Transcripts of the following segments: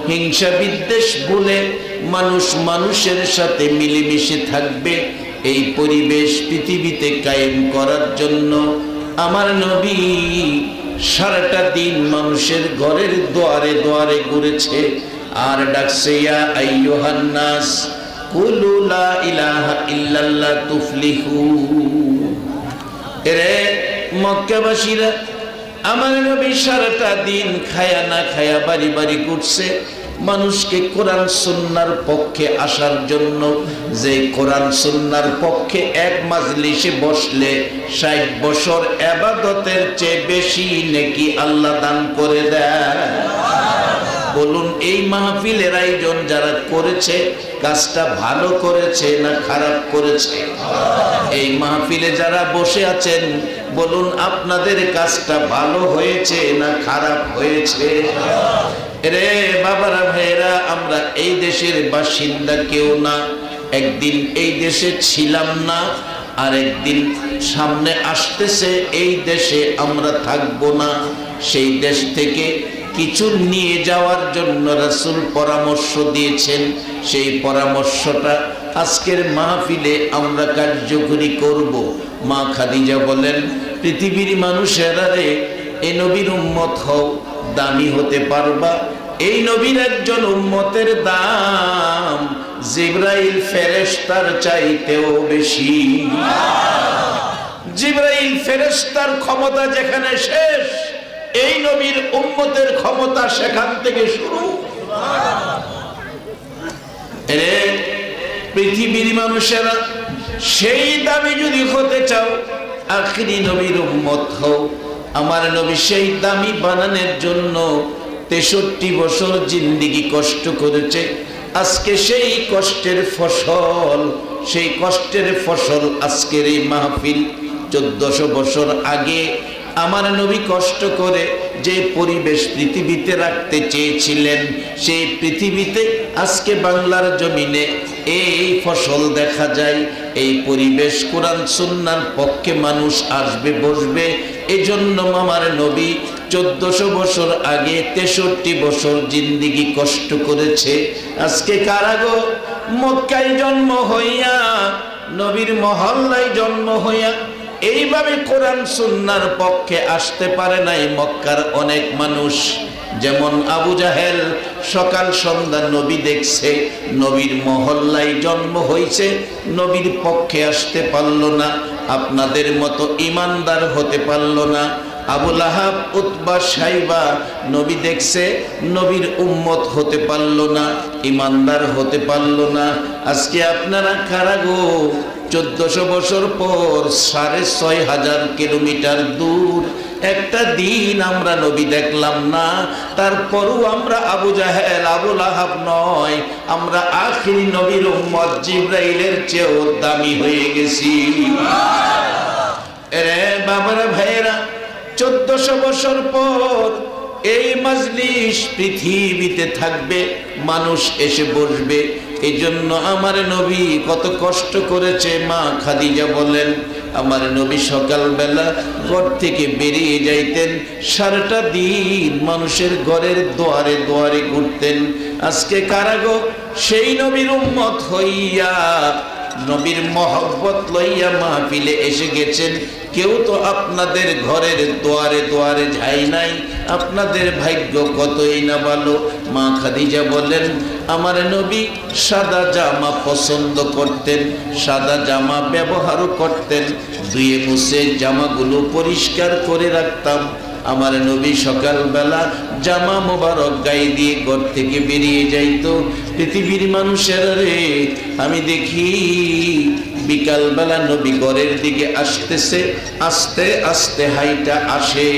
হিংসা বিদ্বেষ ভুলে মানুষ মানুষের সাথে মিলেমিশে থাকবে, এই পরিবেশ পৃথিবীতে কায়েম করার জন্য আমার নবী সারাটা দিন মানুষের ঘরের দুয়ারে দুয়ারে ঘুরেছে আর ডাকছে, ইয়া আইয়ুহান নাস কুলু লা ইলাহা ইল্লাল্লাহ তুফলিহু। এরে মক্কাবাসীরা, আমার নবী সারাটা দিন খায়া না খায়া বাড়ি বাড়ি ঘুরছে মানুষকে কোরআন সুন্নাহর পক্ষে আসার জন্য, যে কোরআন সুন্নাহর পক্ষে এক মাজলিসে বসলে 60 বছর ইবাদতের চেয়ে বেশি নেকি আল্লাহ দান করে দেয়। বলুন, এই মাহফিলের আয়োজন যারা করেছে কাজটা ভালো করেছে না খারাপ করেছে? এই মাহফিলে যারা বসে আছেন বলুন, আপনাদের কাজটা ভালো হয়েছে না খারাপ হয়েছে? রে বাবারা ভাইরা, আমরা এই দেশের বাসিন্দা কেউ না, একদিন এই দেশে ছিলাম না, আর একদিন সামনে আসতেছে এই দেশে আমরা থাকবো না। সেই দেশ থেকে কিছু নিয়ে যাওয়ার জন্য রাসূল পরামর্শ দিয়েছেন, সেই পরামর্শটা আজকের মাহফিলে আমরা কার্যকরী করব। মা খাদিজা বলেন, পৃথিবীর মানুষেরা রে, এই নবীর উম্মত হও, দামি হতে পারবা। এই নবীর একজন উম্মতের দাম জিবরাইল ফেরেশতার চাইতেও বেশি। জিবরাইল ফেরেশতার ক্ষমতা যেখানে শেষ, এই নবীর উম্মতের ক্ষমতা সেখান থেকে শুরু। পৃথিবীর মানুষেরা, সেই দামি যদি হতে চাও, আখিরি নবীর উম্মত হও। আমার নবী সেই দামি বানানোর জন্য 63 বছর জিন্দেগি কষ্ট করেছে। আজকে সেই কষ্টের ফসল, সেই কষ্টের ফসল আজকের এই মাহফিল। 1400 বছর আগে আমার নবী কষ্ট করে যে পরিবেশ পৃথিবীতে রাখতে চেয়েছিলেন, সেই পৃথিবীতে আজকে বাংলার জমিনে এই ফসল দেখা যায়। এই পরিবেশ কোরআন সুন্নাহর পক্ষে মানুষ আসবে, বসবে। এজন্য আমার নবী 1400 বছর আগে 63 বছর জিন্দেগি কষ্ট করেছে। আজকে কারাগো মক্কায় জন্ম হইয়া, নবীর মহল্লায় জন্ম হইয়া এইভাবে কোরআন সুন্নাহর পক্ষে আসতে পারে নাই মক্কার অনেক মানুষ। যেমন আবু জাহেল সকাল সন্ধ্যা নবী দেখছে, নবীর মহল্লায় জন্ম হয়েছে, নবীর পক্ষে আসতে পারল না, আপনাদের মতো ইমানদার হতে পারল না। আবু লাহাব, উতবা, সাইবা নবী দেখছে, নবীর উম্মত হতে পারল না, ইমানদার হতে পারল না। আজকে আপনারা কারাগো 1400 বছর পর 6500 কিলোমিটার দূর একটা দিন আমরা নবী দেখলাম না। তারপরও আমরা আবু জাহেল, আবু লাহাব নয়, আমরা আখিরি নবীর উম্মত জিবরাইলের চেয়েও দামি হয়ে গেছি। এরে বাবারা ভাইয়েরা, 1400 বছর পর এই মজলিস পৃথিবীতে থাকবে, মানুষ এসে বসবে। এই জন্য আমার নবী কত কষ্ট করেছে। মা খাদিজা বলেন, আমার নবী সকালবেলা ঘর থেকে বেরিয়ে যাইতেন, সারাটা দিন মানুষের ঘরের দুয়ারে দুয়ারে ঘুরতেন। আজকে কারাগো সেই নবীর উম্মত হইয়া, নবীর মহব্বত লইয়া মাহফিলে এসে গেছেন। কেউ তো আপনাদের ঘরের দুয়ারে দুয়ারে যায় নাই। আপনাদের ভাগ্য কতই না ভালো। মা খাদিজা বলেন, আমার নবী সাদা জামা পছন্দ করতেন, সাদা জামা ব্যবহারও করতেন, ধুয়ে মুছে জামাগুলো পরিষ্কার করে রাখতাম। আমার নবী সকালবেলা জামা মোবারক গায়ে দিয়ে ঘর থেকে বেরিয়ে যাইতো। পৃথিবীর মানুষেরা রে, আমি দেখি বিকালবেলা নবী ঘরের দিকে আসতেছে, আস্তে আস্তে হাইটা আসে।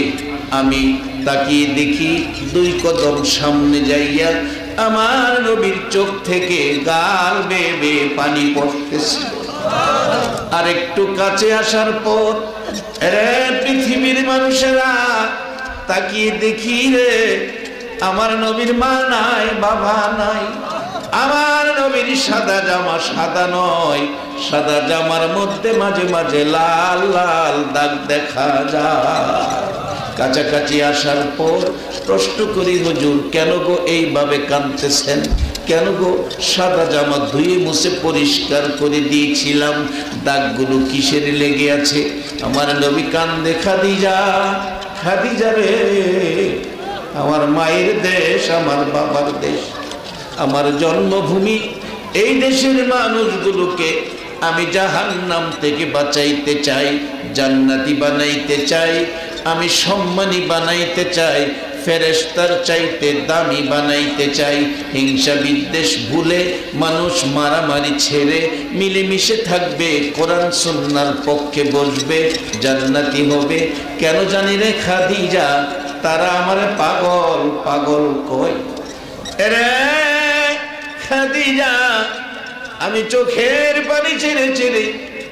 আমি তাকিয়ে দেখি 2 কদম সামনে যাইয়া আমার নবীর চোখ থেকে গাল বেয়ে বেয়ে পানি পড়তেছে। আর একটু কাছে আসার পর রে পৃথিবীর মানুষেরা তাকিয়ে দেখি রে, আমার নবীর মা নাই, বাবা নাই। আমার নবীর সাদা জামা সাদা নয়, সাদা জামার মধ্যে মাঝে মাঝে লাল লাল দাগ দেখা যায়। কাছাকাছি আসার পর প্রশ্ন করি, হুজুর কেন গো এইভাবে কাঁদতেছেন? কেন গো? সাদা জামা ধুয়ে মুছে পরিষ্কার করে দিয়েছিলাম, দাগগুলো কিসের লেগে আছে? আমার নবী কান্দে, খাদিজা, খাদিজা রে, আমার মায়ের দেশ, আমার বাবার দেশ, আমার জন্মভূমি, এই দেশের মানুষগুলোকে আমি জাহান্নাম থেকে বাঁচাইতে চাই, জান্নাতি বানাইতে চাই, আমি সম্মানী বানাইতে চাই, ফেরেশতার চাইতে দামি বানাইতে চাই। হিংসা বিদ্বেষ ভুলে মানুষ মারামারি ছেড়ে মিলেমিশে থাকবে, কোরআন সুন্নাহর পক্ষে বসবে, জান্নাতি হবে। কেন জানি রে খাদিজা, তারা আমারে পাগল পাগল কয়। রে খাদিজা, আমি চোখের পানি ছেড়ে ছেড়ে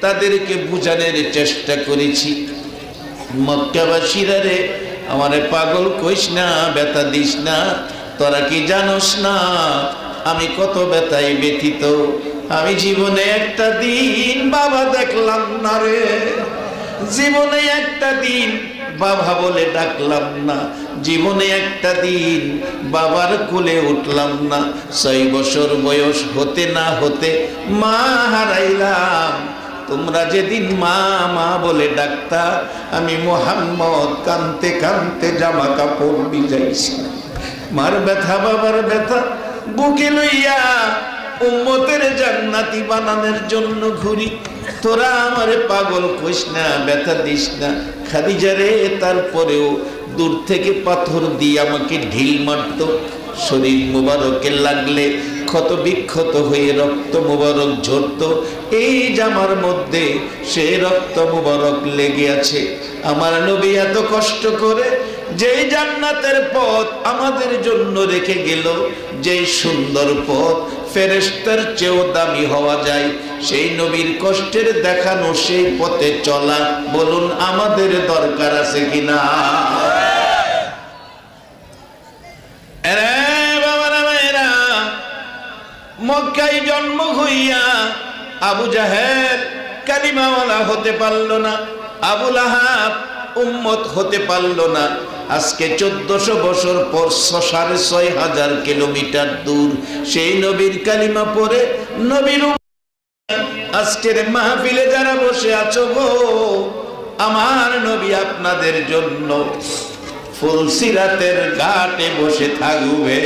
তাদেরকে বুঝানোর চেষ্টা করেছি, মক্কাবাসীরা রে, আমারে পাগল কইস না, ব্যথা দিস না, তোরা কি জানোস না আমি কত ব্যথায় ব্যথিত। আমি জীবনে একটা দিন বাবা দেখলাম না রে, জীবনে একটা দিন বাবা বলে ডাকলাম না, জীবনে একটা দিন বাবার কোলে উঠলাম না। 6 বছর বয়স হতে না হতে মা হারাইলাম। তোমরা যেদিন মা মা বলে ডাকতা, আমি মুহাম্মদ কানতে কানতে জামা কাপড় ভিজাইছি। মার ব্যথা বাবার ব্যথা বুকে লইয়া উম্মতের জান্নাতি বানানোর জন্য ঘুরি। তোরা আমারে পাগল কইস না, ব্যথা দিস না। খাদিজা রে, তারপরেও দূর থেকে পাথর দিয়ে আমাকে ঢিল মারত, শরীর মুবারকে লাগলে ক্ষত বিক্ষত হয়ে রক্ত মুবারক ঝরত। এই জামার মধ্যে সে রক্ত মুবারক লেগে আছে। আমার নবী এত কষ্ট করে যেই জান্নাতের পথ আমাদের জন্য রেখে গেল, যেই সুন্দর পথ ফেরেশতার চেয়েও দামি হওয়া যায়, সেই নবীর কষ্টের দেখানো সেই পথে চলা, বলুন আমাদের দরকার আছে কিনা? মক্কায় জন্ম হইয়া আবু জাহেল কালিমাওয়ালা হতে পারল না, আবু লাহাব উম্মত হতে পারল না। আজকে 1400 বছর পর 6500 কিলোমিটার দূর সেই নবীর কালিমা পড়ে নবীর আজকের মাহফিলে যারা বসে আছো গো, আমার নবী আপনাদের জন্য ফুলসিরাতের ঘাটে বসে থাকবে।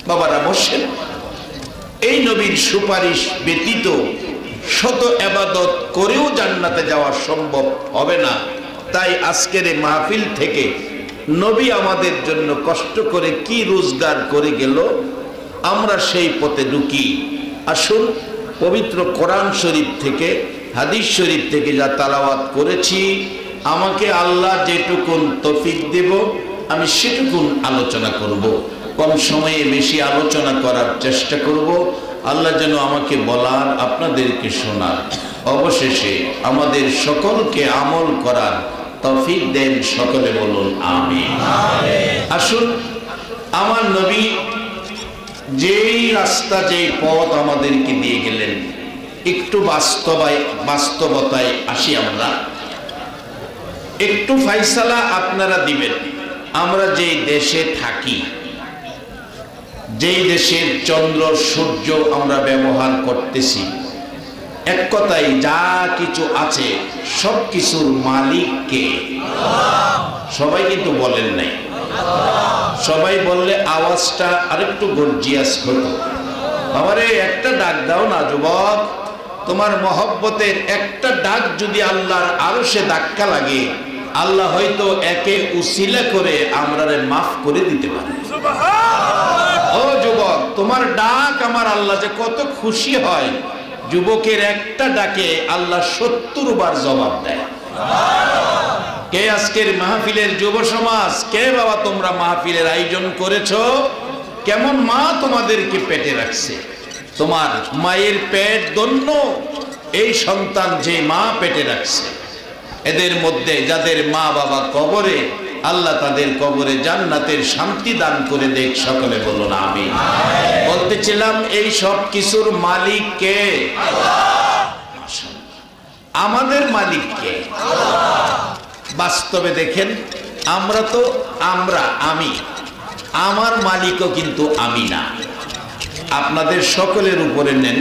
বাবারা বসেন। এই নবীর সুপারিশ ব্যতীত শত ইবাদত করেও জান্নাতে যাওয়া সম্ভব হবে না। তাই আজকের এই মাহফিল থেকে নবী আমাদের জন্য কষ্ট করে কি রোজগার করে গেল, আমরা সেই পথে ঢুকি। আসুন, পবিত্র কোরআন শরীফ থেকে, হাদিস শরীফ থেকে যা তালাওয়াত করেছি, আমাকে আল্লাহ যেটুকুন তৌফিক দেব আমি সেটুকুন আলোচনা করব। কম সময়ে বেশি আলোচনা করার চেষ্টা করব। আল্লাহ যেন আমাকে বলার, আপনাদেরকে শোনার, অবশেষে আমাদের সকলকে আমল করার তৌফিক দেন। সকলে বলুন আমিন। আসুন, আমার নবী যেই রাস্তা, যেই পথ আমাদেরকে দিয়ে গেলেন, একটু বাস্তবতায় আসি। আমরা একটু ফাইসালা আপনারা দিবেন। আমরা যে দেশে থাকি, যেই দেশের চন্দ্র সূর্য আমরা ব্যবহার করতেছি, এক কথায় যা কিছু আছে সব কিছুর মালিক কে? সবাই কিন্তু বলেন নাই। সবাই বললে আওয়াজটা আরেকটু গর্জিয়াস হতো। আমারে একটা ডাক দাও না যুবক, তোমার মহব্বতের একটা ডাক যদি আল্লাহর আরশে ধাক্কা লাগে, আল্লাহ হয়তো একে উসিলা করে আমরারে মাফ করে দিতে পারে। ও যুবক, তোমার ডাক আমার আল্লাহ যে কত খুশি হয়। যুবকের একটা ডাকে আল্লাহ 70 বার জবাব দেয়। কে আজকের মাহফিলের যুব সমাজ? কে বাবা তোমরা মাহফিলের আয়োজন করেছো? কেমন মা তোমাদেরকে পেটে রাখছে? তোমার মায়ের পেট ধন্য। এই সন্তান যে মা পেটে রাখছে, এদের মধ্যে যাদের মা বাবা কবরে, আল্লাহ তাদের কবরে জান্নাতের শান্তি দান করে দেখ। সকলে বলুন আমিন। বলতেছিলাম, এই সব কিছুর মালিক কে? আমাদের মালিক কে? বাস্তবে দেখেন, আমি আমার মালিকও কিন্তু আমি না। আপনাদের সকলের উপরে নেন,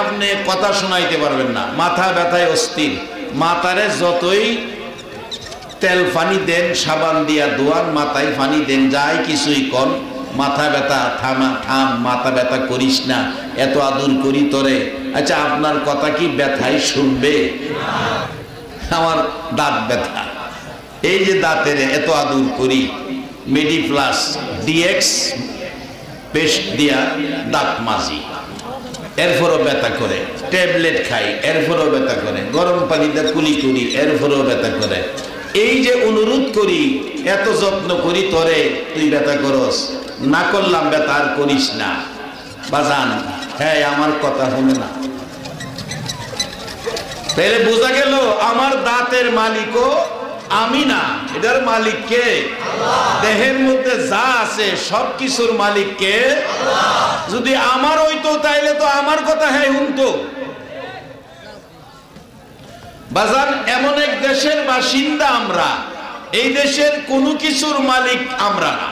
আপনি কথা শোনাইতে পারবেন না, মাথা ব্যথায় অস্থির, মাথারে যতই তেল পানি দেন, সাবান দিয়া দোয়ান, মাথায় পানি দেন, যাই কিছুই কন, মাথা ব্যথা, থাম, মাথা ব্যথা করিস না, এত আদর করি তোরে। আচ্ছা, আপনার কথা কি ব্যথায় শুনবে? আমার দাঁত ব্যথা, এই যে দাঁতের এত আদর করি, মেডিপ্লাস ডিএক্স পেস্ট দিয়া দাঁত মাজি, এরপরও ব্যথা করে, ট্যাবলেট খাই, এরপরও ব্যথা করে, গরম পানি দিয়ে কুলি করি, এরপরও ব্যথা করে। এই যে অনুরোধ করি, এত যত্ন করি তোরে, তুই ব্যথা করস, না করলাম ব্যথা আর করিস না বাজান। হ্যাঁ, আমার কথা শুনে না। তাহলে বোঝা গেল আমার দাঁতের মালিকও আমি না, এটার মালিক কে? দেহের মধ্যে যা আছে সব কিছুর মালিক কে? যদি আমার হইতো তাইলে তো আমার কথা হ্যাঁ শুনতো। বাজান, এমন এক দেশের বাসিন্দা আমরা, এই দেশের কোনো কিছুর মালিক আমরা না।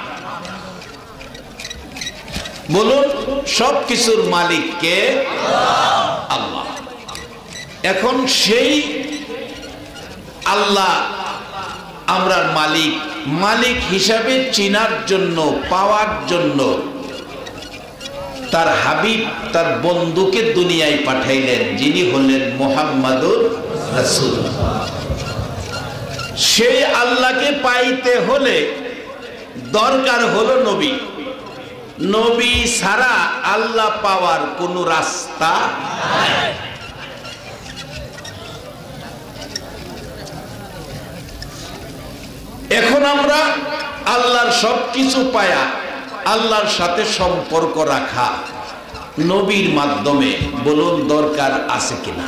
বলুন, সব কিছুর মালিক কে? আল্লাহ। এখন সেই আল্লাহ আমরার মালিক হিসাবে চিনার জন্য, পাওয়ার জন্য তার হাবিব, তার বন্ধুকে দুনিয়ায় পাঠাইলেন, যিনি হলেন মুহাম্মাদুর রাসূল। সেই আল্লাহকে পাইতে হলে দরকার হলো নবী। নবী ছাড়া আল্লাহ পাওয়ার কোনো রাস্তা নাই। এখন আমরা আল্লাহর সবকিছু পায়া আল্লাহর সাথে সম্পর্ক রাখা নবীর মাধ্যমে, বলুন দরকার আছে কিনা?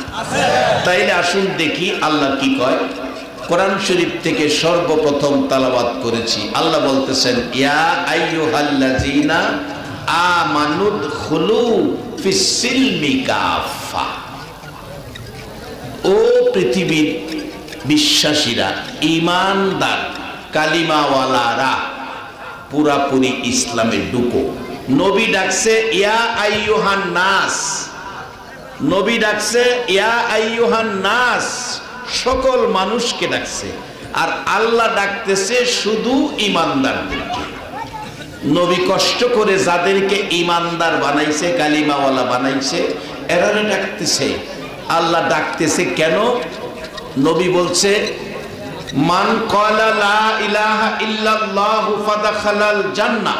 তাইলে আসুন দেখি আল্লাহ কি কয়। কোরআন শরীফ থেকে সর্বপ্রথম তালাওয়াত করেছি। আল্লাহ বলতেছেন, ইয়া আইয়ুহাল্লাযীনা আমানুদখুলু ফিস-সিলমি কাফা। ও পৃথিবীর বিশ্বাসীরা, ঈমানদার, কালিমাওয়ালারা, পুরাপুরি ইসলামে ঢুকো। নবী ডাকছে ইয়া আইয়ুহান নাস, নবী ডাকছে ইয়া আইয়ুহান নাস, সকল মানুষকে ডাকছে। আর আল্লাহ ডাকতেছে শুধু ঈমানদারদেরকে। নবী কষ্ট করে যাদেরকে ঈমানদার বানাইছে, কালিমাওয়ালা বানাইছে, এরারে ডাকতেছে। আল্লাহ ডাকতেছে কেন? নবী বলছে, মান ক্বালা লা ইলাহা ইল্লাল্লাহু ফাদাখালাল জান্নাহ।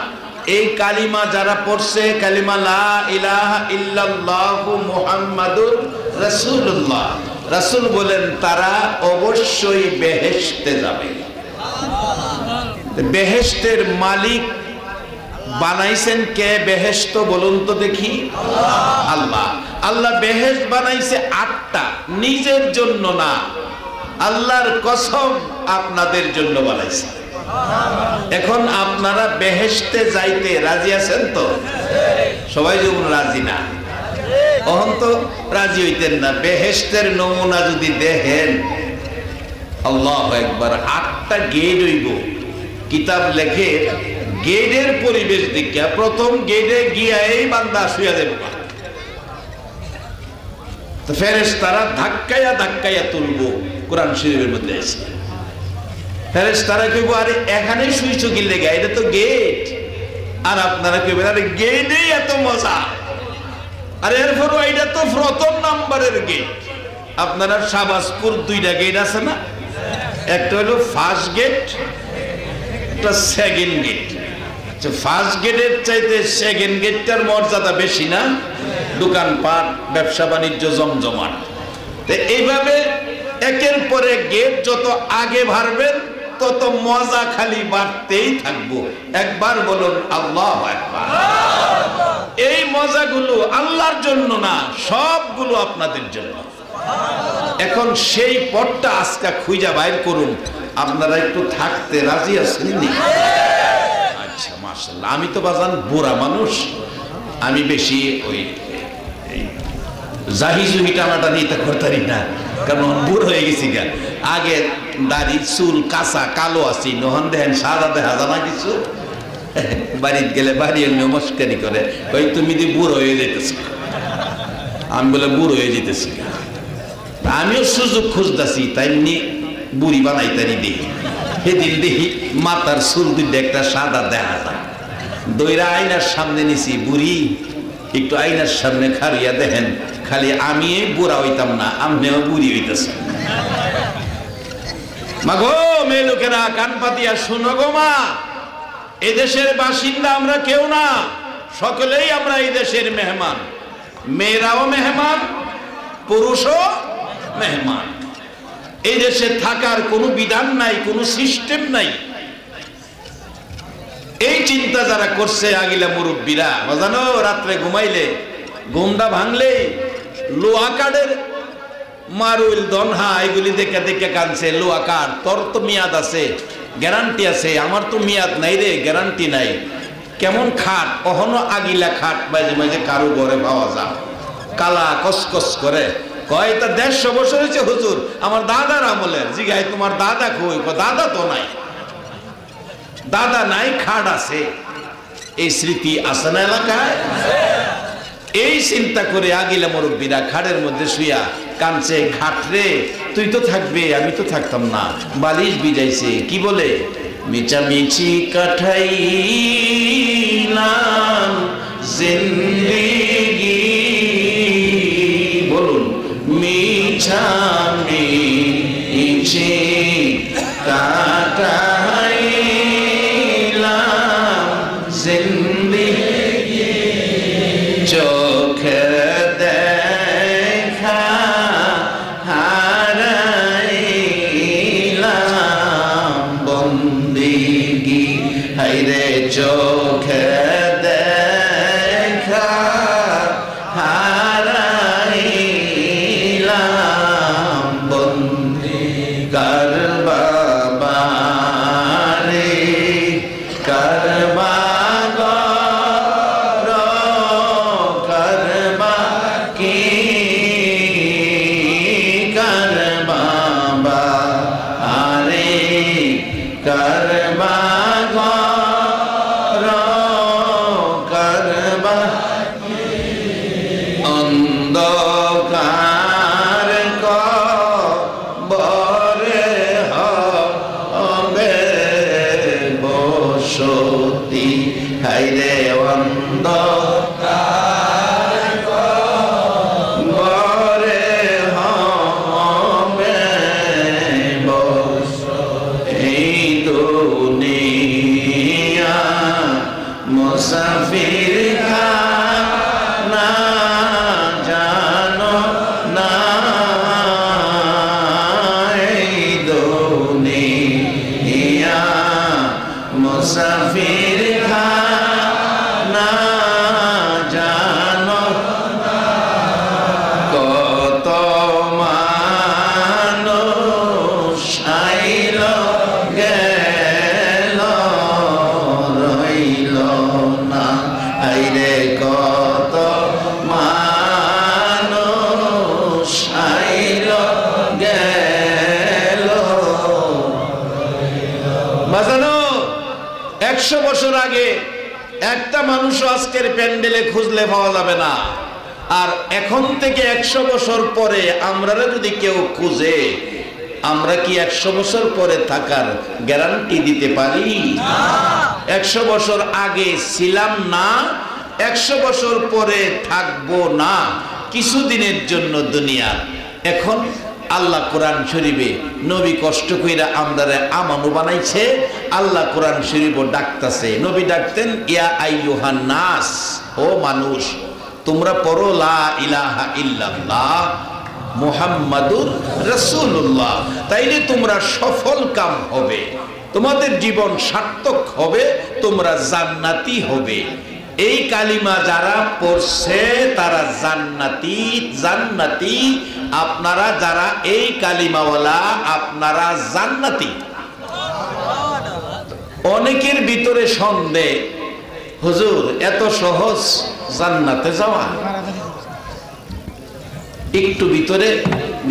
এই কালিমা যারা পড়ছে, কালিমা লা ইলাহা ইল্লাল্লাহু মুহাম্মাদুর রাসূলুল্লাহ, রাসূল বলেন তারা অবশ্যই বেহেশতে যাবে। বেহেশতের মালিক বানাইছেন কে? বেহেশত বলুন তো দেখি। আল্লাহ। আল্লাহ বেহেশত বানাইছে 8টা, নিজের জন্য না, আল্লাহর কসম আপনাদের জন্য বানাইছে। এখন আপনারা বেহেশতে যাইতে রাজি আছেন তো? সবাই যেমন রাজি না, তখন তো রাজি হইতেন না। বেহেশতের নমুনা যদি দেখেন, আল্লাহু আকবার, 8টা গেট হইব। কিতাব লেখে গেটের পরিবেশ দেখিয়া প্রথম গেটে গিয়া এই বান্দা শুয়া দেব, তো ফেরেশতারা ধাক্কাইয়া তুলবো। কোরআন শরীফের মধ্যে আছে, ফেরেশতারা কইব, আরে এখানে শুইছো কি লেগে? এটা তো গেট। আর আপনারা কইবেন, আরে গেটেই এত মজা, আরে এরপরও এটা তো প্রথম নাম্বারের গেট। আপনারা শাহবাজপুর 2টা গেট আছে না? একটা হলো ফার্স্ট গেট, একটা সেকেন্ড গেট। ফার্স্ট গেটের চাইতে সেকেন্ড গেটটার মর্যাদা বেশি না? দোকানপাট, ব্যবসা বাণিজ্য জমজমাট। এইভাবে একের পরে গেট যত আগে বাড়বেন তত মজা খালি বাড়তেই থাকবো। একবার বলুন আল্লাহু আকবার। এই মজাগুলো আল্লাহর জন্য না, সবগুলো আপনাদের জন্য। এখন সেই পথটা আজকে খুঁজা বাইর করুন। আপনারা একটু থাকতে রাজি আছেন নি? আচ্ছা, মাশাআল্লাহ। আমি তো বাজান বুড়া মানুষ, আমি বেশি ওই জাহি জুহি টানাটানি তা করতারি না, কারণ বুড়ো হয়ে গেছি গা। আগে দাড়ি চুল কাঁচা কালো আছি, নহন দেখেন সাদা দেখা জানা কিছু। বাড়িতে গেলে বাড়ি এমনি মস্কারি করে, ওই তুমি দি বুড়ো হয়ে যেতেছ। আমি বলে বুড়ো হয়ে যেতেছি, আমিও সুযোগ খুঁজতেছি, তাই এমনি বুড়ি বানাইতারি দেখি। সেদিন দেখি মাথার চুল দুইটা একটা সাদা দেখা যায়, দইরা আয়নার সামনে নিছি, বুড়ি একটু আয়নার সামনে খাড়িয়া দেখেন, খালি আমি বুড়া হইতাম না, আমনেও বুড়ি হইতেছে। মা গো, মেয়ে লোকেরা কান পাতিয়া শুনো গো মা, এদেশের বাসিন্দা আমরা কেউ না, সকলেই আমরা এই দেশের মেহমান। মেয়েরাও মেহমান, পুরুষও মেহমান। এই দেশে থাকার কোনো বিধান নাই, কোনো সিস্টেম নাই। এই চিন্তা যারা করছে আগিলা মুরব্বীরা, জানো রাত্রে ঘুমাইলে ঘুমটা ভাঙলে লোহা কার্ডের মারুল দনহা এগুলি দেখে দেখে কানছে। লোহা কার্ড, তোর তো মেয়াদ আছে, গ্যারান্টি আছে, আমার তো মেয়াদ নাই রে, গ্যারান্টি নাই। কেমন খাট, অহনো আগিলা খাট মাঝে মাঝে কারো ঘরে পাওয়া যায়, কালা কসকস করে। কয় তা 150 বছর হয়েছে হুজুর, আমার দাদার আমলের। জিগাই তোমার দাদা কই? দাদা তো নাই। দাদা নাই, খাট আছে। এই স্মৃতি আছে না এলাকায়? এই চিন্তা করে আগিলা মুরব্বীরা খাটের মধ্যে শুয়া কানছে, খাট রে তুই তো থাকবে, আমি তো থাকতাম না। বালিশ বিজাইছে, কি বলে মিচামিচি কাঠাইলাম জিন্দেগি, বলুন মিছামিচি কাটাইলাম জিন্দেগি, চোখে দেখা হারাইলাম বন্দেগি। হাইরে চোখে দেখা হারাইলাম বন্দেগি। কার বাবা রে কার বাবা কার বাকি কার বাবা আরে কার বাবা কার বাকি অন্ধকার কবরে হবে বসতি। হাইরে অন্ধকার কবরে হবে বসতি। এই দুনিয়া মুসাফির খানা জানো না, এই দুনিয়া মুসাফির খানা জানো না। কত মানুষ আইল গেল রইল না। আইরে কত মানুষ আইল গেল। বাজানো 100 বছর আগে একটা মানুষও আজকের প্যান্ডেলে খুঁজলে পাওয়া যাবে না। আর এখন থেকে 100 বছর পরে আমরা যদি কেউ খুঁজে, আমরা কি 100 বছর পরে থাকার গ্যারান্টি দিতে পারি? 100 বছর আগে ছিলাম না, 100 বছর পরে থাকবো না, কিছুদিনের জন্য দুনিয়া। এখন আল্লাহ কোরআন শরীফে নবী কষ্ট কইরা আমদারে আমানু বানাইছে। আল্লাহ কোরআন শরীফ ডাকতেছে, নবী ডাকতেন ইয়া আইয়ুহান নাস, ও মানুষ তোমরা পড়ো লা ইলাহা ইল্লাল্লাহ মুহাম্মাদুর রাসূলুল্লাহ। তাইলে তোমরা সফল কাম হবে, তোমাদের জীবন সার্থক হবে, তোমরা জান্নাতি হবে। এই কালিমা যারা পড়ছে তারা জান্নাতি। জান্নাতি আপনারা যারা এই কালিমাওয়ালা, আপনারা জান্নাতি। অনেকের ভিতরে সন্দেহ, হুজুর এত সহজ জান্নাতে যাওয়া? একটু ভিতরে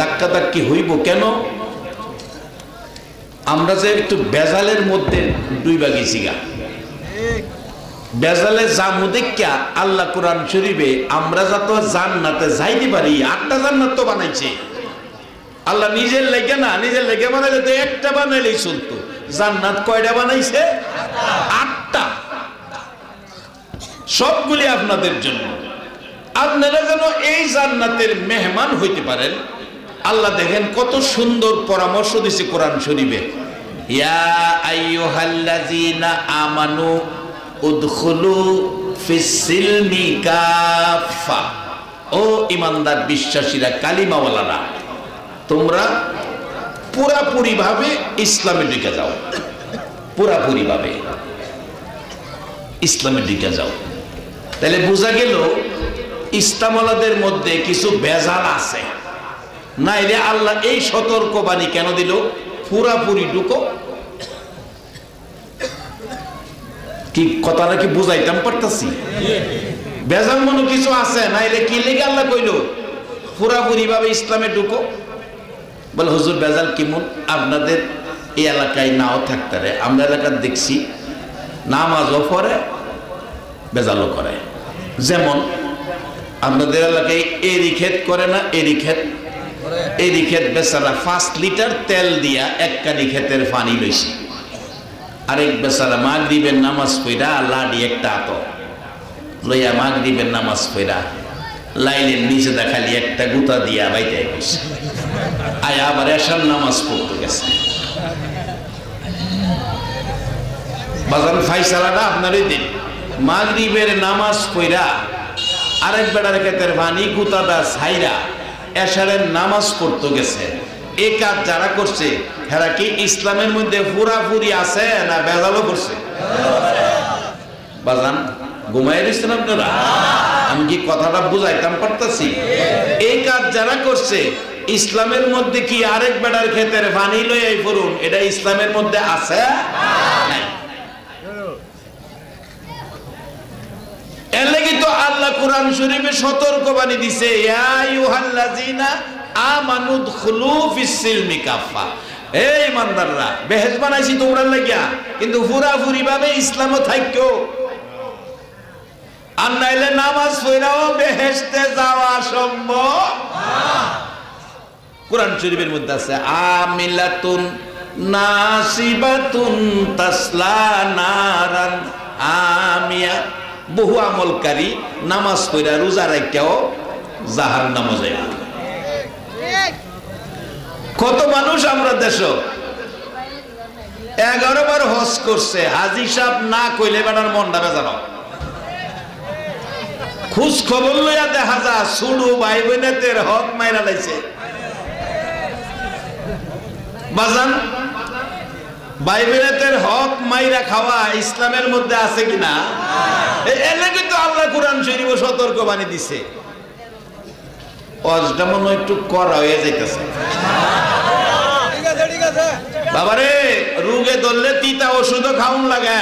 ধাক্কা ধাক্কি হইব কেন? আমরা যে একটু বেজালের মধ্যে ডুইবা গেছি গা। বেজালে জামু দেখা আল্লাহ কোরআন শরীফে আমরা যত জান্নাতে যাইতে পারি, 8টা জান্নাত তো বানাইছে আল্লাহ নিজের লেগে, না নিজের লেগে বানাইলে তো একটা বানাইলেই চলতো। জান্নাত কয়টা বানাইছে? 8টা। সবগুলি আপনাদের জন্য। আপনারা যেন এই জান্নাতের মেহমান হইতে পারেন। আল্লাহ দেখেন কত সুন্দর পরামর্শ দিছে কোরআন শরীফে, ইয়া আইয়ুহাল্লাযীনা আমানু উদখুলু ফিস-সিলমি কাফা। ও ঈমানদার বিশ্বাসীরা, কালিমাওয়ালারা, তোমরা পুরাপুরি ভাবে ইসলামে ঢুকে যাও। পুরাপুরি ভাবে ইসলামে ঢুকে যাও। তাহলে বোঝা গেল ইসলামওয়ালাদের মধ্যে কিছু বেজাল আছে। নাইলে আল্লাহ এই সতর্কবাণী কেন দিল? পুরাপুরি ঢুকো। কি কথাটা কি বুঝাইতাম পারতাছি? বেজাল মনে কিছু আছে, নাইলে কি লেগে আল্লাহ কইল পুরাপুরি ভাবে ইসলামে ঢুকো? বলে হুজুর বেজাল কেমন? আপনাদের এই এলাকায় নাও থাকতে রে, আমরা এলাকার দেখছি নামাজও পড়ে বেজালও করে। যেমন আপনাদের এলাকায় এরি ক্ষেত করে না? এরি ক্ষেত বেচারা 5 লিটার তেল দিয়া এক কানি ক্ষেতের পানি লইছে। আরেক বেচারা মাগরিবের নামাজ পড়া লাডি একটা আত লইয়া মাগরিবের নামাজ পড়া লাইনের নিচে দেখালি একটা গুতা দিয়া বাইতে গেছে। আয় আবার এশার নামাজ পড়তে গেছে। বাজান ফাইসালাটা আপনারই দিন। মাগরিবের নামাজ পড়া আরেক বেড়ার ক্ষেতের পানি গুতাটা ছাইরা এশারের নামাজ পড়তে গেছে। এই কাজ যারা করছে হেরা কি ইসলামের মধ্যে পুরাপুরি আছে না বেজালও করছে? বাজান ঘুমাই দিচ্ছেন আপনারা? আমি কি কথাটা বুঝাইতাম পারতাছি? এই কাজ যারা করছে ইসলামের মধ্যে কি আরেক বেড়ার ক্ষেতের পানি লইয়াই পড়ুন, এটা ইসলামের মধ্যে আছে? নাই। এর লাগি তো আল্লাহ কোরআন শরীফে সতর্কবাণী দিছে, ইয়া আইয়ুহাল্লাযীনা আমানু উদখুলু ফিস-সিলমি কাফা। এই ইমানদাররা, বেহেশত বানাইছি তোমরা লাগিয়া, কিন্তু পুরাপুরি ভাবে ইসলামও থাকো। আর নাইলে নামাজ পড়াও বেহেশতে যাওয়া সম্ভব না। কোরআন শরীফের মধ্যে আছে আমিলাতুন নাসিবাতুন তাসলা নারান আমিয়া। বহু আমলকারী নামাজ পড়া রোজা রাখাও জাহান্নামে যায়। কত মানুষ আমরা দেশ 11 বার হজ করছে, হাজী সাহেব না কইলে বেটার মনটা বেজানো। খোঁজ খবর লইয়া দেখা যা ছুড়ু ভাই বোনেদের হক মাইরা লাইছে। বাজান ভাই বোনেদের হক মাইরা খাওয়া ইসলামের মধ্যে আছে কিনা? এর লাগি তো আল্লাহ কোরআন শরীফ সতর্কবাণী দিছে। অজটা মনে একটু করা হয়ে যাইতেছে। বাবারে রোগে ধরলে তিতা ওষুধও খাউন লাগে।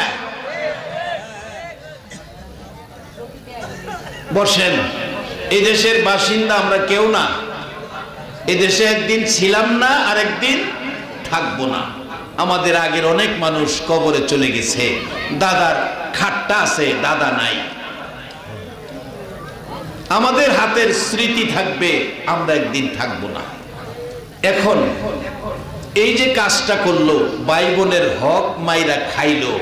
বসেন, এই দেশের বাসিন্দা আমরা কেউ না। এই দেশে একদিন ছিলাম না, আর একদিন থাকবো না। আমাদের আগের অনেক মানুষ কবরে চলে গেছে। দাদার খাটটা আছে, দাদা নাই। আমাদের হাতের স্মৃতি থাকবে, আমরা একদিন থাকবো না। এখন এই যে কাজটা করলো, ভাই বোনের হক মাইরা খাইলো,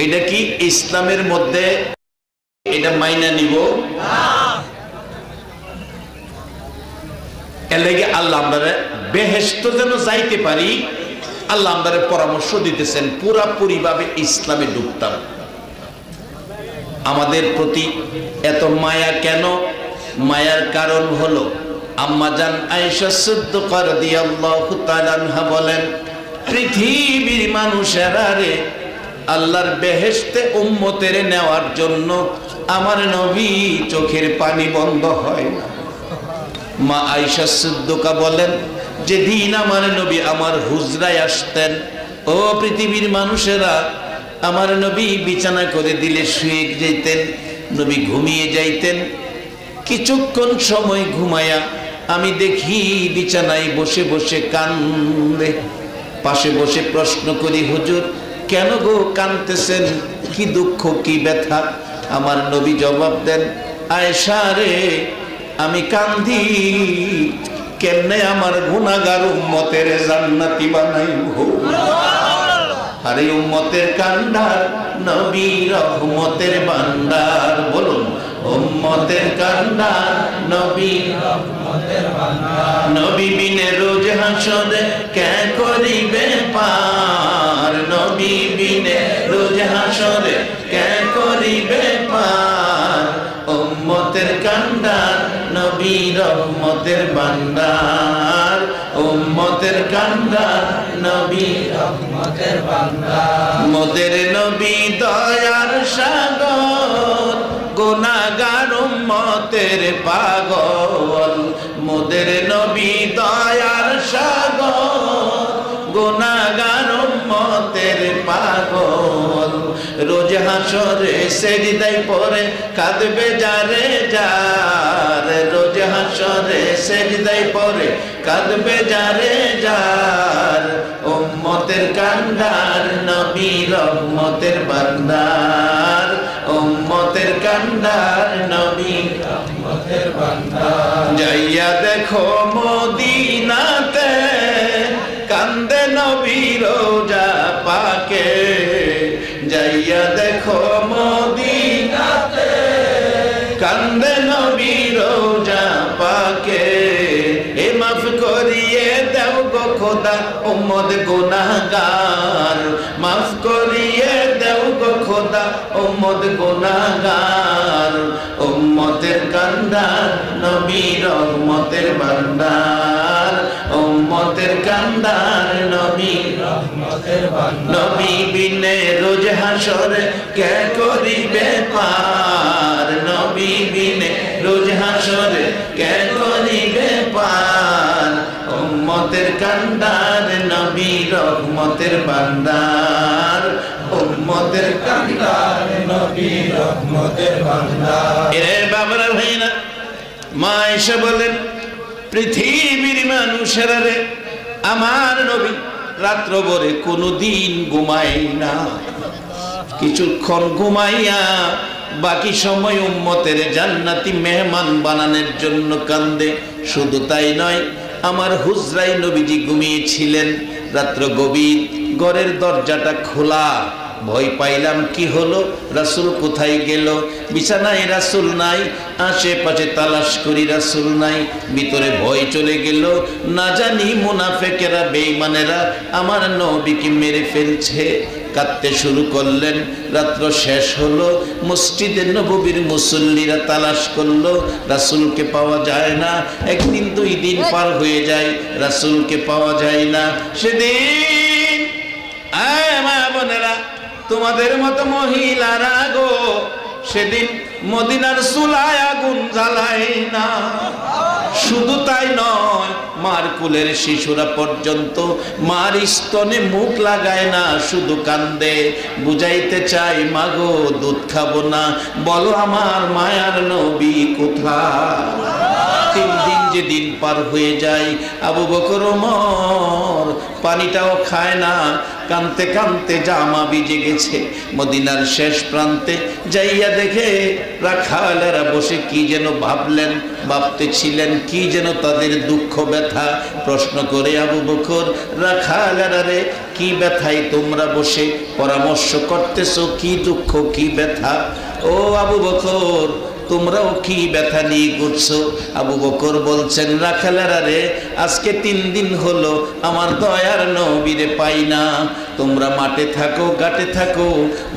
এটা কি ইসলামের মধ্যে এটা মাইনা নিব? এর লাগি আল্লাহ আমরা বেহেশত যেন যাইতে পারি, আল্লাহ আমাদের পরামর্শ দিতেছেন পুরাপুরি ভাবে ইসলামে ঢুকতাম। আমাদের প্রতি এত মায়া কেন? মায়ার কারণ হলো আম্মা জান আয়েশা সিদ্দিকা রাদিয়াল্লাহু তাআলা আনহা বলেন, পৃথিবীর মানুষেরা রে, আল্লাহর বেহেশতে উম্মতের নেওয়ার জন্য আমার নবী চোখের পানি বন্ধ হয় না। মা আয়েশা সিদ্দিকা বলেন, যেদিন আমার নবী আমার হুজরায় আসতেন, ও পৃথিবীর মানুষেরা, আমার নবী বিছানা করে দিলে শুয়ে যাইতেন, নবী ঘুমিয়ে যাইতেন। কিছুক্ষণ সময় ঘুমায়া আমি দেখি বিছানায় বসে বসে কান্দে। পাশে বসে প্রশ্ন করি, হুজুর কেন গো কাঁদতেছেন, কি দুঃখ কি ব্যথা? আমার নবী জবাব দেন, আয়েশা রে আমি কান্দি কেমনে আমার গুনাহগার উম্মতের জান্নাতি বানাইব। আরে উম্মতের কান্ডার নবী রহমতের ভান্ডার, বলুন উম্মতের কান্ডার নবী রহমতের ভান্ডার। নবী বিনে রোজ হাসরে কে করিবে পার, নবী বিনে রোজ হাসরে কে করিবে পার। উম্মতের কান্ডার নবী রহমতের ভান্ডার, উম্মতের কান্ডার নবী রহমতের ভান্ডার। মোদের নবী দয়ার সাগর, গুনাহগার উম্মতের পাগল। মোদের নবী দয়ার সাগর, গুনাহগার উম্মতের পাগল। রোজ হাসরে সিজদায় পড়ে কাঁদবে যারে যার, রোজ হাসরে সিজদায় পড়ে কাঁদবে যারে যার। উম্মতের কান্ডার নবী রহমতের ভান্ডার, উম্মতের কান্ডার নবী রহমতের ভান্ডার। যাইয়া দেখো মদিনাতে কান্দে নবী রোজা পাকে, যাইয়া দেখো মদিনাতে কান্দে নবী রোজা পাকে। এ মাফ করিয়ে দাও গো খোদা উম্মত গুনাহগার, মাফ করিয়ে দাও গো খোদা উম্মত গুনাহগার। উম্মতের কান্ডার নবী রহমতের ভান্ডার, উম্মতের কান্ডার নবী রহমতের ভান্ডার। নবী বিনে রোজ হাসরে কে করিবে পার, নবী বিনে রোজ হাসরে কে করিবে পার। উম্মতের কান্ডার নবী রহমতের ভান্ডার, উম্মতের কান্ডার নবী রহমতের ভান্ডার। এ বাবারা ভাইনা, মা এসে বলেন, পৃথিবীর মানুষেরা রে আমার নবী রাত্র ভরে কোনদিন ঘুমায় না। কিছুক্ষণ ঘুমাইয়া বাকি সময় উম্মতের জান্নাতি মেহমান বানানোর জন্য কান্দে। শুধু তাই নয়, আমার হুজরায় নবীজি ঘুমিয়েছিলেন, রাত্র গভীর, ঘরের দরজাটা খোলা। ভয় পাইলাম কি হলো, রাসূল কোথায় গেল? বিছানায় রাসূল নাই, আশেপাশে তালাশ করি রাসূল নাই। ভিতরে ভয় চলে গেল, না জানি মুনাফিকেরা বেঈমানেরা আমার নবীকে মেরে ফেলছে। কাঁদতে শুরু করলেন। রাত্র শেষ হলো, মসজিদে নববীর মুসল্লিরা তালাশ করলো, রাসূলকে পাওয়া যায় না। একদিন দুই দিন পার হয়ে যায়, রাসূলকে পাওয়া যায় না। সেদিন মা বোনেরা, তোমাদের মতো মহিলারা গো সেদিন মদিনার চুলায় আগুন জ্বালায় না। শুধু তাই নয়, মার কুলের শিশুরা পর্যন্ত মার স্তনে মুখ লাগায় না, শুধু কান্দে। বুঝাইতে চাই, মাগো দুধ খাবো না, বলো আমার মায়ার নবী কোথায়? 3 দিন যে দিন পার হয়ে যায়, আবু বকর ওমর পানিটাও খায় না। কানতে কানতে জামা ভিজে গেছে। মদিনার শেষ প্রান্তে যাইয়া দেখে রাখালেরা বসে কি যেন ভাবলেন, ভাবতেছিলেন, কি যেন তাদের দুঃখ ব্যথা। প্রশ্ন করে আবু বকর, রাখালেরা রে কি ব্যথায় তোমরা বসে পরামর্শ করতেছো, কি দুঃখ কি ব্যথা? ও আবু বকর, তোমরাও কি ব্যথা নিয়ে ঘুরছো? আবু বকর বলছেন, রাখালেরা রে আজকে 3 দিন হলো আমার দয়ার নবীরে পাই না। তোমরা মাঠে থাকো, ঘাটে থাকো,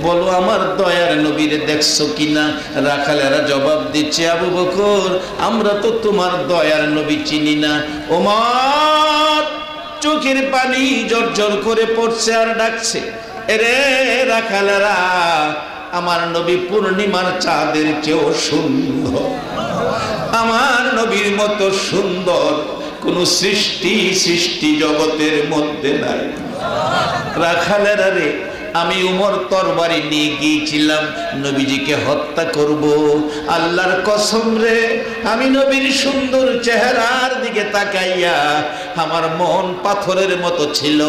বলো আমার দয়ার নবীরে দেখছো কিনা? রাখালেরা জবাব দিচ্ছে, আবু বকর আমরা তো তোমার দয়ার নবী চিনি না। ওমর চোখের পানি জর্জর করে পড়ছে আর ডাকছে, এরে রাখালেরা, আমার নবী পূর্ণিমার চাঁদের চেয়েও সুন্দর। আমার নবীর মতো সুন্দর কোন সৃষ্টি জগতের মধ্যে নাই। রাখালেরা রে আমি উমর তরবারি নিয়ে গিয়েছিলাম নবীজিকে হত্যা করব। আল্লাহর কসম রে, আমি নবীর সুন্দর চেহারার দিকে তাকাইয়া আমার মন পাথরের মতো ছিল,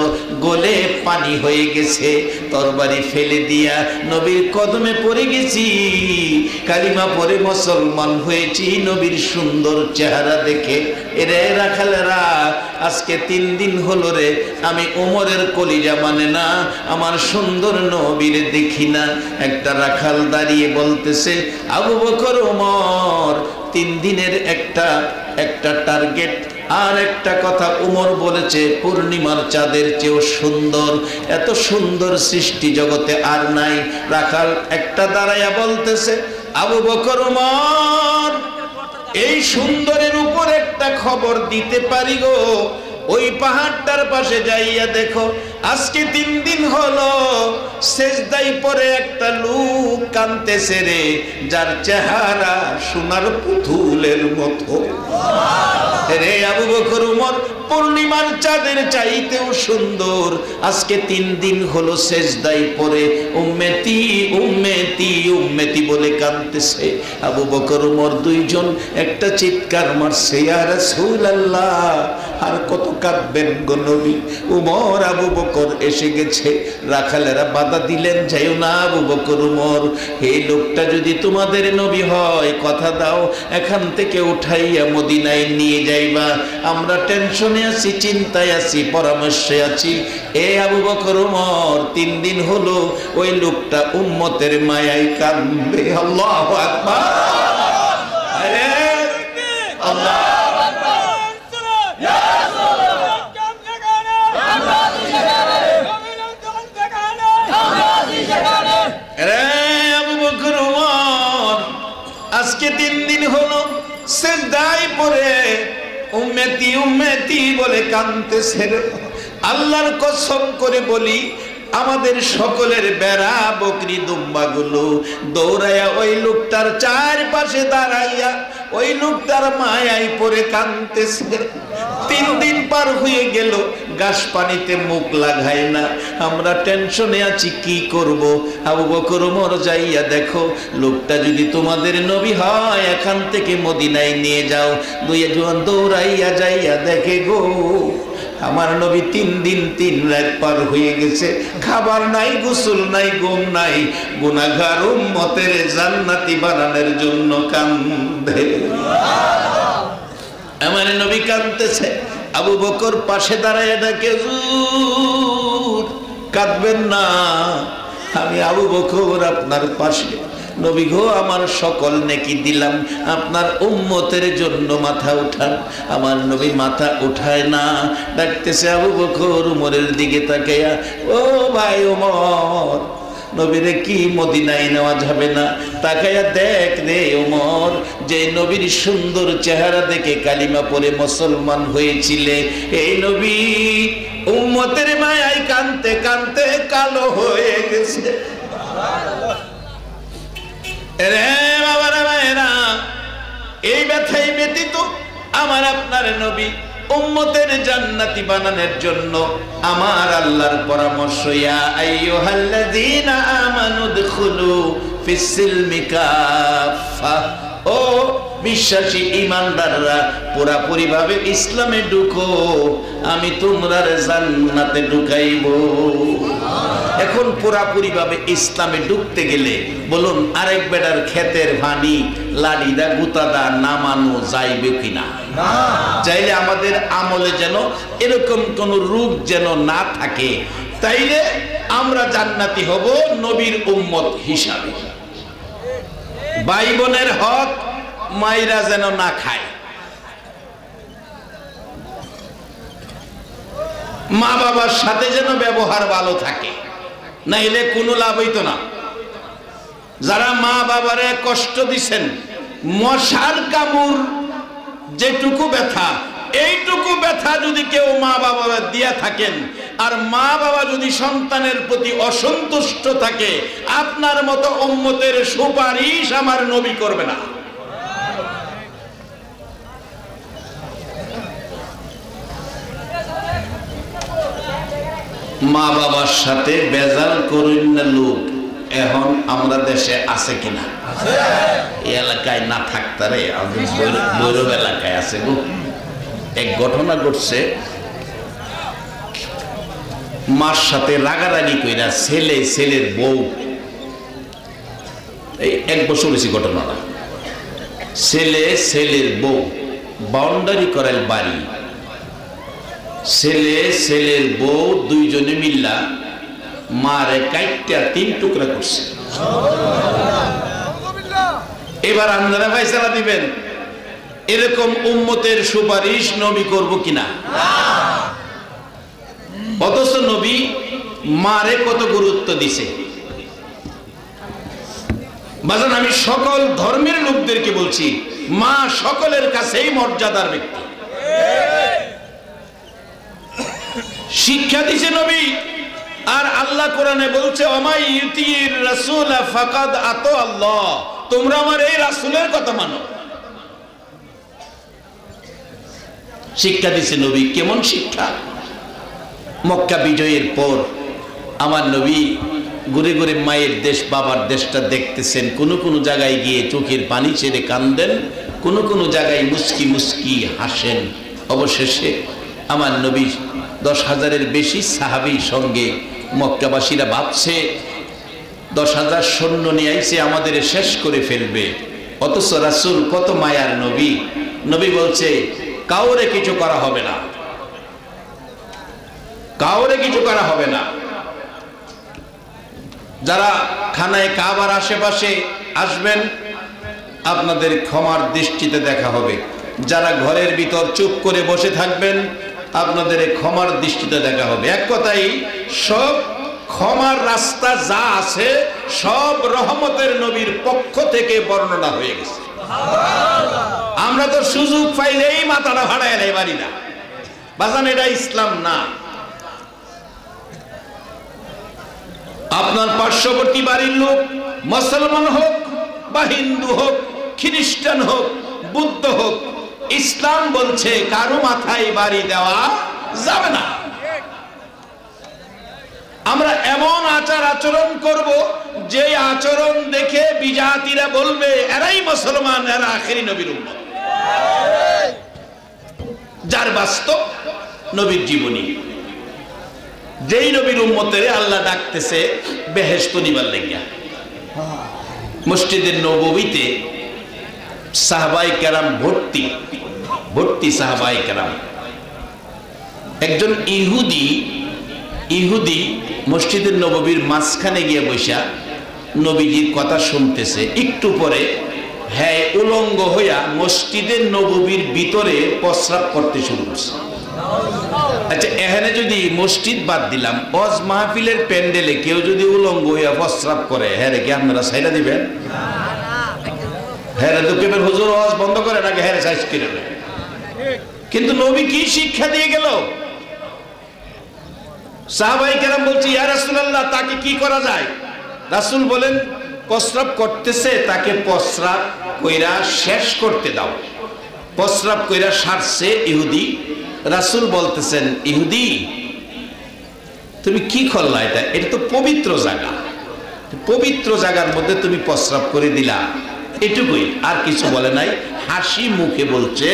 গলে পানি হয়ে গেছে। তরবারি ফেলে দিয়া নবীর কদমে পড়ে গেছি, কালিমা পড়ে মুসলমান হয়েছি নবীর সুন্দর চেহারা দেখে। এরে রাখালেরা, আজকে 3 দিন হলো রে আমি ওমরের কলিজা মানে না, আমার সুন্দর নবীর দেখি না। একটা রাখাল দাঁড়িয়ে বলতেছে, আবু বকর ওমর, 3 দিনের একটা টার্গেট। আর একটা কথা উমর বলেছে, পূর্ণিমার চাঁদের চেয়েও সুন্দর, এত সুন্দর সৃষ্টি জগতে আর নাই। রাখাল একটা দাঁড়াইয়া বলতেছে, আবু বকর ওমর, এই সুন্দরের উপর একটা খবর দিতে পারি গো। ওই পাহাড়টার পাশে যাইয়া দেখো, আজকে 3 দিন হলো সেজদাই পরে একটা লোক কাঁদতেছে রে, যার চেহারা সোনার পুতুলের মতো। রে আবু বকর ওমর, পূর্ণিমার চাঁদের চাইতেও সুন্দর, আজকে 3 দিন হলো সেজদাই পরে উম্মতি উম্মতি উম্মতি বলে কাঁদতেছে। আবু বকর ওমর দুইজন একটা চিৎকার মারছে, ইয়া রাসূলুল্লাহ, আর কত কাঁদবেন গো নবী? উমর আবু বকর এসে গেছে। রাখালেরা বাধা দিলেন, যাইও না আবু বকর ওমর, এই লোকটা যদি তোমাদের নবী হয় কথা দাও এখান থেকে উঠাইয়া মদিনায় নিয়ে যাইবা। আমরা টেনশনে আছি, চিন্তায় আছি, পরামর্শে আছি। এ আবু বকর ওমর, 3 দিন হলো ওই লোকটা উম্মতের মায়ায় কাঁদবে। আল্লাহু আকবার, আরে আল্লাহ। আজকে 3 দিন হলো সেজদায় পড়ে উম্মতি উম্মতি বলে কাঁদতেছে। আল্লাহর কসম করে বলি, আমাদের সকলের বেড়া বকরি দুম্বাগুলো দৌড়াইয়া ওই লোকটার চারপাশে দাঁড়াইয়া ওই লোকটার মায়ায় পড়ে কাঁদতেছে। 3 দিন পার হয়ে গেল, গাছ পানিতে মুখ লাগায় না। আমরা টেনশনে আছি, কি করব? আবু বকর ওমর, যাইয়া দেখো লোকটা যদি তোমাদের নবী হয় এখান থেকে মদিনায় নিয়ে যাও। দুইজন দৌড়াইয়া যাইয়া দেখে গো, আমার নবী 3 দিন 3 রাত পার হয়ে গেছে, খাবার নাই, গোসল নাই, ঘুম নাই। গুনাহগার উম্মতের জান্নাতি বানানোর জন্য কান্দে। আমার নবী কাঁদতেছে। আবু বকর পাশে দাঁড়ায় ডাকে, হুজুর কাঁদবেন না, আমি আবু বকর আপনার পাশে। নবী গো, আমার সকল নেকি দিলাম, আপনার উম্মতের জন্য মাথা উঠান। আমার নবী মাথা উঠায় না, ডাকতেছে আবু বকর উমরের দিকে তাকাইয়া, ও ভাই ওমর, নবীরে কি মদিনায় নেওয়া যাবে না? তাকাইয়া দেখ রে ওমর, যে নবীর সুন্দর চেহারা দেখে কালিমা পড়ে মুসলমান হয়েছিলে, এই নবী উম্মতের মায়ায় কানতে কানতে কালো হয়ে গেছে। রে বাবারা ভাইরা, এই ব্যথাই ব্যতীত আমার আপনার নবী উম্মতের জান্নাতি বানানোর জন্য আমার আল্লাহর পরামর্শ, ইয়া আইয়ুহাল্লাযীনা আমানু দুখুলু ফিস-সিলমি কাফা, ও বিশ্বাসী ইমানদাররা পুরাপুরি ভাবে ইসলামে ঢুকো, আমি তোমরা জান্নাতে ঢুকাইব। এখন পুরাপুরি ভাবে ইসলামে ঢুকতে গেলে বলুন, আরেক বেটার ক্ষেতের ভানি লাড়িদা গুতাদা নামানো যাইবে কিনা? চাইলে আমাদের আমলে যেন এরকম কোন রূপ যেন না থাকে, তাইলে আমরা জান্নাতি হব নবীর উম্মত হিসাবে। ভাই বোনের হক মাইরা যেন না খায়, মা বাবার সাথে যেন ব্যবহার ভালো থাকে, নাইলে কোনো লাভ হইতো না। যারা মা বাবারে কষ্ট দিছেন, মশার কামড় যেটুকু ব্যথা, এইটুকু ব্যথা যদি কেউ মা বাবা দিয়া থাকেন, আর মা বাবা যদি সন্তানের প্রতি অসন্তুষ্ট থাকে, আপনার মতো উম্মতের সুপারিশ আমার নবী করবে না। মা বাবার সাথে বেজাল করুন না লোক এখন আমরা দেশে আছে কিনা? এই এলাকায় না থাকতারে ভৈরব এলাকায় আছে গো। এক ঘটনা ঘটছে, মার সাথে রাগারাগি কইরা ছেলের বউ, এই 1 বছর হয়েছে ঘটনাটা, ছেলের বউ বাউন্ডারি করার বাড়ি, ছেলের বউ দুইজনে মিল্লা মারে কাইটা 3 টুকরা করছে। এবার আপনারা ফয়সালা দিবেন এরকম উম্মতের সুপারিশ নবী করব কিনা? অথচ নবী মারে কত গুরুত্ব দিছে। বাজান, আমি সকল ধর্মের লোকদেরকে বলছি, মা সকলের কাছেই মর্যাদার ব্যক্তি। শিক্ষা দিছে নবী। আর আল্লাহ কোরআনে বলছে ওমাই ইউতির রাসূল ফাকাদ আতা আল্লাহ, তোমরা আমার এই রাসূলের কথা মানো। শিক্ষা দিছে নবী। কেমন শিক্ষা? মক্কা বিজয়ের পর আমার নবী ঘুরে ঘুরে মায়ের দেশ বাবার দেশটা দেখতেছেন। কোন জায়গায় গিয়ে চোখের পানি ছেড়ে কান্দেন, কোন জায়গায় মুস্কি মুস্কি হাসেন। অবশেষে আমার নবী 10,000-এর বেশি সাহাবীর সঙ্গে মক্কাবাসীরা ভাবছে 10,000 সৈন্য নিয়ে আইছে আমাদের শেষ করে ফেলবে। অথচ রাসূল কত মায়ার নবী, নবী বলছে কাউরে কিছু করা হবে না, কাউরে কিছু করা হবে না। যারা খানায় কাবার আশেপাশে আসবেন আপনাদের ক্ষমার দৃষ্টিতে দেখা হবে, যারা ঘরের ভিতর চুপ করে বসে থাকবেন আপনাদের ক্ষমার দৃষ্টিতে দেখা হবে। এক কথাই সব ক্ষমার রাস্তা যা আছে সব রহমতের নবীর পক্ষ থেকে বর্ণনা হয়ে গেছে। আমরা তো সুযোগ পাইলেই মাথাটা ভাড়ায় নেই পারি না। বাজান, এটা ইসলাম না। আপনার পার্শ্ববর্তী বাড়ির লোক মুসলমান হোক বা হিন্দু হোক, খ্রিস্টান হোক, বুদ্ধ হোক, ইসলাম বলছে কারো মাথায় বাড়ি দেওয়া যাবে না। আমরা এমন আচার আচরণ করব যে আচরণ দেখে বিজাতিরা বলবে এরাই মুসলমান, এরা আখেরি নবীর উম্মত। যার বাস্তব নবীর জীবনী, যেই নবীর উম্মতের আল্লাহ ডাকতেছে বেহেশত নিবার লাগিয়া। মসজিদের নববীতে সাহাবায়ে কেরাম ভর্তি সাহাবায়ে কেরাম। একজন ইহুদি মসজিদের নববীর মাঝখানে গিয়ে বসা নবীজির কথা শুনতেছে। একটু পরে হ্যাঁ উলঙ্গ হইয়া মসজিদের নববীর ভিতরে প্রস্রাব করতে শুরু করছে। আচ্ছা, এখানে যদি মসজিদ বাদ দিলাম, ওয়াজ মাহফিলের প্যান্ডেলে কেউ যদি উলঙ্গ হইয়া প্রস্রাব করে, হ্যাঁ রে কি আপনারা সাইডা দিবেন? হ্যাঁ রে তো কেবল হুজুর ওয়াজ বন্ধ করে নাকি হ্যাঁ রে সাইজ করে। কিন্তু নবী কি শিক্ষা দিয়ে গেল? সাহাবায়ে কেরাম বলছে ইয়া রাসূলুল্লাহ, তাকে কি করা যায়? রাসূল বলেন প্রস্রাব করতেছে, তাকে প্রস্রাব কইরা শেষ করতে দাও। প্রস্রাব কইরা সারছে ইহুদি। রাসূল বলতেছেন ইহুদি তুমি কি করলা? এটা তো পবিত্র জায়গা, পবিত্র জায়গার মধ্যে তুমি প্রস্রাব করে দিলা, এটুকুই, আর কিছু বলে নাই। হাসি মুখে বলছে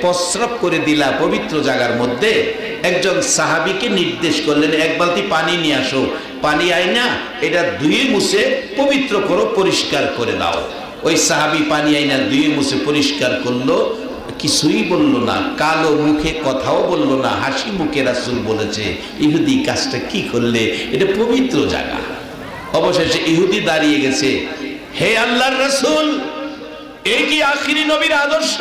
প্রস্রাব করে দিলা পবিত্র জায়গার মধ্যে। একজন সাহাবীকে নির্দেশ করলেন এক বালতি পানি নিয়ে আসো, পানি আইনা এটা ধুয়ে মুছে পবিত্র করো, পরিষ্কার করে দাও। ওই সাহাবী পানি আইনা ধুয়ে মুছে পরিষ্কার করলো, কিছুই বলল না, কালো মুখে কথাও বলল না, হাসি মুখে রাসূল বলেছে ইহুদি কাজটা কি করলে? এটা পবিত্র জায়গা। অবশেষে ইহুদি দাঁড়িয়ে গেছে, হে আল্লাহর রাসূল, এই কি আখিরি নবীর আদর্শ?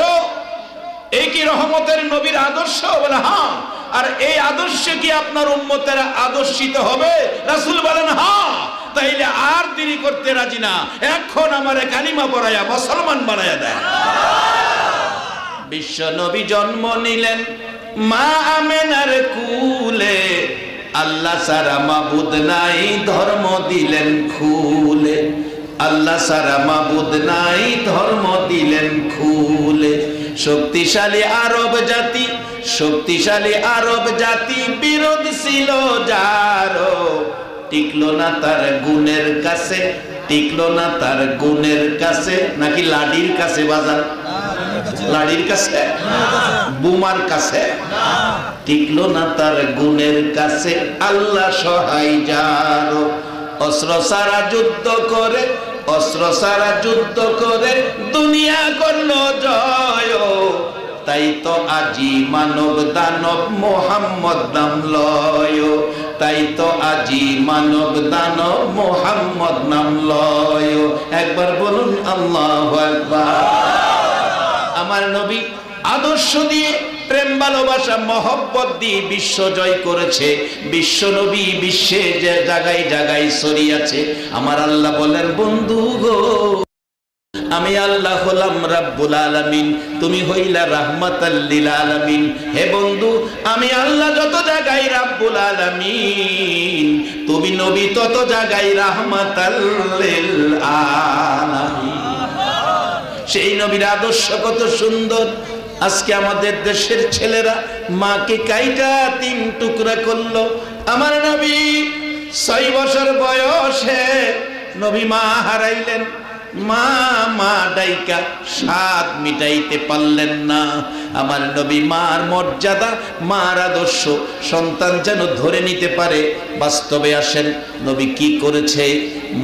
এই কি রহমতের নবীর আদর্শ? বলে হ্যাঁ। আর এই আদর্শে কি আপনার উম্মতেরা আদর্শিত হবে? রাসূল বলেন হ্যাঁ। তাইলে আর দেরি করতে রাজি না, এখন আমারে কালিমা পড়ায়া মুসলমান বানায়া দেয়। বিশ্ব নবী জন্ম নিলেন মা আমেনার কুলে, আল্লাহ সারা মাবুদ নাই ধর্ম দিলেন খুলে। আল্লাহ সারা মাবুদ নাই ধর্ম দিলেন খুলে। শক্তিশালী আরব জাতি, শক্তিশালী আরব জাতি বিরোধ ছিল যারো, টিকলো না তার গুণের কাছে, টিকলো না তার গুণের কাছে। নাকি লাডির কাছে বাজার? লাডির কাছে, বুমার কাছে, টিকলো না তার গুণের কাছে। আল্লাহ সহায় যারো, অস্ত্র সারা যুদ্ধ করে, অস্ত্র সারা যুদ্ধ করে দুনিয়া করলো জয়। তাই তো আজি মানব দানব মোহাম্মদ নাম লয়, তাই তো আজি মানব দানব মোহাম্মদ নাম লয়। একবার বলুন আল্লাহু আকবার। আমার নবী আদর্শ দিয়ে, প্রেম ভালোবাসা মহব্বত দিয়ে বিশ্ব জয় করেছে। বিশ্ব নবী বিশ্বে যে জায়গায় জায়গায় ছড়িয়েছে। আমার আল্লাহ বলেন, বন্ধু গো, আমি আল্লাহ হলাম রাব্বুল আলামিন, তুমি হইলা রাহমাতাল লিল আলামিন। হে বন্ধু, আমি আল্লাহ যত জায়গায় রাব্বুল আলামিন, তুমি নবী তত জায়গায় রাহমাতাল লিল আলামিন। সেই নবীর আদর্শ কত সুন্দর। আজকে আমাদের দেশের ছেলেরা মাকে কাইটা 3 টুকরা করলো। আমার নবী 6 বছর বয়সে নবী মা হারাইলেন। মা মা ডাইকা স্বাদ মিটাইতে পারলেন না। আমার নবী মার মর্যাদা, মার আদর্শ সন্তান যেন ধরে নিতে পারে। বাস্তবে আসেন, নবী কি করেছে?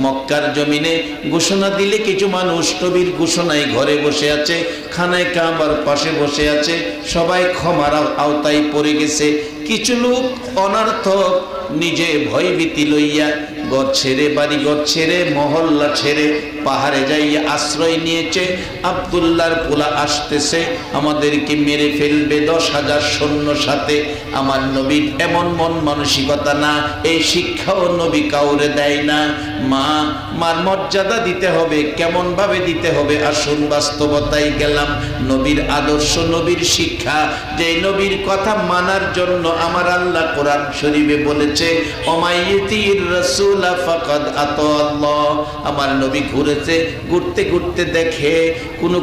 মক্কার জমিনে ঘোষণা দিলে কিছু মানুষ নবীর ঘোষণায় ঘরে বসে আছে, খানায় কাবার পাশে বসে আছে, সবাই ক্ষমার আওতায় পড়ে গেছে। কিছু লোক অনর্থক নিজে ভয়ভীতি লইয়া ঘর ছেড়ে, বাড়ি ঘর ছেড়ে, মহল্লা ছেড়ে পাহাড়ে যাইয়া আশ্রয় নিয়েছে। আব্দুল্লাহর পোলা আসতেছে, আমাদেরকে মেরে ফেলবে, 10,000 সৈন্য সাথে। আমার নবীর এমন মন মানসিকতা না, এই শিক্ষাও নবী কাউরে দেয় না। মার মর্যাদা দিতে হবে। কেমন ভাবে দিতে হবে? আসুন বাস্তবতায় গেলাম। নবীর আদর্শ, নবীর শিক্ষা, যে নবীর কথা মানার জন্য আমার আল্লাহ কোরআন শরীফে বলেছে, ওমাইয়ুতির রাসূলা ফাকাদ আতাআল্লাহ। আমার নবী ঘুরেছে, ঘুরতে ঘুরতে দেখে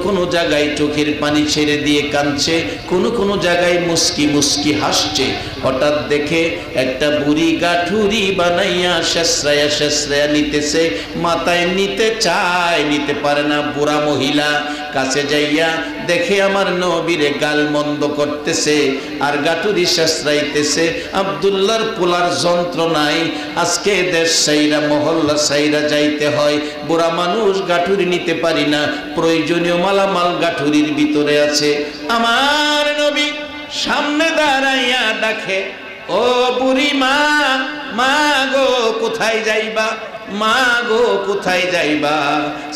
কোন জায়গায় চোখের পানি ছেড়ে দিয়ে কাঁদছে, কোন জায়গায় মুস্কি মুস্কি হাসছে। হঠাৎ দেখে একটা বুড়ি গাঠুরি বানাইয়া শেষরায়া শেষরায়া নিতেছে। মাথায় নিতে চায়, নিতে পারে না। বুড়া মহিলা কাছে যাইয়া দেখে আমার নবীরে গাল মন্দ করতেছে আর গাঠুরি শেষরাইতেছে। আব্দুল্লাহর পোলার যন্ত্রণায় আজকে দেশ সাইরা, মহল্লা সাইরা যাইতে হয়। বুড়া মানুষ, গাঠুরি নিতে পারি না, প্রয়োজনীয় মালামাল গাঠুরির ভিতরে আছে। আমার নবী সামনে দাঁড়াইয়া ডাকে, ও বুড়ি মা, মা গো কোথায় যাইবা? মা গো কোথায় যাইবা?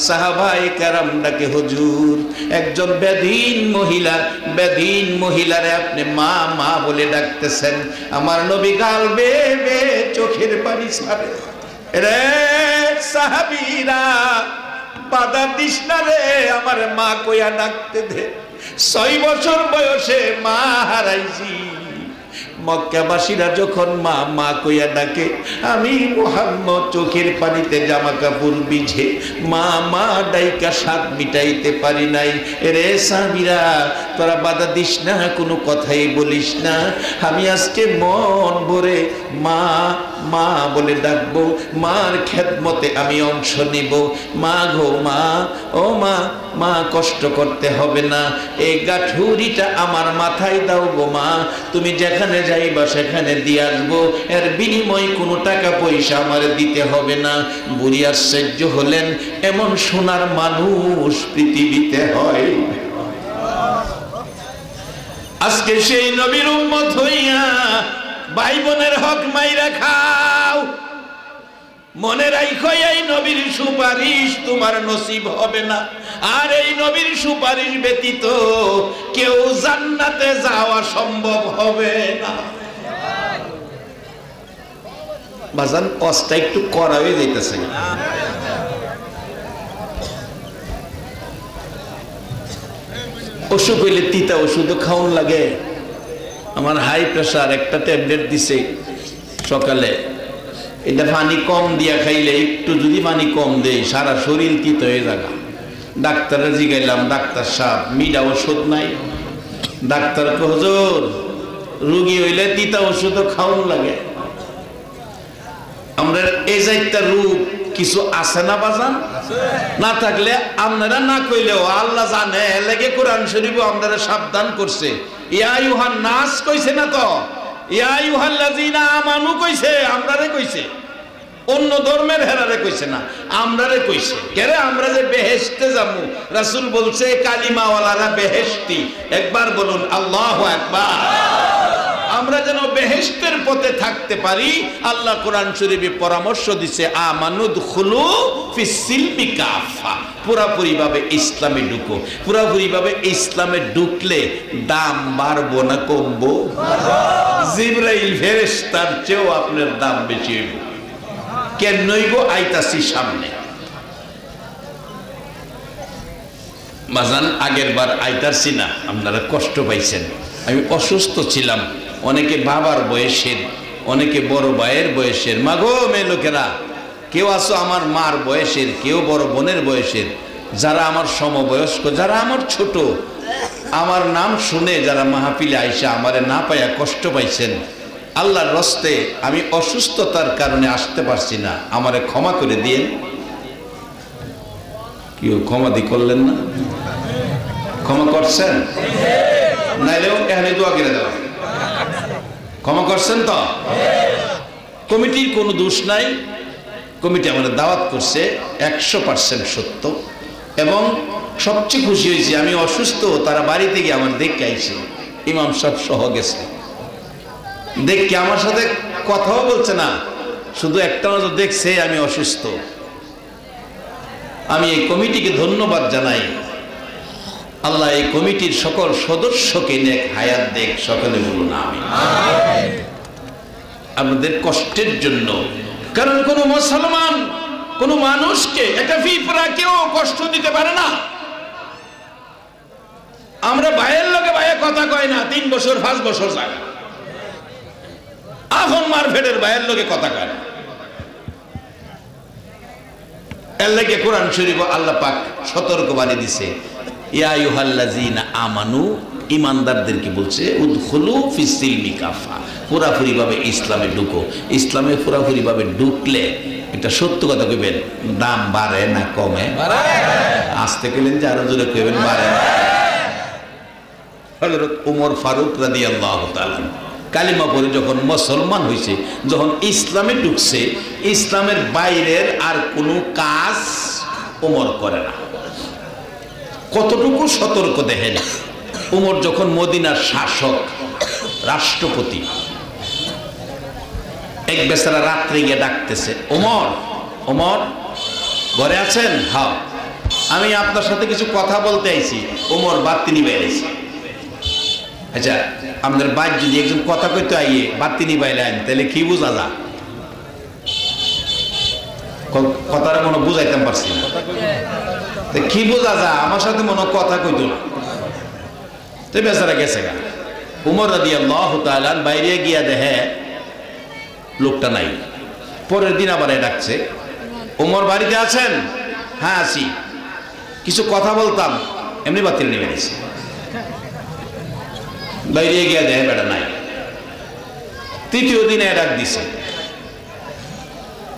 সাহাবায়ে কেরাম ডাকে, হুজুর একজন বেদীন মহিলা, বেদীন মহিলারে আপনি মা মা বলে ডাকতেছেন। আমার নবী গাল বেয়ে চোখের পানি ছাড়ে। রে সাহাবীরা, বাধা দিস না রে, আমার মা কইয়া ডাকতে দে। 6 বছর বয়সে মা হারাইছি। মক্কাবাসীরা যখন মা মা কইয়া ডাকে, আমি মুহাম্মদ চোখের পানিতে জামা কাপড় ভিজে মা মা ডাইকা স্বাদ মিটাইতে পারি নাই। রে সাহাবীরা, তোরা বাধা দিস না, কোনো কথাই বলিস না। আমি আজকে মন ভরে মা মা বলে ডাকবো, মার খেদমতে আমি অংশ নিব। মা গো মা, ও মা, মা কষ্ট করতে হবে না, এই গাঠুরিটা আমার মাথায় দাও গো মা, তুমি যেখানে যাইবা সেখানে দিয়ে আসবো, এর বিনিময়ে কোনো টাকা পয়সা আমার দিতে হবে না। বুড়ি আশ্চর্য হলেন, এমন সোনার মানুষ পৃথিবীতে হয়। আজকে সেই নবীর উম্মত হইয়া ভাই বোনের হক মাইরা খাও। মনে রাখো, এই নবীর সুপারিশ তোমার নসিব হবে না। আর এই নবীর সুপারিশ ব্যতীত কেউ জান্নাতে যাওয়া সম্ভব হবে না। বাজান কষ্ট একটু করা হয়ে যাইতেছে। ওষুধ হইলে তিতা ওষুধ খাওয়ান লাগে। আমার হাই প্রেশার, একটা ট্যাবলেট দিছে সকালে, এটা পানি কম দিয়া খাইলে, একটু যদি পানি কম দেয় সারা শরীর তিত হয়ে যাগা। ডাক্তারে জিগাইলাম, ডাক্তার সাহেব মিডা ওষুধ নাই? ডাক্তার কয় হুজুর রুগী হইলে তিতা ওষুধও খাওয়ানো লাগে। আমরা এই যাইতা রূপ কিছু আছে না বাজান? না থাকলে আপনারা না কইলেও আল্লাহ জানে, লেগে কোরআন শরীফ আপনারা সাবধান করছে। ইয়া আইয়ুহান নাস কইছে না তো, ইয়া আইয়ুহাল্লাযীনা আমানু কইছে, আমরারে কইছে, অন্য ধর্মের হেরারে কইছে না, আমরারে কইছে। কেরে আমরা যে বেহেশতে যাবো, রাসূল বলছে কালিমাওয়ালারা বেহেশতি। একবার বলুন আল্লাহু আকবার। আমরা যেন বেহেশতের পথে থাকতে পারি, আল্লাহ কোরআন শরীফে পরামর্শ দিছে আমানুদখুলু ফিস সিলমি কাফা, পুরাপুরি ভাবে ইসলামে ঢুকো। পুরাপুরি ভাবে ইসলামে ঢুকলে দাম বাড়বো না কমবো? জিবরাইল ফেরেশতার চেয়েও আপনার দাম বেশি হইব। কেন নইব? আইতাছি সামনে। বাজান আগের বার আইতাছি না, আপনারা কষ্ট পাইছেন। আমি অসুস্থ ছিলাম, অনেকে বাবার বয়সের, অনেকে বড় ভাইয়ের বয়সের। মাগো মেয়ে লোকেরা, কেউ আছো আমার মার বয়সের, কেউ বড় বোনের বয়সের, যারা আমার সমবয়স্ক, যারা আমার ছোট, আমার নাম শুনে যারা মাহফিলে আইসা আমারে না পাইয়া কষ্ট পাইছেন, আল্লাহর রস্তে আমি অসুস্থতার কারণে আসতে পারছি না, আমারে ক্ষমা করে দিয়েন। কেউ ক্ষমা দি করলেন না? ক্ষমা করছেন? নাইলেও এখানে দোয়া করে দেওয়া। ক্ষমা করছেন তো? কমিটির কোনো দোষ নাই। কমিটি আমাদের দাওয়াত করছে 100% সত্য। এবং সবচেয়ে খুশি হয়েছি, আমি অসুস্থ, তারা বাড়িতে গিয়ে আমার দেখে আইছে, ইমাম সাহেব সহ গেছে, দেখে আমার সাথে কথাও বলছে না, শুধু একটা নজর দেখছে আমি অসুস্থ। আমি এই কমিটিকে ধন্যবাদ জানাই। আল্লাহ এই কমিটির সকল সদস্যকে নেক হায়াত দেখ, সকলে বলুন আমিন। আপনাদের কষ্টের জন্য, কারণ কোন মুসলমান কোন মানুষকে, একটা পিঁপড়াকেও কষ্ট দিতে পারে না। আমরা ভাইয়ের লোকে ভাইয়ে কথা কয় না, 3 বছর 5 বছর জায়গা, এখন মারফেটের ভাইয়ের লোকে কথা কয় না। এর লাগে কোরআন শরীফ আল্লাহ পাক সতর্কবাণী দিছে, ইয়া আইয়ুহাল্লাযীনা আমানু, ইমানদারদেরকে বলছে উদখুলু ফিস সিলমি কাফা, পুরাপুরি ভাবে ইসলামে ঢুকো। ইসলামে পুরাপুরি ভাবে ঢুকলে, এটা সত্য কথা কইবেন, দাম বাড়ে না কমে? আসতে কইলেন যে আরো জোরে কইবেন বাড়ে। হযরত ওমর ফারুক রাদিয়াল্লাহু তাআলা কালিমা পড়ে যখন মুসলমান হয়েছে, যখন ইসলামে ঢুকছে, ইসলামের বাইরের আর কোনো কাজ ওমর করে না। কতটুকু সতর্ক দেখেন। ওমর যখন মদিনার শাসক, রাষ্ট্রপতি, এক বেচারা রাত্রে গিয়ে ডাকতেছে, ওমর, ওমর ঘরে আছেন? হ্যাঁ, আমি আপনার সাথে কিছু কথা বলতে আইছি। ওমর বাতি নিবে আইছি। আচ্ছা, আমাদের বাইর যদি একজন কথা কইতে আইয়ে বাতি নিবাইলেন, তাহলে কি বোঝা যা? কথাটা মনে বুঝাইতাম পারছি না, কি বোঝা যা? আমার সাথে মনে কথা কইতো না। তো বেচারা গেছে গা। উমর রাদিয়াল্লাহু তাআলা বাইরে গিয়া দেখে লোকটা নাই। পরের দিন আবার ডাকছে, উমর বাড়িতে আছেন? হ্যাঁ আছি, কিছু কথা বলতাম, এমনি বাতিল নেমে গেছে। বাইরে গিয়া দেখে বেটা নাই। তৃতীয় দিনে ডাক দিছে।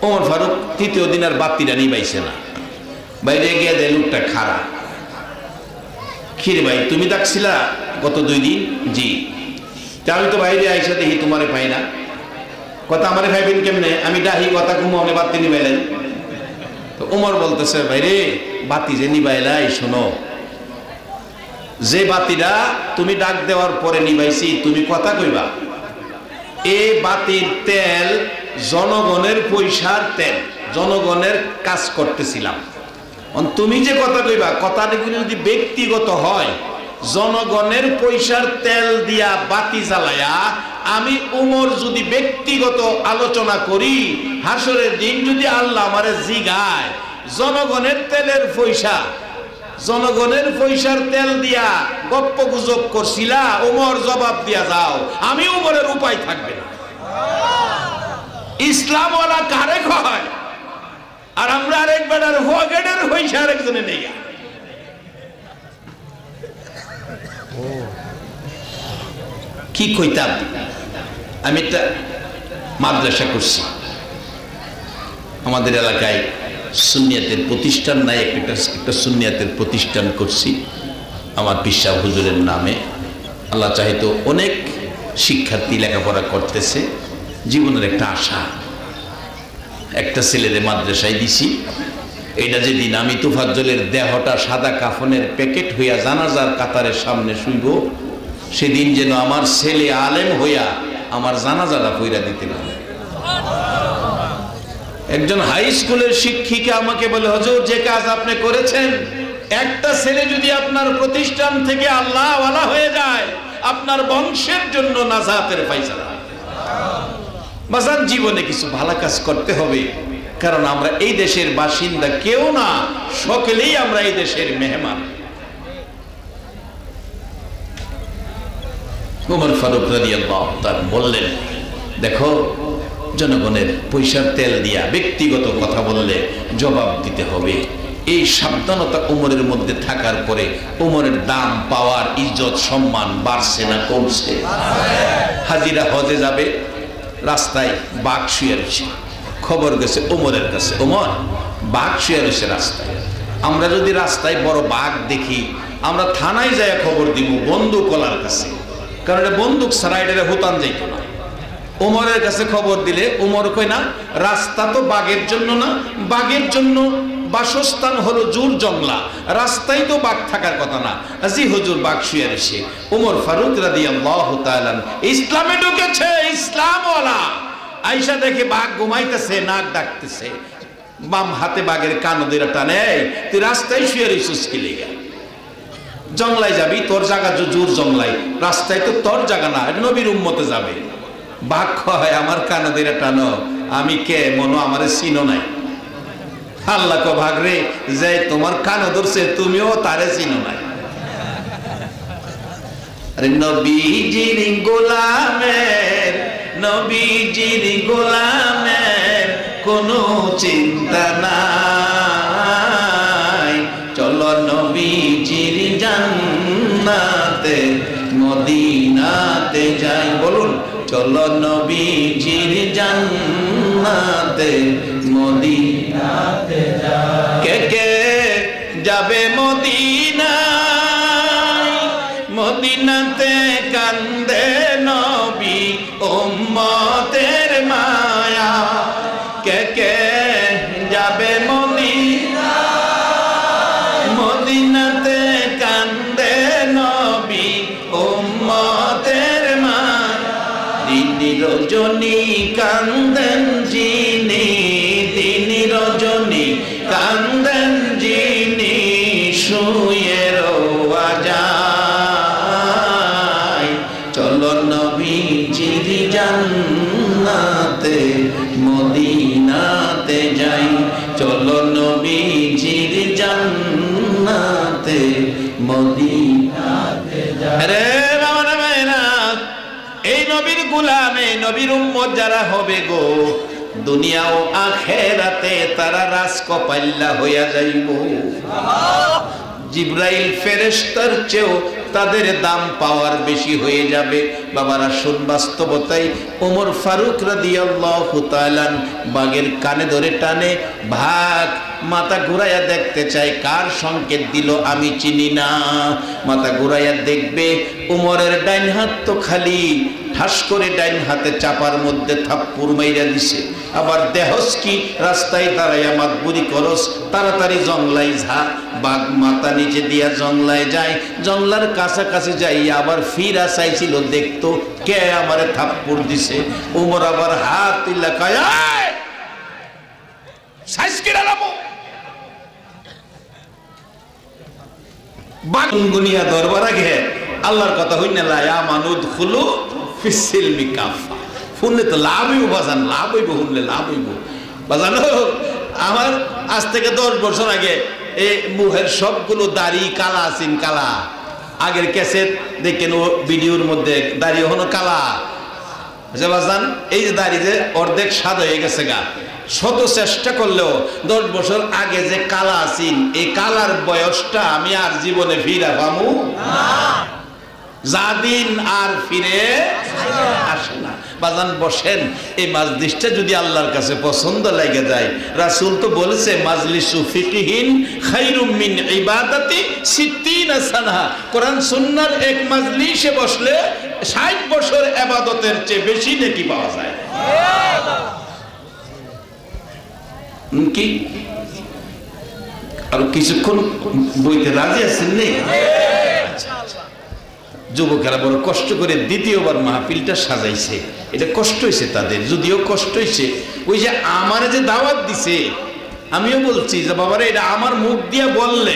ওমর ফারুক তৃতীয় দিন আর বাতিটা নিবাইছে না। বাইরে গিয়া দেয় লোকটা খারাপ। খিরে ভাই, তুমি ডাকছিলা গত 2 দিন? জি। আমি তো বাইরে আইসা দেখি তোমারে পাই না। কথা আমারে ভাইবেন কেমনে? আমি ডাহি কথা কুমো, আপনি বাতি নিবাইলেন। তো ওমর বলতেছে, ভাইরে বাতি যে নিবাইলাই, শোনো, যে বাতিটা তুমি ডাক দেওয়ার পরে নিবাইছি, তুমি কথা কইবা, এই বাতির তেল জনগণের পয়সার তেল, জনগণের কাজ করতেছিলাম। তুমি যে কথা কইবা, কথাটা যদি ব্যক্তিগত হয়, জনগণের পয়সার তেল দিয়া বাতি জ্বালায়া আমি উমর যদি ব্যক্তিগত আলোচনা করি, হাসরের দিন যদি আল্লাহ আমারে জিগায়, জনগণের তেলের পয়সা, জনগণের পয়সার তেল দিয়া গপ্প গুজব করছিলা, উমর জবাব দিয়া যাও, আমি উমরের উপায় থাকবে না। ইসলাম ওরা কারে কয়? আর আমরা আরেক বেটার হোগেডের পয়সা আরেকজনে নেই। কি কইতাম, আমি একটা মাদ্রাসা করছি আমাদের এলাকায়, সুন্নিয়াতের প্রতিষ্ঠান নাই, একটা সুন্নিয়াতের প্রতিষ্ঠান করছি আমার পিসা হুজুরের নামে। আল্লাহ চাহিত অনেক শিক্ষার্থী লেখাপড়া করতেছে, জীবনের একটা আশা। একটা ছেলেদের মাদ্রাসায় দিছি। এটা যেদিন আমি তোফাজ্জলের দেহটা সাদা কাফনের প্যাকেট হইয়া জানাজার কাতারের সামনে শুইব, সেদিন যেন আমার ছেলে আলেম হইয়া আমার জানাজাটা কইরা দিতে পারে। একজন হাই স্কুলের শিক্ষিকা আমাকে বলে, হুজুর যে কাজ আপনি করেছেন, একটা ছেলে যদি আপনার প্রতিষ্ঠান থেকে আল্লাহ ওয়ালা হয়ে যায়, আপনার বংশের জন্য নাজাতের ফায়সালা। বাজার জীবনে কিছু ভালো কাজ করতে হবে, কারণ আমরা এই দেশের বাসিন্দা কেউ না, সকলেই আমরা এই দেশের মেহমান। ওমর ফারুক রাদিয়াল্লাহু তাআলা বললেন, দেখো জনগণের পয়সার তেল দিয়া ব্যক্তিগত কথা বললে জবাব দিতে হবে। এই সাবধানতা ওমরের মধ্যে থাকার পরে ওমরের দাম, পাওয়ার, ইজ্জত, সম্মান বাড়ছে না কমছে? হাজিরা হজে যাবে, রাস্তায় বাঘ শুয়ে রয়েছে, খবর গেছে ওমরের কাছে, ওমর বাঘ শুয়ে রয়েছে রাস্তায়। আমরা যদি রাস্তায় বড় বাঘ দেখি, আমরা থানায় যায় খবর দিব বন্দুকওয়ালার কাছে, কারণ এটা বন্দুক ছাড়া এটা হুতান যাইত না। ওমরের কাছে খবর দিলে ওমর কয় না, রাস্তা তো বাঘের জন্য না, বাঘের জন্য বাসস্থান হলো জুর জংলা, রাস্তায় তো বাঘ থাকার কথা না। জি হুজুর বাঘ শুয়ে রয়েছে। ওমর ফারুক রাদিয়াল্লাহু তাআলা ইসলামে ঢুকেছে, ইসলামওয়ালা। আয়েশা দেখে বাঘ ঘুমাইতেছে, নাক ডাকতেছে, বাম হাতে বাঘের কান ধরে টানে, তুই রাস্তায় শুয়ে রইছিস কি লেগে? জংলায় যাবি, তোর জায়গা জুর জংলায়, রাস্তায় তো তোর জায়গা না, এটা নবীর উম্মতে যাবে। বাঘ হয় আমার কান ধরে টানো, আমি কে মনো আমারে চিনো নাই। আল্লাহ কো ভাগ রে, যে তোমার কান ধরছে তুমিও তারে চিনো নাই। আরে নবীজির গোলামের, নবীজির গোলামের কোনো চিন্তা নাই, চলো নবীজির জান্নাতে মদিনাতে যাই। বলুন, চলো নবীজির জান্নাতে মদিনাতে যাই। কে কে যাবে মদিনায়, মদিনাতে কান্দে নবী উম্মতের মায়া। কে কে যাবে মদিনায়, মদিনাতে কান্দে নবী উম্মতের মায়া। দিন রজনী কান্দেন যিনি, দিন রজনী কান্দেন যিনি, শুয়ে রোয়া যায়। চলো নবীজির জান্নাতে মদিনাতে যাই, চলো নবীজির জান্নাতে মদিনাতে যাই। রে বাবা মেয়েরা, এই নবীর গোলাম, এই নবীর উম্মত যারা হবে গো, দুনিয়া ও আখিরাতে তারা রাজকপাল্লা হইয়া যাইব। জিবরাইল ফেরেশতার চেয়েও তাদের দাম পাওয়ার বেশি হয়ে যাবে। বাবারা শুন, বাস্তবতাই ওমর ফারুক রাদিয়াল্লাহু তাআলা বাঘের কানে ধরে টানে, ভাগ, মাথা ঘুরাইয়া দেখতে চাই কার সংকেত দিল আমি চিনি না। মাথা ঘুরাইয়া দেখবে ওমরের ডাইন হাত তো খালি, ঠাস করে ডাইন হাতে চাপার মধ্যে থাপ্পড় মাইরা দিছে। আবার দেহস কি রাস্তায় দাঁড়াইয়া মাতবুরি করস, তাড়াতাড়ি জংলায় যা। বাঘ মাথা নিচে দিয়া জংলায় যায়, জংলার কাছাকাছি যাইয়া আবার ফিরা চাইছিল, দেখতো কে আমারে থাপ্পড় দিছে। ওমর আবার হাত তুইলা কয়, বাঘ গুনিয়া দরবার আগে আল্লাহর কথা হইনা লা মানুদ খুলু ফিসিলমি কাফা। শুনলে তো লাভ হইব বাজান, লাভ হইব, শুনলে লাভ হইব বাজান। আমার আজ থেকে 10 বছর আগে এই মুহের সবগুলো দাড়ি কালা আছেন, কালা। আগের ক্যাসেট দেখেন ও ভিডিওর মধ্যে দাড়ি হলো কালা বাজান। এই যে দাড়ি যে অর্ধেক সাদা হয়ে গেছে গা, শত চেষ্টা করলেও 10 বছর আগে যে কালা আছেন, এই কালার বয়সটা আমি আর জীবনে ফিরা পামু না। যাদিন আর ফিরে আসে না। বাজান বসেন, এই মাজলিসটা যদি আল্লাহর কাছে পছন্দ লেগে যায়, রাসূল তো বলেছে মাজলিসু ফিকহিন খায়রুম মিন ইবাদাতি 60 সানা। কোরআন সুন্নাহর এক মাজলিসে বসলে 60 বছর ইবাদতের চেয়ে বেশি নেকি পাওয়া যায়। কি আর কিছুক্ষণ বইতে রাজি আছেন নেই? যুবকেরা বড় কষ্ট করে দ্বিতীয়বার মাহফিলটা সাজাইছে, এটা কষ্ট হয়েছে তাদের, যদিও কষ্ট হয়েছে ওই যে আমার যে দাওয়াত দিছে, আমিও বলছি যে বাবারে এটা আমার মুখ দিয়ে বললে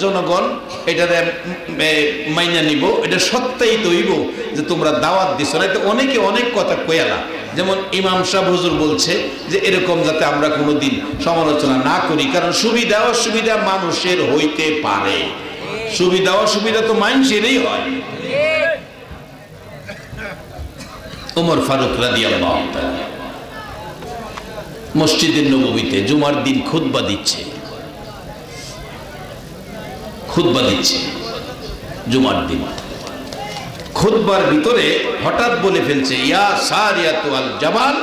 জনগণ এটা মাইনা নিব, এটা সত্যায়িত হইব যে তোমরা দাওয়াত দিছো না। তো অনেকে অনেক কথা কয়ালা, যেমন ইমাম সাহেব হুজুর বলছে যে এরকম যাতে আমরা কোনোদিন সমালোচনা না করি, কারণ সুবিধা অসুবিধা মানুষের হইতে পারে, সুবিধা অসুবিধা তো মানুষেরই হয়। ওমর ফারুক রাদিয়াল্লাহু তাআলা মসজিদে নববীতে জুমার দিন খুতবা দিচ্ছে জুমার দিন। খুতবার ভিতরে হঠাৎ বলে ফেলছে, ইয়া সারিয়াতু আল জাবাল।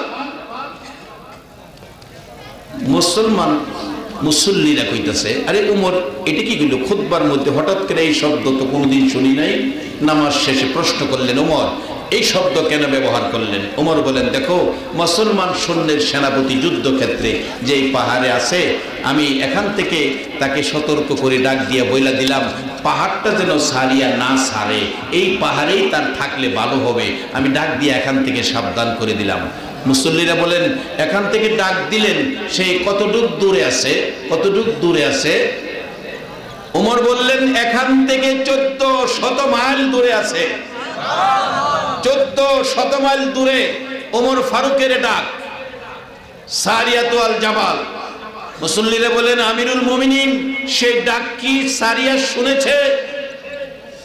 মুসলমান মুসল্লিরা কইতাছে, আরে উমর এটা কি কইলো খুতবার মধ্যে হঠাৎ করে এই শব্দ তো কোনোদিন শুনি নাই। নামাজ শেষে প্রশ্ন করলেন, ওমর এই শব্দ কেন ব্যবহার করলেন? ওমর বলেন, দেখো মুসলমান সৈন্যের সেনাপতি যুদ্ধক্ষেত্রে যে পাহাড়ে আছে, আমি এখান থেকে তাকে সতর্ক করে ডাক দিয়ে বইলা দিলাম পাহাড়টা যেন সারিয়া না সারে, এই পাহাড়েই তার থাকলে ভালো হবে, আমি ডাক দিয়ে এখান থেকে সাবধান করে দিলাম। মুসল্লিরা বলেন, এখান থেকে ডাক দিলেন, সেই কতটুক দূরে আছে? ওমর বললেন, এখান থেকে 1400 মাইল দূরে আছে। 1400 মাইল দূরে ওমর ফারুকের ডাক, সারিয়াতু আল জাবাল। মুসল্লিরা বলেন, আমিরুল মুমিনিন সেই ডাক কি সারিয়া শুনেছে?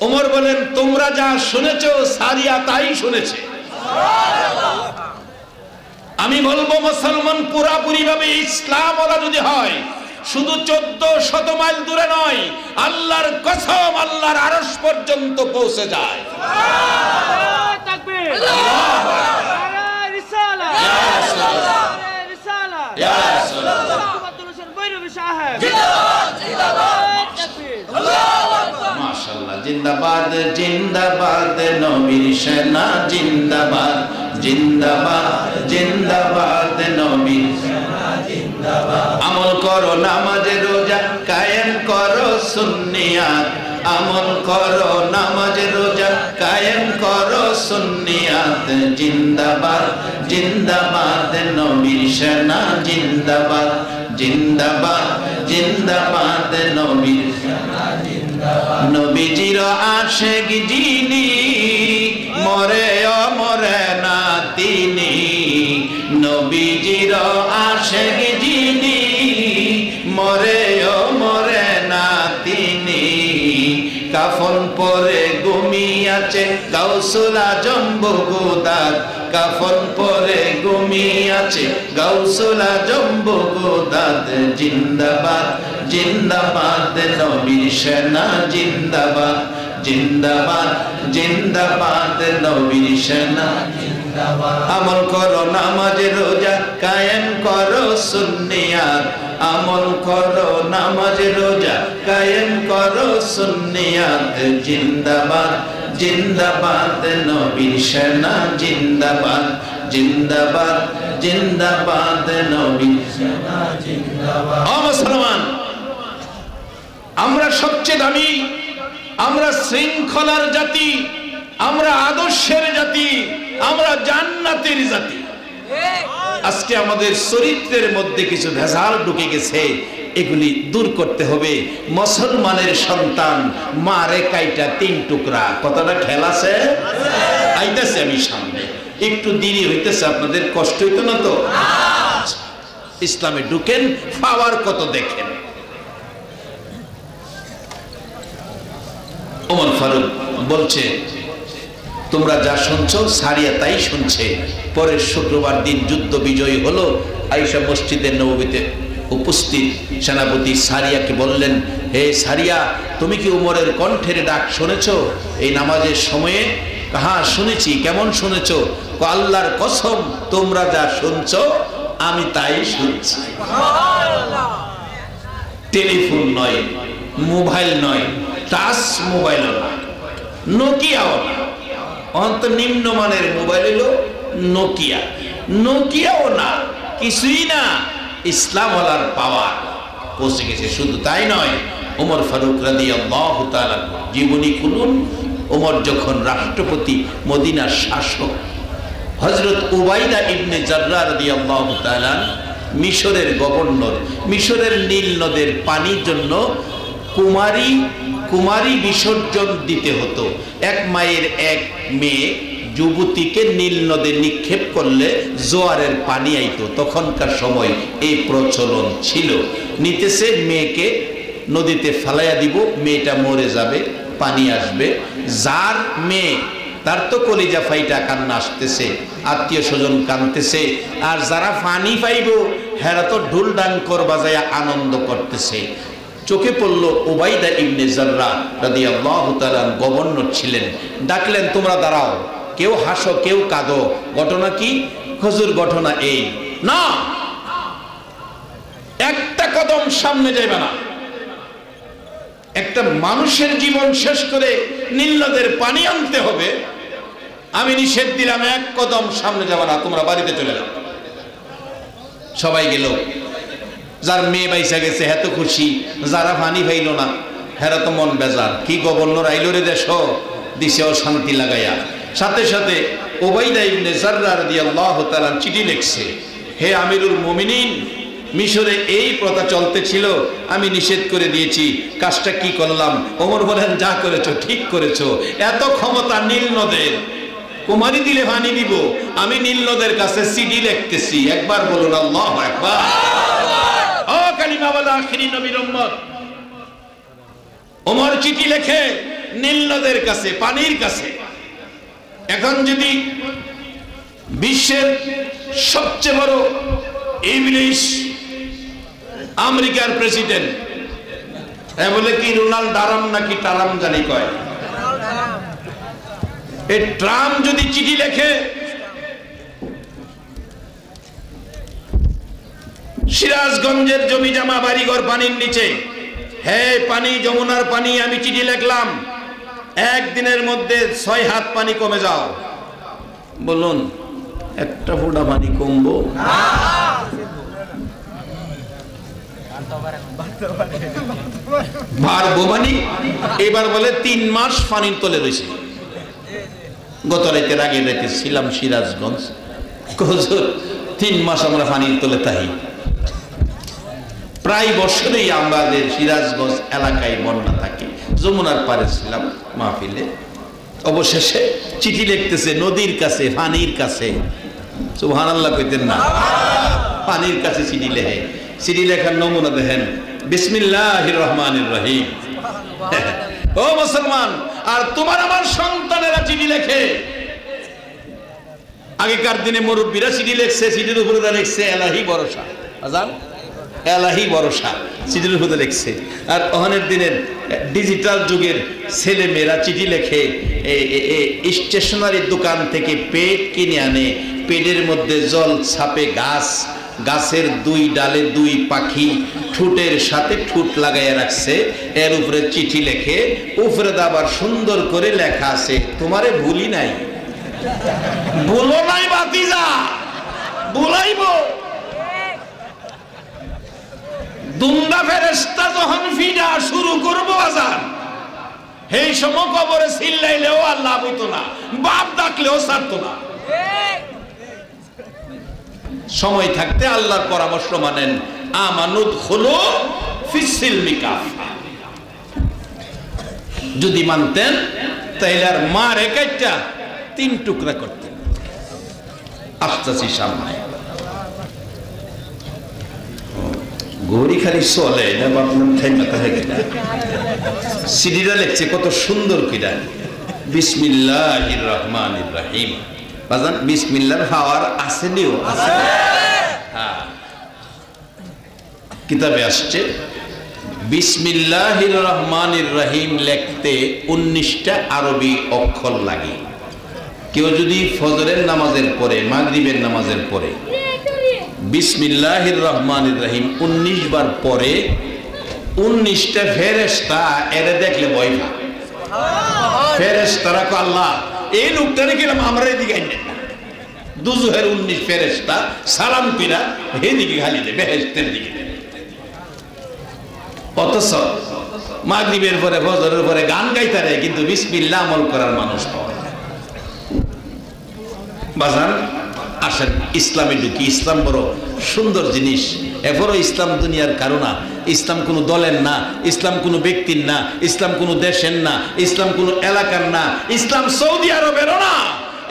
ওমর বলেন, তোমরা যা শুনেছো সারিয়া তাই শুনেছে। আমি বলবো মুসলমান পুরাপুরি ভাবে ইসলাম ওরা যদি হয়, শুধু 1400 মাইল দূরে নয়, আল্লাহর কসম আল্লাহর আরশ পর্যন্ত পৌঁছে যায়। তাকবীর, আল্লাহু আকবার, রিসালাত, ইয়া রাসূলুল্লাহ, রিসালাত, ইয়া রাসূলুল্লাহ, বৈরবী সাহেব জিন্দাবাদ, জিন্দাবাদ, তাকবীর, আল্লাহু আকবার, মাশাআল্লাহ, জিন্দাবাদ, জিন্দাবাদ, নবীর সেনা জিন্দাবাদ, জিন্দাবাদ, জিন্দাবাদ, নবীর সেনা জিন্দাবাদ। আমল করো নামাজ রোজা কায়েম করো সুন্নিয়াত, আমল করো নামাজ রোজা কায়েম করো সুন্নিয়াত, জিন্দাবাদ, জিন্দাবাদ, নবীর সেনা জিন্দাবাদ, জিন্দাবাদ, জিন্দাবাদ, নবীর সেনা জিন্দাবাদ। নবীজির আশিক যিনি মরে মরে না তিনি, নবীজির আশিক যিনি মরে মরে না তিনি, কাফন পরে ঘুমিয়াছে গাউসুল আজম বগুদাদ, কাফন পরে ঘুমিয়াছে গাউসুল আজম বগুদাদ, জিন্দাবাদ, জিন্দাবাদ, নবীর সেনা জিন্দাবাদ, জিন্দাবাদ, জিন্দাবাদ, নবীর সেনা জিন্দাবাদ। আমল করো নামাজ রোজা কায়েম করো সুন্নিয়াত, আমল করো নামাজ রোজা কায়েম করো সুন্নিয়াত, জিন্দাবাদ, জিন্দাবাদ, নবীর সেনা জিন্দাবাদ, জিন্দাবাদ, জিন্দাবাদ, নবীর সেনা জিন্দাবাদ। ও মুসলমান, আমরা সবচেয়ে দামি, আমরা শৃঙ্খলার জাতি, আমরা আদর্শের জাতি, আমরা জান্নাতের জাতি। আজকে আমাদের চরিত্রের মধ্যে কিছু ভেজাল ঢুকে গেছে, এগুলি দূর করতে হবে। মুসলমানের সন্তান মারে কাইটা 3 টুকরা, কতটা খেল আছে? আইতাছে আমি সামনে, একটু দেরি হইতেছে, আপনাদের কষ্ট হইতো না তো? ইসলামে ঢুকেন, পাওয়ার কত দেখেন। ওমর ফারুক বলছে, তোমরা যা শুনছো সারিয়া তাই শুনছে। পরের শুক্রবার দিন যুদ্ধ বিজয়ী হলো, আয়েশা মসজিদের নববীতে উপস্থিত সেনাপতি সারিয়াকে বললেন, হে সারিয়া, তুমি কি উমরের কণ্ঠের ডাক শুনেছো এই নামাজের সময়ে? হ্যাঁ শুনেছি। কেমন শুনেছো? আল্লাহর কসম, তোমরা যা শুনছো আমি তাই শুনছি। টেলিফোন নয়, মোবাইল নয়, টাচ মোবাইলও না, নোকিয়াও না, অন্ত নিম্নমানের মোবাইল হলো নোকিয়া, নোকিয়াও না, কিছুই না। ইসলাম ওয়ালার পাওয়ার পৌঁছে গেছে। শুধু তাই নয়, ওমর ফারুক রাদিয়াল্লাহু তাআলা জীবনী খুলুন। ওমর যখন রাষ্ট্রপতি, মদিনার শাসক, হযরত উবাইদা ইবনে জাররাহ রাদিয়াল্লাহু তাআলা মিশরের গভর্নর, মিশরের নীল নদের পানির জন্য কুমারী বিসর্জন দিতে হতো। এক মায়ের এক মেয়ে যুবতীকে নীল নদে নিক্ষেপ করলে জোয়ারের পানি আইতো। তখনকার সময় এই প্রচলন ছিল। নিতেছে মেয়েকে নদীতে ফেলাইয়া দিব, মেয়েটা মরে যাবে, পানি আসবে। যার মেয়ে, তার তো কলিজা ফাইটা কান্না আসতেছে, আত্মীয় স্বজন কাঁদতেছে, আর যারা পানি পাইব হেরা তো ঢুল ডাঙ্কর বাজায়া আনন্দ করতেছে। চোখে পড়ল উবাইদা ইবনে জাররাহ রাদিয়াল্লাহু তাআলা গভর্নর ছিলেন। ডাকলেন, তোমরা দাঁড়াও, কেউ হাসো কেউ কাঁদো। ঘটনা কি? হুজুর ঘটনা এই না, একটা কদম সামনে যাইবে না। একটা মানুষের জীবন শেষ করে নীল নদের পানি আনতে হবে, আমি নিষেধ দিলাম, এক কদম সামনে যাবে না, তোমরা বাড়িতে চলে যাও। সবাই গেল। যার মেয়ে বাইসা গেছে এত খুশি, যারা পানি পাইল না হেরা তো মন বেজার। কি গভর্নর আইলো রে দেশ, দিশেও শান্তি লাগাইয়া। সাথে সাথে উবাইদা ইবনে জাররাহ রাদিয়াল্লাহু তাআলা চিঠি লিখছে, হে আমিরুল মুমিনিন, মিশরে এই প্রথা চলতেছিল, আমি নিষেধ করে দিয়েছি, কাজটা কি করলাম? ওমর বলেন, যা করেছো ঠিক করেছো। এত ক্ষমতা নীল নদের, কুমারী দিলে পানি দিব, আমি নীল নদের কাছে চিঠি লিখতেছি। একবার বলুন আল্লাহু আকবার। ও কালিমাওয়ালা আখিরি নবীর উম্মত, ওমর চিঠি লেখে নীল নদের কাছে, পানির কাছে। এখন যদি বিশ্বের সবচেয়ে বড় ইবলিশ আমেরিকার প্রেসিডেন্ট, বলে কি রোনাল্ড ডারাম নাকি টারাম জানি কয়, এই ট্রাম্প যদি চিঠি লেখে সিরাজগঞ্জের জমি জমা বাড়িঘর পানির নিচে, হে পানি, যমুনার পানি, আমি চিঠি লিখলাম, একদিনের মধ্যে 6 হাত পানি কমে যাও। বলুন, একটা ফোঁটা পানি কমবো? পারবো পানি? এবার বলে 3 মাস পানির তলে রয়েছে। গত রাতের আগে রাতে ছিলাম সিরাজগঞ্জ, 3 মাস আমরা পানির তলে তাই। প্রায় বছরেই আমাদের সিরাজগঞ্জ এলাকায় বন্যা থাকে। যমুনার পারে ছিলাম মাহফিলে, অবশেষে চিঠি লিখতেছে নদীর কাছে, পানির কাছে। সুবহানাল্লাহ কইতেন না? পানির কাছে চিঠি লেখে। চিঠি লেখার নমুনা দেখেন, বিসমিল্লাহির রহমানির রহিম। ও মুসলমান, আর তোমার আমার সন্তানেরা চিঠি লেখে। আগেকার দিনে মুরব্বীরা চিঠি লিখছে, চিঠির উপরে লিখছে এলাহি ভরসা। আজান, এলাহি ভরসা চিঠির উপরে লিখছে। আর ওখানের দিনের ডিজিটাল যুগের ছেলে মেয়েরা চিঠি লেখে, স্টেশনারি দোকান থেকে পেড কিনে আনে, পেডের মধ্যে জল ছাপে গাছ, গাছের 2 ডালে 2 পাখি ঠুটের সাথে ঠুট লাগাইয়া রাখছে, এর উপরে চিঠি লেখে। উপরে আবার সুন্দর করে লেখা আছে, তোমারে ভুলি নাই। ভুলো নাই বাতিজা, ভুলাইবো। দুমদা ফেরেশতা যখন ফিডা শুরু করবো আজান, এই সময় কবরে চিল্লাইলেও আর লাভ হইতো না, বাপ ডাকলেও ছাড়তো না। সময় থাকতে আল্লাহর পরামর্শ মানেন, আমানুদ হলো ফিসিলমি কাফা। যদি মানতেন তাইলে আর মারে কাইটা 3 টুকরা করতেন। আসতেছি সামনে, গৌরী খালি চলে না, আপনার ঠাই মাথা হয়ে গেল। সিডিরা লিখছে কত সুন্দর কিরা, বিসমিল্লাহির রহমানির রহিম। বাজান, বিসমিল্লাহর পাওয়ার আছে নিও, আছে। হ্যাঁ, কিতাবে আসছে বিসমিল্লাহির রহমানির রহিম লিখতে 19টা আরবি অক্ষর লাগে। কেউ যদি ফজরের নামাজের পরে মাগরিবের নামাজের পরে বিসমিল্লাহির রহমানির রহিম 19 বার পরে 19টা ফেরেশতা এরে দেখলে ভয় পায়। ফেরেশতারা কো আল্লাহ এই লোকটারে গেলাম আমরা এদিকে আইনেন না। দুজহের 19 ফেরেশতা সালাম কইরা এদিকে খালি দে বেহেশতের দিকে। অথচ মাগরিবের পরে ফজরের পরে গান গাইতারে কিন্তু বিসমিল্লাহ আমল করার মানুষ পাওয়া যায়। বাজান আসেন ইসলামে ঢুকি। ইসলাম বড় সুন্দর জিনিস। এরপরও ইসলাম দুনিয়ার কারো না, ইসলাম কোনো দলের না, ইসলাম কোনো ব্যক্তির না, ইসলাম কোনো দেশের না, ইসলাম কোনো এলাকার না, ইসলাম সৌদি আরবেরও না।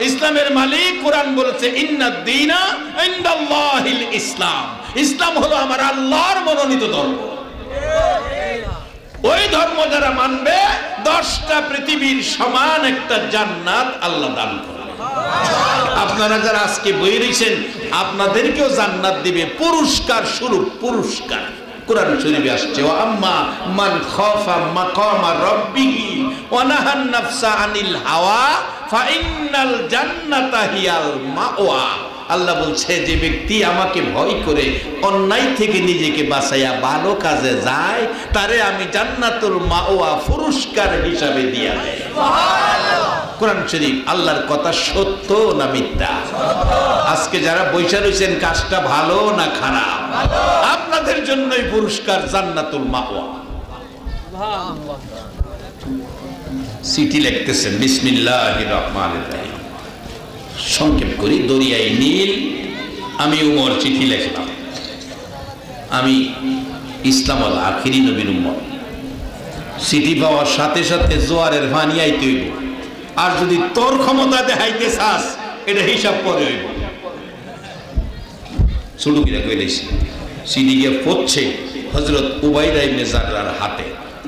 ইসলামের মালিক কোরআন বলেছে ইন্নাদ দীনা ইনদাল্লাহিল ইসলাম। ইসলাম হলো আমার আল্লাহর মনোনীত ধর্ম। ওই ধর্ম যারা মানবে 10টা পৃথিবীর সমান একটা জান্নাত আল্লাহ দান করবে। আপনারা যারা আজকে বই রয়েছেন আপনাদেরকেও জান্নাত দিবে পুরস্কার স্বরূপ। পুরস্কার কোরআন শরীফে আসছে ওয়া আম্মা মান খাফা মাকামা রাব্বিহি ওয়া নাহান নাফসা আনিল হাওয়া ফাইন্নাল জান্নাতা হিয়াল মাওয়া। আল্লাহ বলছে যে ব্যক্তি আমাকে ভয় করে অন্যায় থেকে নিজেকে বাঁচাইয়া ভালো কাজে যায় তারে আমি জান্নাতুল মাওয়া পুরস্কার হিসাবে দিয়া দেই। সুবহানাল্লাহ। কোরআন শরীফ আল্লাহর কথা সত্য না মিথ্যা? আজকে যারা বৈশা রয়েছেন কাজটা ভালো না খারাপ? আপনাদের জন্যই পুরস্কার জান্নাতুল মাওয়া। চিঠি লিখতেছেন বিসমিল্লাহির রহমানির রহিম। সংক্ষেপ করি, দরিয়ায় নীল আমি উমর চিঠি লিখলাম। আমি ইসলাম আল আখিরি নবীর উম্মত। চিঠি পাওয়ার সাথে সাথে জোয়ারের পানি আইতে হইব। আর যদি তোর ক্ষমতা দেখাইতে চাস এটা হিসাব করে হইব। সুলুকিরা কইলেছি চিঠি গিয়ে পড়ছে হযরত উবাইদা ইবনে জাররার হাতে।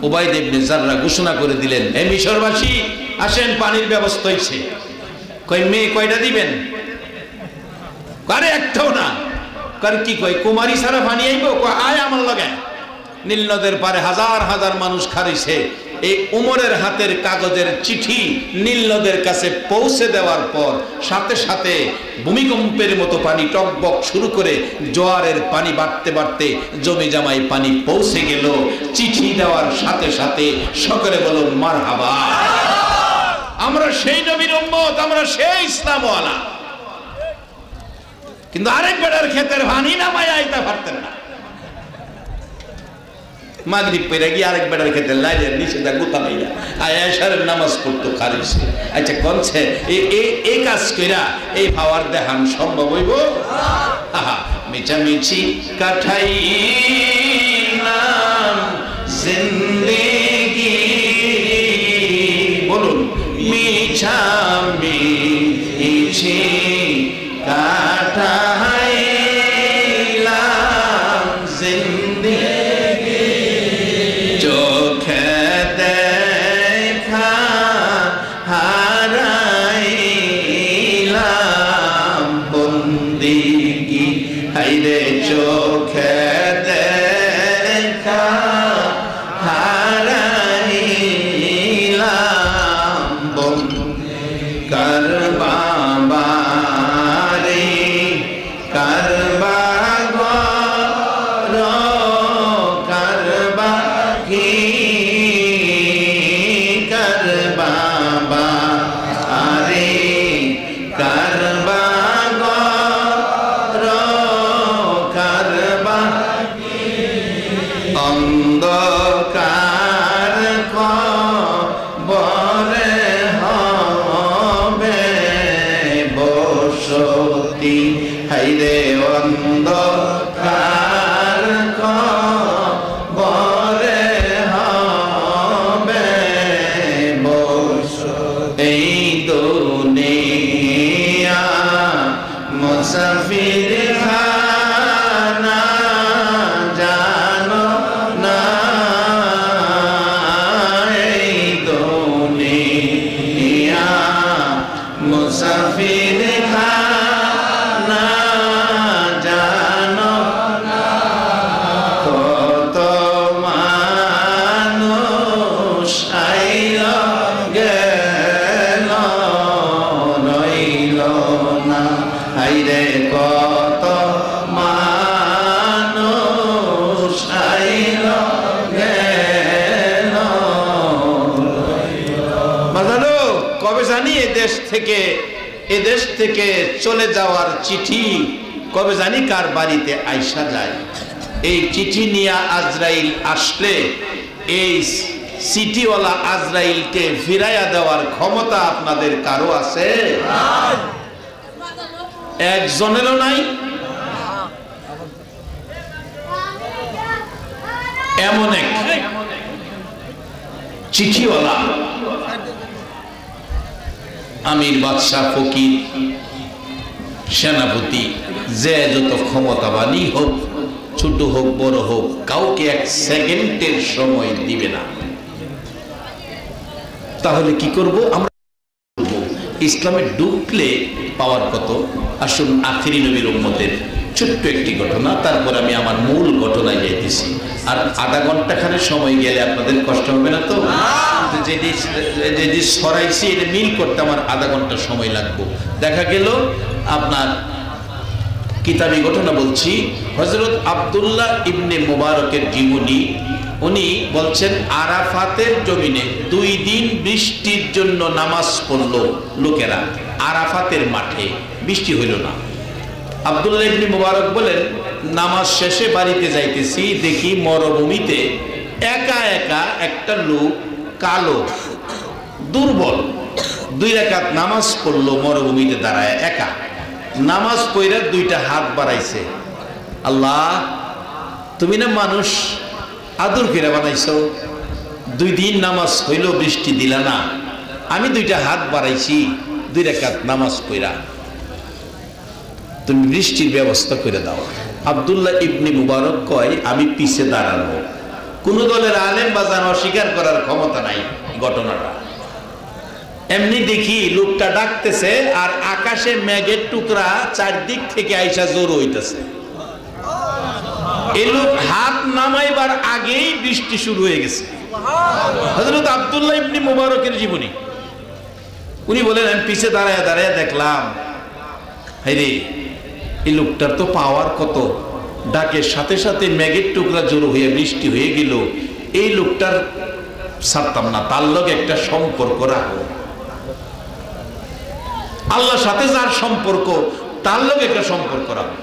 উবাইদা ইবনে জাররা ঘোষণা করে দিলেন, হে মিশরবাসী আসেন, পানির ব্যবস্থা হইছে। কই মেয়ে কয়টা দিবেন? কারে একটাও না। কার কি কই কুমারী সারা পানি আইব? কয় আয় আমার লগে। নীল নদের পারে হাজার হাজার মানুষ খারিছে। এই উমরের হাতের কাগজের চিঠি নীল নদের কাছে পৌঁছে দেওয়ার পর সাথে সাথে ভূমিকম্পের মতো পানি টকবক শুরু করে জোয়ারের পানি বাড়তে বাড়তে জমি জামায় পানি পৌঁছে গেল। চিঠি দেওয়ার সাথে সাথে সকলে বলুন মারহাবা। আমরা সেই নবীর উম্মত, আমরা সেই ইসলামওয়ালা। কিন্তু আরেক বেটার ক্ষেতের পানি নামায় আইতে পারতেন না। মাগরিব পড়ে গিয়ে আরেক বেটার ক্ষেতের লাইনের নিচে দা গুতা মাইরা আয়েশার নামাজ পড়তো খারিছে। আচ্ছা কোনছে এই কাজ কইরা এই পাওয়ার দেখান সম্ভব হইব? আহা মিছামিছি কাটাইলাম জিন্দেগি। বলুন মিছামিছি কাটাইলাম জিন্দেগি। চোখে দেখা হারাইলাম বন্দিগি। হাইরে চোখে দেখা হারাইলাম বন্দিগি। কার বাবা রে কার বাবা কার বাকি কার বাবা আরে কার বাবা কার বাকি অন্ধকার কবরে হবে বসতি। হাইরে অন্ধকার কবরে হবে এদেশ থেকে চলে যাওয়ার চিঠি কবে জানি কার বাড়িতে আইসা যায়। এই চিঠি নিয়ে আজরাইল আসলে এই চিঠিওয়ালা আজরাইলকে ফিরাইয়া দেওয়ার ক্ষমতা আপনাদের কারো আছে? একজনেরও নাই। এমন এক চিঠিওয়ালা আমির, বাদশাহ, ফকির, সেনাপতি, যে যত ক্ষমতাবানই হোক, ছোট হোক বড় হোক, কাউকে এক সেকেন্ডের সময় দিবে না। তাহলে কি করব আমরা? ইসলামে ঢুকলে পাওয়ার কত। আসুন আখিরি নবীর উম্মতের ছোট্ট একটি ঘটনা, তারপর আমি আমার মূল ঘটনায় যাইতেছি। আর আধা ঘন্টা খানে সময় গেলে আপনাদের কষ্ট হবে না তো? যেটি সরাইছি এটা মিল করতে আমার আধা ঘন্টা সময় লাগবে। দেখা গেল আপনার কিতাবি ঘটনা বলছি, হযরত আব্দুল্লাহ ইবনে মুবারকের জীবনী। উনি বলছেন আরাফাতের জমিনে 2 দিন বৃষ্টির জন্য নামাজ পড়ল লোকেরা। আরাফাতের মাঠে বৃষ্টি হইল না। আব্দুল্লাহ ইবনে মুবারক বলেন, নামাজ শেষে বাড়িতে যাইতেছি, দেখি মরুভূমিতে একা একা একটা লোক, কালো, দুর্বল, 2 রাকাত নামাজ পড়লো মরুভূমিতে দাঁড়ায় একা। নামাজ পড়ে 2টা হাত বাড়াইছে। আল্লাহ, তুমি না মানুষ আদর করে বানাইছো, 2 দিন নামাজ হইল বৃষ্টি দিলা না, আমি 2টা হাত বাড়াইছি 2 রাকাত নামাজ পড়া, তুমি বৃষ্টির ব্যবস্থা করে দাও। আব্দুল্লাহ ইবনে মুবারক কয়, আমি পিছে দাঁড়ানো, কোন দলের আলেম বাজান অস্বীকার করার ক্ষমতা নাই ঘটনাটা। এমনি দেখি লোকটা ডাকতেছে আর আকাশে মেঘের টুকরা চারদিক থেকে আইসা জোর হইতেছে। এই লোক হাত নামাইবার আগেই বৃষ্টি শুরু হয়ে গেছে। হযরত আব্দুল্লাহ ইবনে মুবারকের জীবনী। উনি বলেন, আমি পিছে দাঁড়ায় দাঁড়ায় দেখলাম, হায়রে এই লোকটার তো পাওয়ার কত, ডাকের সাথে সাথে মেঘের টুকরা জোর হয়ে বৃষ্টি হয়ে গেল। এই লোকটার ছাড়তাম না, তার লগে একটা সম্পর্ক রাখো। আল্লাহর সাথে যার সম্পর্ক, তার লগে একটা সম্পর্ক রাখো।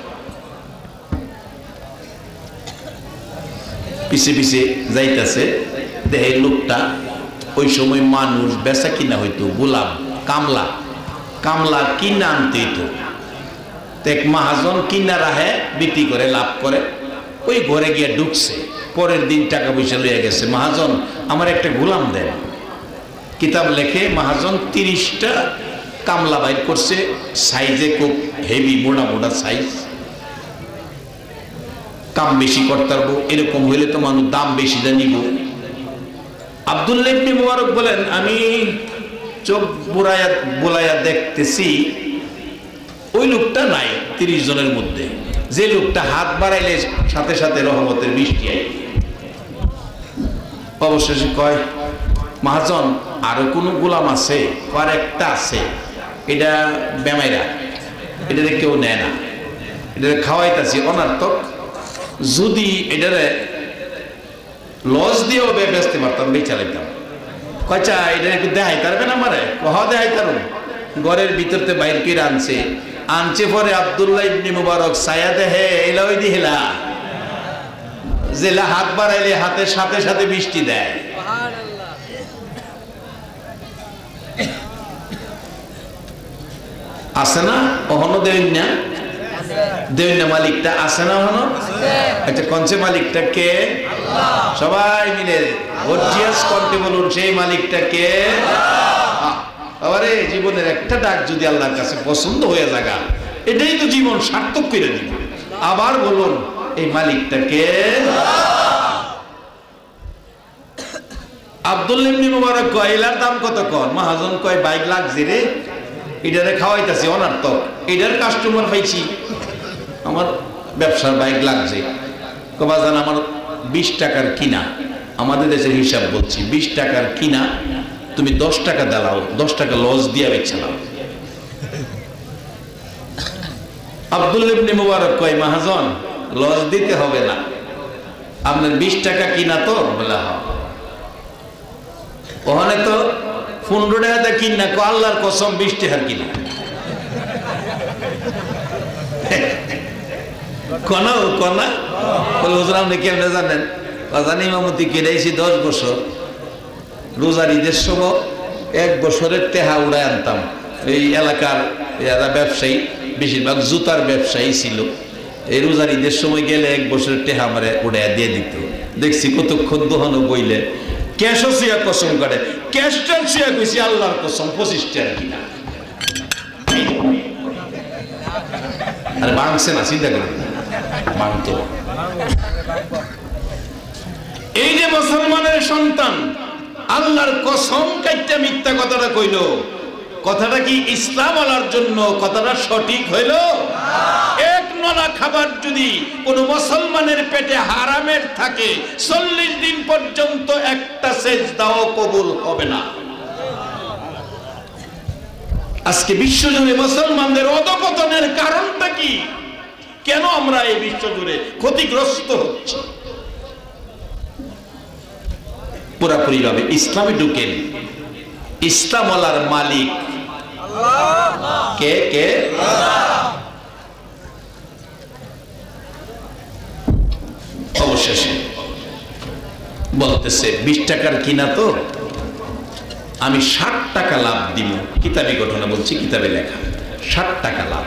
পিছে পিছে যাইতেছে, দেখে লোকটা, ওই সময় মানুষ বেচা কিনা হইতো, গোলাম, কামলা, কামলা কিনা আনতে হইতো। এক মহাজন কিনা রাহে বিক্রি করে লাভ করে, ওই ঘরে গিয়ে ঢুকছে। পরের দিন টাকা পয়সা লইয়া গেছে, মহাজন আমার একটা গোলাম দেন। কিতাব লেখে মহাজন 30টা কামলা বাইর করছে, সাইজে খুব হেভি, মোটা মোটা সাইজ। কাম বেশি করতে পারবো, এরকম হইলে তো মানুষ দাম বেশি জানিব। আব্দুল্লাহ ইবনে মুবারক বলেন, আমি চোখ বুলাইয়া দেখতেছি ওই লোকটা নাই 30 জনের মধ্যে। যে লোকটা হাত বাড়াইলে সাথে সাথে রহমতের বৃষ্টি আই। অবশেষে কয়, মহাজন আরো কোন গোলাম আছে? আর একটা আছে, এটা বেমাইরা, এটা কেউ নেয় না, এটা খাওয়াইতাছি অনার্থক। যদি এটারে লস দিয়েও বেচতে পারতাম, বেচা লাইতাম। কয়চা এটা একটু দেখাই পারবেন আমারে? দেখাই পারুন। ঘরের ভিতরতে বাইর করে আনছে পরে আব্দুল্লাহ ইবনে মুবারক ছায়া দেহে এলা ওই দিহেলা, জেলা হাত বাড়াইলে হাতের সাথে সাথে বৃষ্টি দেয়। আছে না? অহনো দেন না, দেন না, মালিকটা আছে না? অহনো আচ্ছা, কনসে মালিকটা কে? সবাই মিলে গর্জিয়াস কণ্ঠে বলুন, সেই মালিকটা কে? আরে জীবনের একটা ডাক যদি আল্লাহর কাছে পছন্দ হয়ে জায়গা, এটাই তো জীবন সার্থক করে দিবে। আবার বলুন, এই মালিকটা কে? আব্দুল্লাহ ইবনে মুবারক কয়, এলার দাম কত? কর। মহাজন কয়, 22 লাখ রে, এটারে খাওয়াইতাছি অনার্থক, এটার কাস্টমার পাইছি, আমার ব্যবসার 22 লাখ যে। বাজান আমার 20 টাকার কিনা, আমাদের দেশের হিসাব বলছি, 20 টাকার কিনা, তুমি 10 টাকা দালাও, 10 টাকা লস দিয়া বেচলাম। আব্দুল্লাহ ইবনে মুবারক কয়, মহাজন লস দিতে হবে না, আপনার 20 টাকা কিনা তো? বলে হ্যাঁ। ওখানে তো 15 টাকা দিয়ে কিনা কো আল্লাহর কসম 20 টাকার কিনা কোনা বলে হুজুর আপনি কেমনে জানেন? জানি ইমামতি কিনেছি 10 বছর, রোজার ঈদের সময় 1 বছরের টেহা উড়ায় আনতাম। এই এলাকার যারা ব্যবসায়ী, বেশিরভাগ জুতার ব্যবসায়ী ছিল, এই রোজার ঈদের সময় গেলে 1 বছরের টেহা আমারে উড়াইয়া দিয়ে দিত। দেখছি কতক্ষণ দোহানো বইলে ক্যাশও সিয়া কসম করে, ক্যাশটাল সিয়া কইছি আল্লাহর কসম 25 টাকা কিনা। আরে ভাঙছে না, চিন্তা করেন ভাঙতো। এই যে মুসলমানের সন্তান আল্লাহর কসম কাইটা মিথ্যা কথাটা কইল, কথাটা কি ইসলাম আলার জন্য কথাটা সঠিক হইল? এক নলা খাবার যদি কোন মুসলমানের পেটে হারামের থাকে 40 দিন পর্যন্ত একটা সেজদাও কবুল হবে না। আজকে বিশ্বজুড়ে মুসলমানদের অধঃপতনের কারণটা কি? কেন আমরা এই বিশ্বজুড়ে ক্ষতিগ্রস্ত হচ্ছি? পুরাপুরি ভাবে ইসলামে ঢুকেন। ইসলাম আলার মালিক কে? কে? অবশেষে বলতেছে 20 টাকার কিনা তো আমি 60 টাকা লাভ দিব। কিতাবি ঘটনা বলছি, কিতাবে লেখা 60 টাকা লাভ।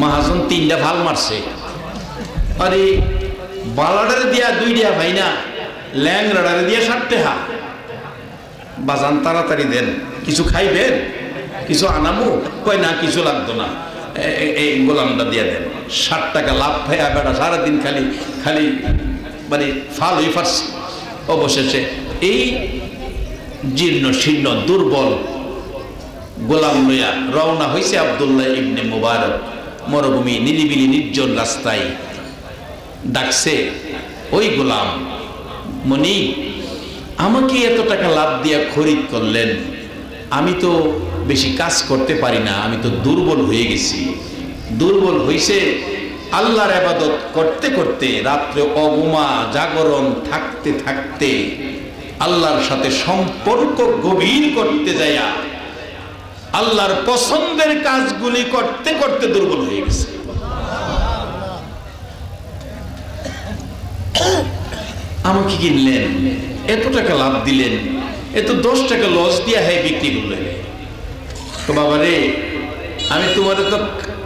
মহাজন 3টা ভাল মারছে, আরে বালাডারে দিয়া 2 টাকা ভাই না, ল্যাংরাডারে দিয়া 60 টাকা। বাজান তাড়াতাড়ি দেন, কিছু খাইবেন, কিছু আনামো? কয় না কিছু লাগতো না, এই গোলামটা দিয়ে দেন। 60 টাকা লাভ ভাইয়া বেড়া সারাদিন খালি খালি মানে ফাল হয়ে ফারছে। অবশেষে এই জীর্ণ শীর্ণ দুর্বল গোলাম লইয়া রওনা হয়েছে আব্দুল্লাহ ইবনে মুবারক। মরুভূমি নিরিবিলি নির্জন রাস্তায় ডাকছে, ওই গোলাম মনি, আমাকে এত টাকা লাভ দিয়া খরিদ করলেন, আমি তো বেশি কাজ করতে পারি না, আমি তো দুর্বল হয়ে গেছি। দুর্বল হইছে আল্লাহর ইবাদত করতে করতে, রাত্রে অগুমা জাগরণ থাকতে থাকতে, আল্লাহর সাথে সম্পর্ক গভীর করতে যাইয়া, আল্লাহর পছন্দের কাজগুলি করতে করতে দুর্বল হয়ে গেছে। আমাকে কিনলেন, এত টাকা লাভ দিলেন, এত 10 টাকা লস দিয়া হয় বিক্রি করলেন। তো বাবা রে, আমি তোমার তো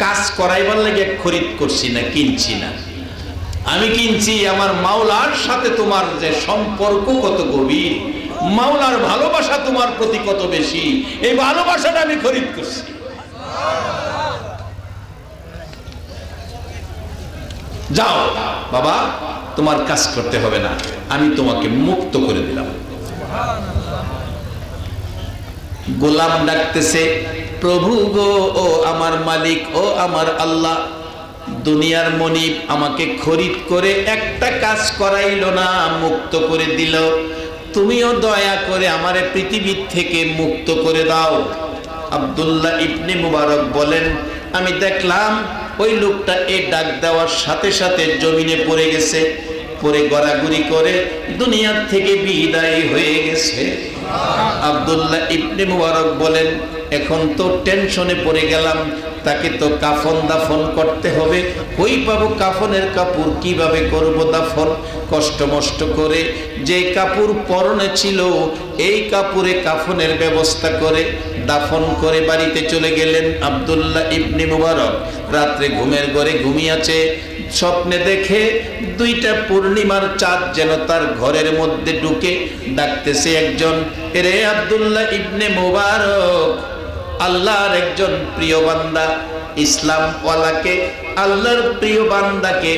কাজ করাইবার লাগে খরিদ করছি না, কিনছি না। আমি কিনছি আমার মাওলার সাথে তোমার যে সম্পর্ক কত গভীর, মাওলার ভালোবাসা তোমার প্রতি কত বেশি, এই ভালোবাসাটা আমি খরিদ করছি। যাও বাবা, তোমার কাজ করতে হবে না, আমি তোমাকে মুক্ত করে দিলাম। গোলাম ডাকতেছে, প্রভু গো, ও আমার মালিক, ও আমার আল্লাহ, দুনিয়ার মনিব আমাকে খরিদ করে একটা কাজ করাইলো না, মুক্ত করে দিল। তুমিও দয়া করে আমারে পৃথিবীর থেকে মুক্ত করে দাও। আব্দুল্লাহ ইবনে মুবারক বলেন, আমি দেখলাম ওই লোকটা এই ডাক দেওয়ার সাথে সাথে জমিনে পড়ে গেছে, পরে গড়াগড়ি করে দুনিয়ার থেকে বিদায় হয়ে গেছে। আব্দুল্লাহ ইবনে মুবারক বলেন, এখন তো টেনশনে পড়ে গেলাম, তাকে তো কাফন দাফন করতে হবে। কই পাবো কাফনের কাপড়, কিভাবে করব দাফন? কষ্ট মষ্ট করে যে কাপড় পরনে ছিল, এই কাপড়ে কাফনের ব্যবস্থা করে দাফন করে বাড়িতে চলে গেলেন আব্দুল্লাহ ইবনে মুবারক। রাত্রে ঘুমের ঘরে ঘুমিয়েছে, স্বপ্নে দেখে 2টা পূর্ণিমার চাঁদ যেন তার ঘরের মধ্যে ঢুকে ডাকতেছে একজন, এরে আব্দুল্লাহ ইবনে মুবারক, আল্লাহর একজন প্রিয় বান্দা, ইসলাম ওয়ালাকে, আল্লাহর প্রিয় বান্দাকে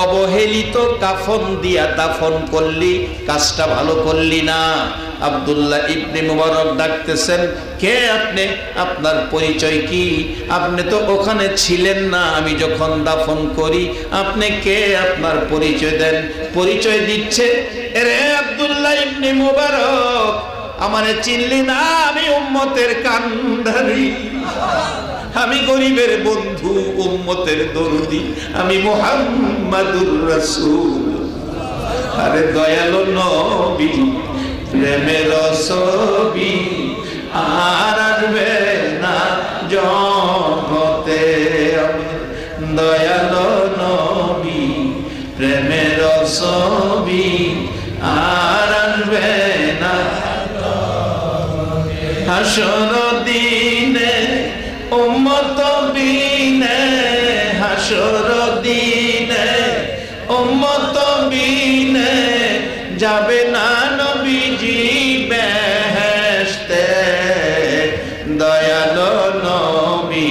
অবহেলিত কাফন দিয়া দাফন করলি, কাজটা ভালো করলি না। আব্দুল্লাহ ইবনে মুবারক ডাকতেছেন, কে আপনি? আপনার পরিচয় কি? আপনি তো ওখানে ছিলেন না আমি যখন দাফন করি, আপনি কে? আপনার পরিচয় দেন। পরিচয় দিচ্ছে, এরে আব্দুল্লাহ ইবনে মুবারক, আমারে চিনলি না? আমি উম্মতের কান্ডারি, আমি গরিবের বন্ধু, উম্মতের দরদি, আমি মুহাম্মাদুর রাসূল। আরে দয়ালু নবী, প্রেমের ছবি, আর আসবে না জগতে। দয়ালো নবী প্রেমের ছবি আর আসবে না। হাসর দিনে উম্মত বিনে, হাসর দিনে উম্মত বিনে যাবে না নবীজি বেহেশতে। দয়ালো নবী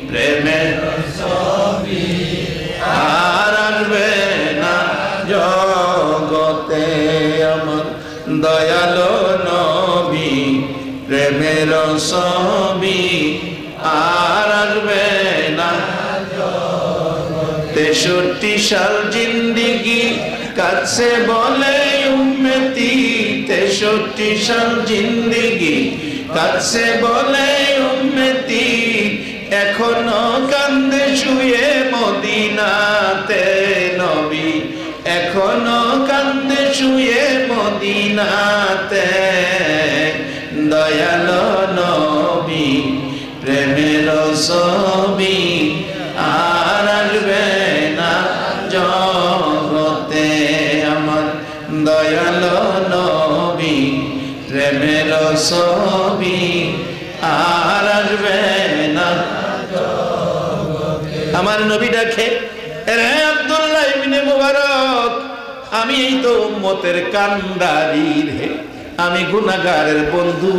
প্রেমের ছবি আর আসবে না জগতে। আমার দয়ালো নবী প্রেমের ছবি আর আসবে না। 63 সাল জিন্দিগি কাছে বলে উম্মতি, 63 সাল জিন্দিগি কাছে বলে উম্মতি, এখনো কান্দে শুয়ে মদিনাতে নবী, এখনো কান্দে শুয়ে মদিনাতে। দয়ালো নবী প্রেমের ছবি আর আসবে না জগতে। আমার দয়ালো নবী প্রেমের ছবি আর আসবে না। আমার নবী ডাকে, রে আব্দুল্লাহ ইবনে মুবারক, আমি এই তো উম্মতের কান্ডারি রে, আমি গুনাহগারের বন্ধু,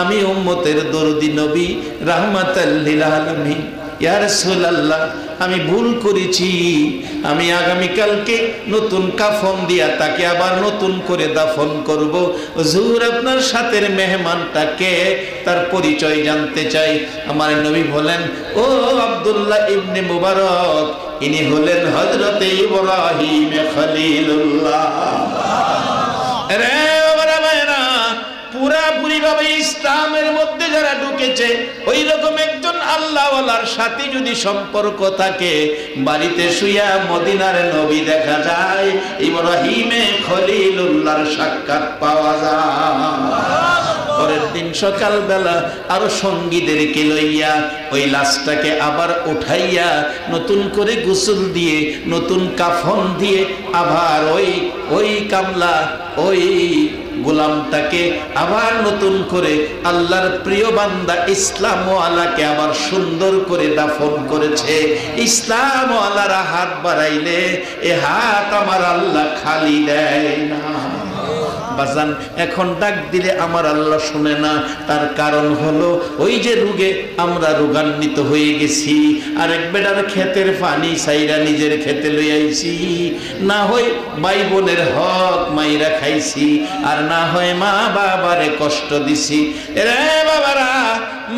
আমি উম্মতের দরদি নবী রাহমাতাল লিল আলামিন। ইয়া রাসূলুল্লাহ, আমি ভুল করেছি, আমি আগামীকালকে নতুন কাফন দিয়া তাকে আবার নতুন করে দাফন করব। হুজুর আপনার সাথের মেহমানটাকে, তার পরিচয় জানতে চাই। আমার নবী বলেন, ও আব্দুল্লাহ ইবনে মুবারক, ইনি হলেন হযরতে ইব্রাহিম খলিলুল্লাহ। রে পুরাপুরি ভাবে ইসলামের মধ্যে যারা ঢুকেছে, ওই রকম একজন আল্লাহওয়ালার সাথে যদি সম্পর্ক থাকে, বাড়িতে শুইয়া মদিনার নবী দেখা যায়, ইব্রাহিমে খলিলুল্লাহর সাক্ষাৎ পাওয়া যায়। পরের দিন সকাল বেলা আরো সঙ্গীদেরকে লইয়া ওই লাশটাকে আবার উঠাইয়া নতুন করে গোসল দিয়ে নতুন কাফন দিয়ে আবার ওই কামলা ওই গোলামটাকে আবার নতুন করে আল্লাহর প্রিয় বান্দা ইসলামওয়ালাকে আবার সুন্দর করে দাফন করেছে। ইসলামওয়ালারা হাত বাড়াইলে এ হাত আমার আল্লাহ খালি দেয় না। বাজান, এখন ডাক দিলে আমার আল্লাহ শুনে না। তার কারণ হলো ওই যে রোগে আমরা রোগান্বিত হয়ে গেছি। আরেক বেটার ক্ষেতের পানি সাইরা নিজের খেতে লই আইছি, না হয় ভাই বোনের হক মাইরা খাইছি, আর না হয় মা বাবারে কষ্ট দিছি। রে বাবারা,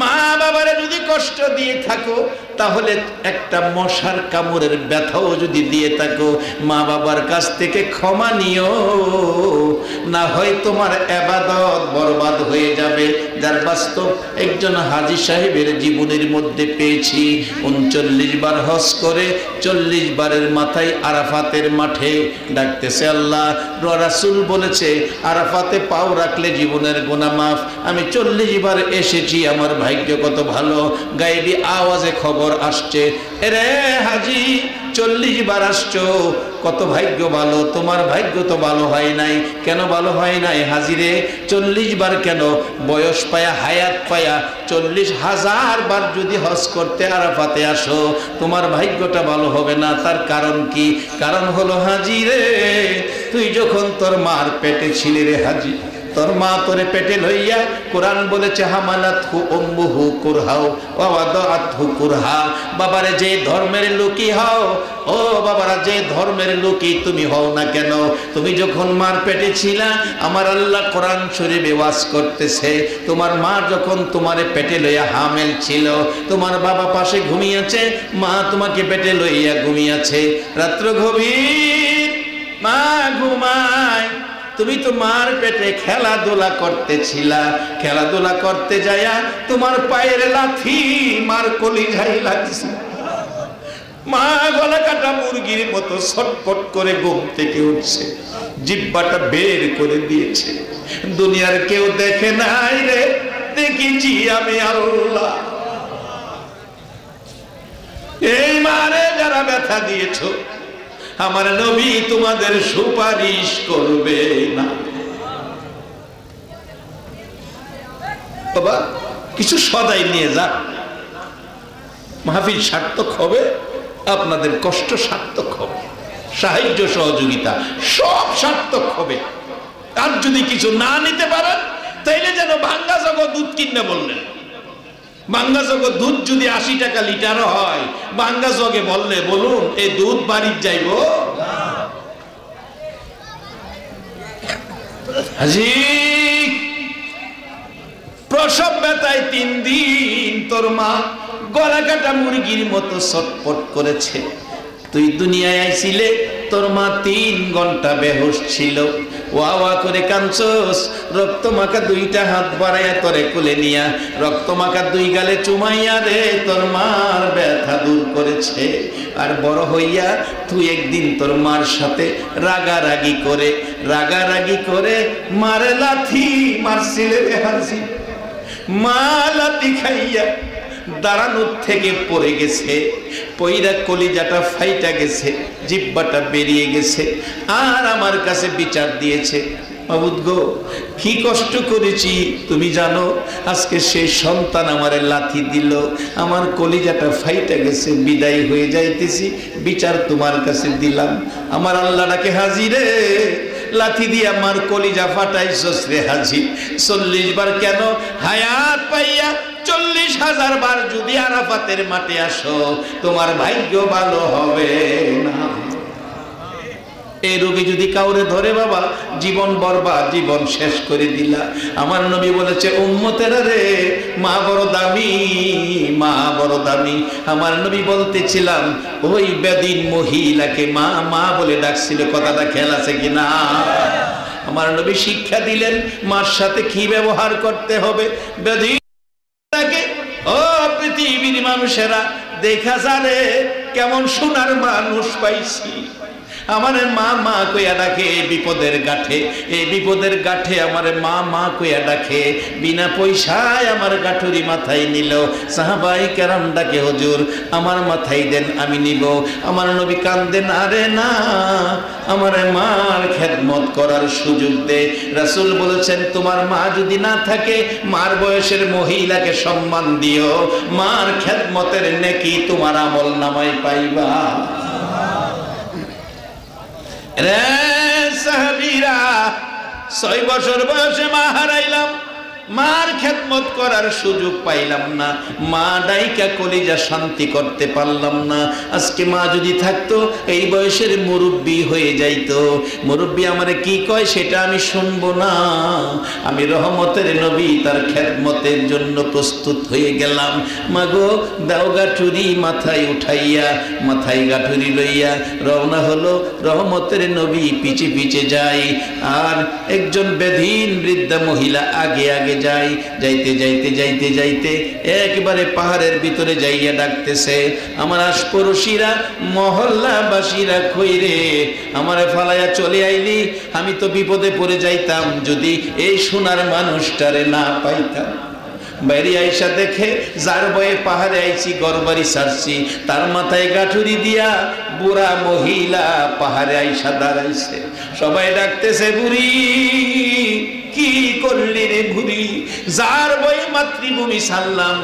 মা বাবারে যদি কষ্ট দিয়ে থাকো, তাহলে একটা মশার কামড়ের ব্যথাও যদি দিয়ে থাকো, মা বাবার কাছ থেকে ক্ষমা নিও, না হয় তোমার ইবাদত বরবাদ হয়ে যাবে। যার বাস্তব একজন হাজী সাহেবের জীবনের মধ্যে পেয়েছি। 39 বার হজ করে 40 বারের মাথায় আরাফাতের মাঠে ডাকতেছে, আল্লাহ রাসূল বলেছে আরাফাতে পাও রাখলে জীবনের গুনাহ মাফ। আমি 40 বার এসেছি, আমার ভাগ্য কত ভালো। গায়েবী আওয়াজে খবর আসছে, রে হাজি 40 বার আসছো, কত ভাগ্য ভালো। তোমার ভাগ্য তো ভালো হয় নাই। কেন ভালো হয় নাই হাজিরে? 40 বার কেন, বয়স পায়া হায়াত পায়া 40,000 বার যদি হজ করতে আরাফাতে আসো, তোমার ভাগ্যটা ভালো হবে না। তার কারণ কি? কারণ হলো হাজিরে, তুই যখন তোর মার পেটে ছিলি রে হাজি, তোর মা তোরে পেটে লইয়া, কোরআন বলেছে হামালাতহু উম্মুহু কুরহাও ওয়া ওয়াদাআতহু কুরহা। বাবারে যে ধর্মের লোকই হও, ও বাবারা যে ধর্মের লোকই তুমি হও না কেন, তুমি যখন মার পেটে ছিলা, আমার আল্লাহ কোরআন শরীফে ওয়াজ করতেছে, তোমার মা যখন তোমারে পেটে লইয়া হামেল ছিল, তোমার বাবা পাশে ঘুমিয়েছে, মা তোমাকে পেটে লইয়া ঘুমিয়েছে। রাত্র গভীর, মা ঘুমায়, তুমি তো মার পেটে খেলাধুলা করতেছিলা। খেলাধুলা করতে যায়া তোমার পায়ের লাথি মার কলিজায় লাগছে। মা গলা কাটা মুরগির মতো ছটফট করে ঘুম থেকে উঠছে, জিহ্বাটা বের করে দিয়েছে। দুনিয়ার কেউ দেখে নাই রে, দেখেছি আমি আল্লাহ। এই মারে যারা ব্যথা দিয়েছো, আমার নবী তোমাদের সুপারিশ করবে না। বাবা কিছু সদাই নিয়ে যা, মাহফিল সার্থক হবে, আপনাদের কষ্ট সার্থক হবে, সাহায্য সহযোগিতা সব সার্থক হবে। আর যদি কিছু না নিতে পারেন তাইলে যেন ভাঙ্গা জগৎ দুধ কিনে বললেন। ভাঙ্গা জগৎ দুধ যদি 80 টাকা লিটার হয়, ভাঙ্গা জগে বললে বলুন এই দুধ বাড়ির যাইব? হাজি প্রসব ব্যথায় 3 দিন তোর মা গলা কাটা মুরগির মতো ছটফট করেছে। তুই দুনিয়ায় আইছিলে, তোর মা 3 ঘন্টা বেহুশ ছিল। ওয়া ওয়া করে কাঁদছস, রক্ত মাখা 2টা হাত বাড়াইয়া তোরে কোলে নিয়া রক্ত মাখা 2 গালে চুমাইয়া রে তোর মার ব্যথা দূর করেছে। আর বড় হইয়া তুই একদিন তোর মার সাথে রাগারাগি করে মারে লাথি মারছিলে রে হাজি। মা লাথি খাইয়া দাঁড়ানোর থেকে পড়ে গেছে, পইরা কলিজাটা ফাইটা গেছে, জিহ্বাটা বেরিয়ে গেছে, আর আমার কাছে বিচার দিয়েছে। মাবুদ গো, কি কষ্ট করেছি তুমি জানো। আজকে সেই সন্তান আমারে লাথি দিল, আমার কলিজাটা ফাইটা গেছে, বিদায় হয়ে যাইতেছি, বিচার তোমার কাছে দিলাম। আমার আল্লাহটাকে হাজিরে লাথি দিয়ে আমার কলিজা ফাটাইছস রে হাজি। 40 বার কেন, হায়াত পাইয়া 40,000 বার যদি আরাফাতের মাঠে আসো, তোমার ভাগ্য ভালো হবে না। এই রোগে যদি কাউরে ধরে বাবা, জীবন বরবাদ, জীবন শেষ করে দিলা। আমার নবী বলেছে উম্মতেরা রে, মা বড় দামি, মা বড় দামি। আমার নবী বলতেছিলাম ওই বেদিন মহিলাকে মা মা বলে ডাকছিল, কথাটা খেয়াল আছে কিনা? আমার নবী শিক্ষা দিলেন মার সাথে কি ব্যবহার করতে হবে। বেদিন ও পৃথিবীর মানুষেরা দেখা যারে কেমন সোনার মানুষ পাইছি। আমার মা মা কইয়া ডাকে বিপদের গাঠে, এই বিপদের গাঠে আমার মা মা কইয়া ডাকে। বিনা পয়সায় আমার গাঠুরি মাথায় নিল। সাহাবাই কেরাম ডাকে হুজুর আমার মাথায় দেন, আমি নিব। আমার নবী কান্দেন, আরে না, আমার মার খেদমত করার সুযোগ দে। রাসূল বলেছেন তোমার মা যদি না থাকে, মার বয়সের মহিলাকে সম্মান দিও, মার খেদমতের নেকি তোমার আমল নামায় পাইবা। রে সাহাবীরা, 6 বছর বয়সে মা হারাইলাম, মার খেদমত করার সুযোগ পাইলাম না, মা ডাইকা কলিজা শান্তি করতে পারলাম না। আজকে মা যদি থাকতো, এই বয়সের মুরব্বী হয়ে যাইতো। মুরব্বী আমারে কি কয় সেটা আমি শুনবো না, আমি রহমতের নবী তার খেদমতের জন্য প্রস্তুত হয়ে গেলাম। মাগো দাও গাঠুরি মাথায় উঠাইয়া, মাথায় গাঠুরি লইয়া রওনা হলো রহমতের নবী, পিছে পিছে যায়। আর একজন বেধীন বৃদ্ধা মহিলা আগে আগে যাই। যাইতে যাইতে যাইতে যাইতে একবারে পাহাড়ের ভিতরে যাইয়া ডাকতেছে, আমার আশপড়শিরা মহল্লাবাসীরা কইরে আমারে ফালাইয়া চলে আইলি, আমি তো বিপদে পড়ে যাইতাম যদি এই সোনার মানুষটারে না পাইতাম। বাইরে আইসা দেখে যার বয়ে পাহাড়ে আইছি, ঘরবাড়ি ছাড়ছি, তার মাথায় গাঠুরি দিয়া বুড়া মহিলা পাহাড়ে আইসা দাঁড়াইছে। সবাই ডাকতেছে, বুড়ি কি করলি রে বুড়ি, যার বয়ে মাতৃভূমি ছাড়লাম,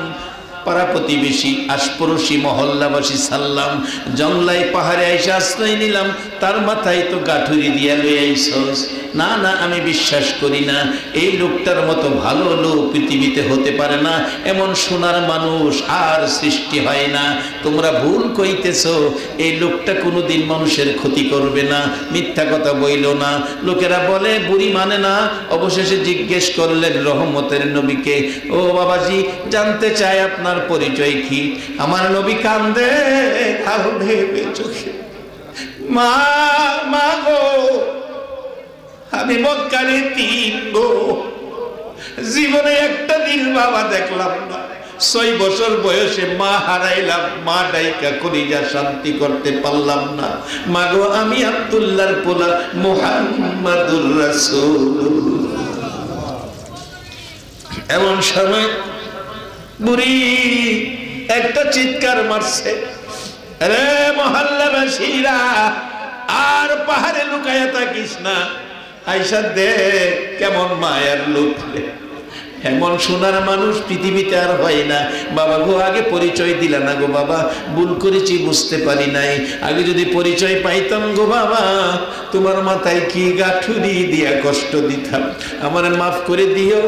পাড়া প্রতিবেশী আশপড়শি মহল্লাবাসী ছাড়লাম, জংলাই পাহাড়ে আইসা আশ্রয় নিলাম, তার মাথায় তো গাঠুরি দিয়া লই আইছস। না না, আমি বিশ্বাস করি না, এই লোকটার মতো ভালো লোক পৃথিবীতে হতে পারে না, এমন সোনার মানুষ আর সৃষ্টি হয় না। তোমরা ভুল কইতেছো, এই লোকটা কোনোদিন মানুষের ক্ষতি করবে না, মিথ্যা কথা বইল না। লোকেরা বলে বুড়ি মানে না। অবশেষে জিজ্ঞেস করলেন রহমতের নবীকে, ও বাবাজি জানতে চাই আপনার পরিচয় কি? আমার নবী কান্দে আর ভেবে চোখে, মা মা গো, আমি মক্কারে 3 গো, জীবনে একটা দিন বাবা দেখলাম না। 6 বছর বয়সে মা হারাইলাম, মা ডাইকা কলিজা শান্তি করতে পারলাম না। মা গো, আমি আব্দুল্লাহর পোলা মুহাম্মাদুর রাসূল। এমন সময় বুড়ি একটা চিৎকার মারছে, রে মহল্লাবাসীরা, আর পাহাড়ে লুকায়া থাকিস না, আইসা দেখ কেমন মায়ের লোক। এমন সোনার মানুষ পৃথিবীতে আর হয় না। বাবা গো, আগে পরিচয় দিলা না গো বাবা, ভুল করেছি, বুঝতে পারি নাই, আগে যদি পরিচয় পাইতাম গো বাবা, তোমার মাথায় কি গাঠুরি দিয়া কষ্ট দিতাম, আমার মাফ করে দিও,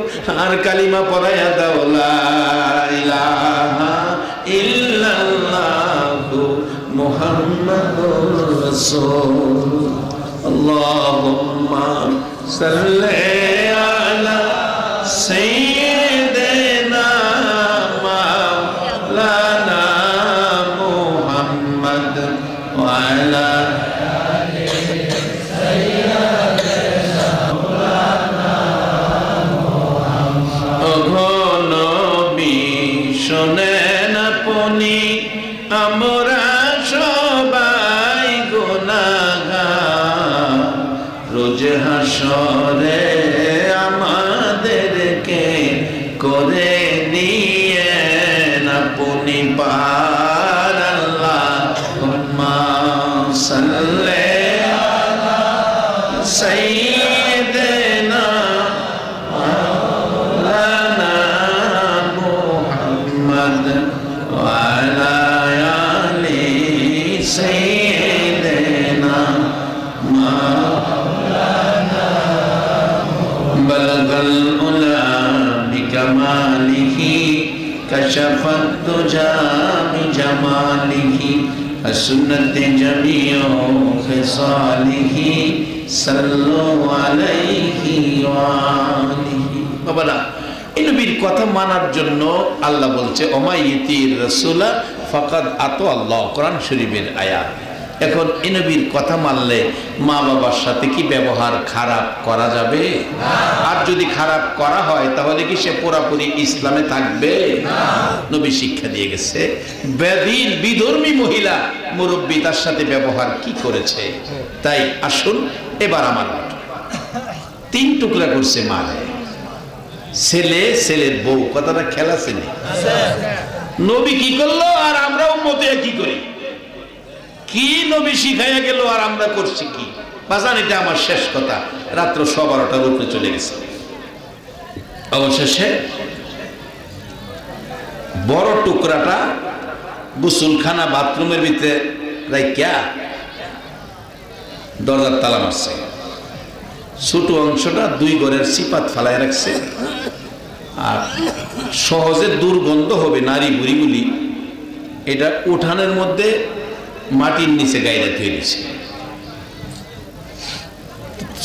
আর কালিমা পড়াইয়া দাও, লা ইলাহা ইল্লাল্লাহু মুহাম্মাদুর রাসূলুল্লাহ, আল্লাহুম্মা সাল্লি আলা সাইয়্যিদিনা মাওলানা মুহাম্মদ ওয়া আলা আলিহি সাইয়্যিদিনা মাওলানা মুহাম্মদ। ওগো নবী শোনেন আপনি, আমরা সবাই গুনাহগার, রোজ হাসরে আমাদেরকে করে নিয়েন আপনি পার। আল্লাহুম্মা সাল্লি আলা সাইয়্যিদিনা মাওলানা মুহাম্মদ ওয়া আলা আলি সাইয়্যিদিনা মাওলানা। বালাগাল উলা বিকামালিহি কাশাফাত দুজা বিজামালিহি আসুন্নতি জামিউ খিসালিহি সাল্লু আলাইহি ওয়া আলিহি। বাবারা, এই নবীর কথা মানার জন্য আল্লাহ বলছে ওমাইতির রাসূলা ফাকাদ আতা আল্লাহ, কোরআন শরীফের আয়াত। এখন এই নবীর কথা মানলে মা বাবার সাথে কি ব্যবহার খারাপ করা যাবে? আর যদি খারাপ করা হয় তাহলে কি সে পুরাপুরি ইসলামে থাকবে? নবী শিক্ষা দিয়ে গেছে, বেদিন বিধর্মী মহিলা মুরব্বী তার সাথে ব্যবহার কি করেছে। তাই আসুন এবার আমার তিন টুকরা করছে মারে, ছেলে ছেলের বউ, কথাটা খেলা ছেলে। নবী কি করলো আর আমরা উম্মতে কি করি? কি নবী শিখাইয়া গেল আর আমরা করছি কি? বাজান, এটা আমার শেষ কথা, রাত্র 12টার উপরে চলে গেছে। অবশেষে বড় টুকরাটা গোসলখানা বাথরুমের ভিতরে রাইখা দরজার তালা মারছে, ছোট অংশটা 2 ঘরের সিপাত ফালাই রাখছে। আর সহজে দুর্গন্ধ হবে নারী বুড়িগুলি, এটা উঠানের মধ্যে মাটির নিচে গাইরা থুয়ে দিছে।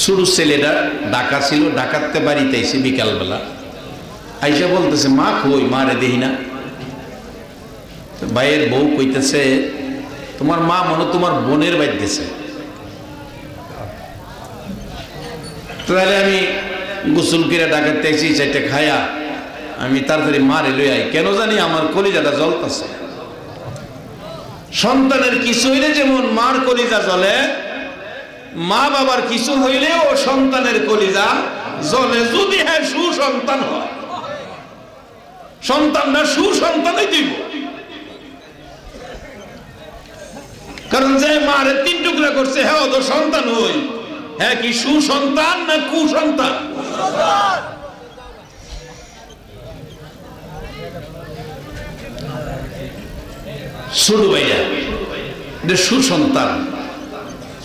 ছোট ছেলেটা ঢাকা ছিল, ঢাকাতে বাড়িতে এসে বিকালবেলা আইসা বলতেছে, মা কই? মারে দেখি না। ভাইয়ের বউ কইতেছে, তোমার মা মনে তোমার বোনের বাড়ি গেছে। তাহলে আমি গোসল করে ঢাকাতে এসেছি, চারটে খায়া আমি তাড়াতাড়ি মারে লই আই, কেন জানি আমার কলিজাটা জ্বলতেছে। সন্তানের কিছু হইলে যেমন মার কলিজা জ্বলে, মা বাবার কিছু হইলেও সন্তানের কলিজা জ্বলে, যদি হ্যাঁ সুসন্তান হয়। সন্তানরা সুসন্তানই দিব, কারণ যে মারে 3 টুকরা করছে হ্যাঁ ও তো সন্তান হই। হ্যাঁ কি সুসন্তান না কুসন্তান? ছোট ভাইয়া সুসন্তান,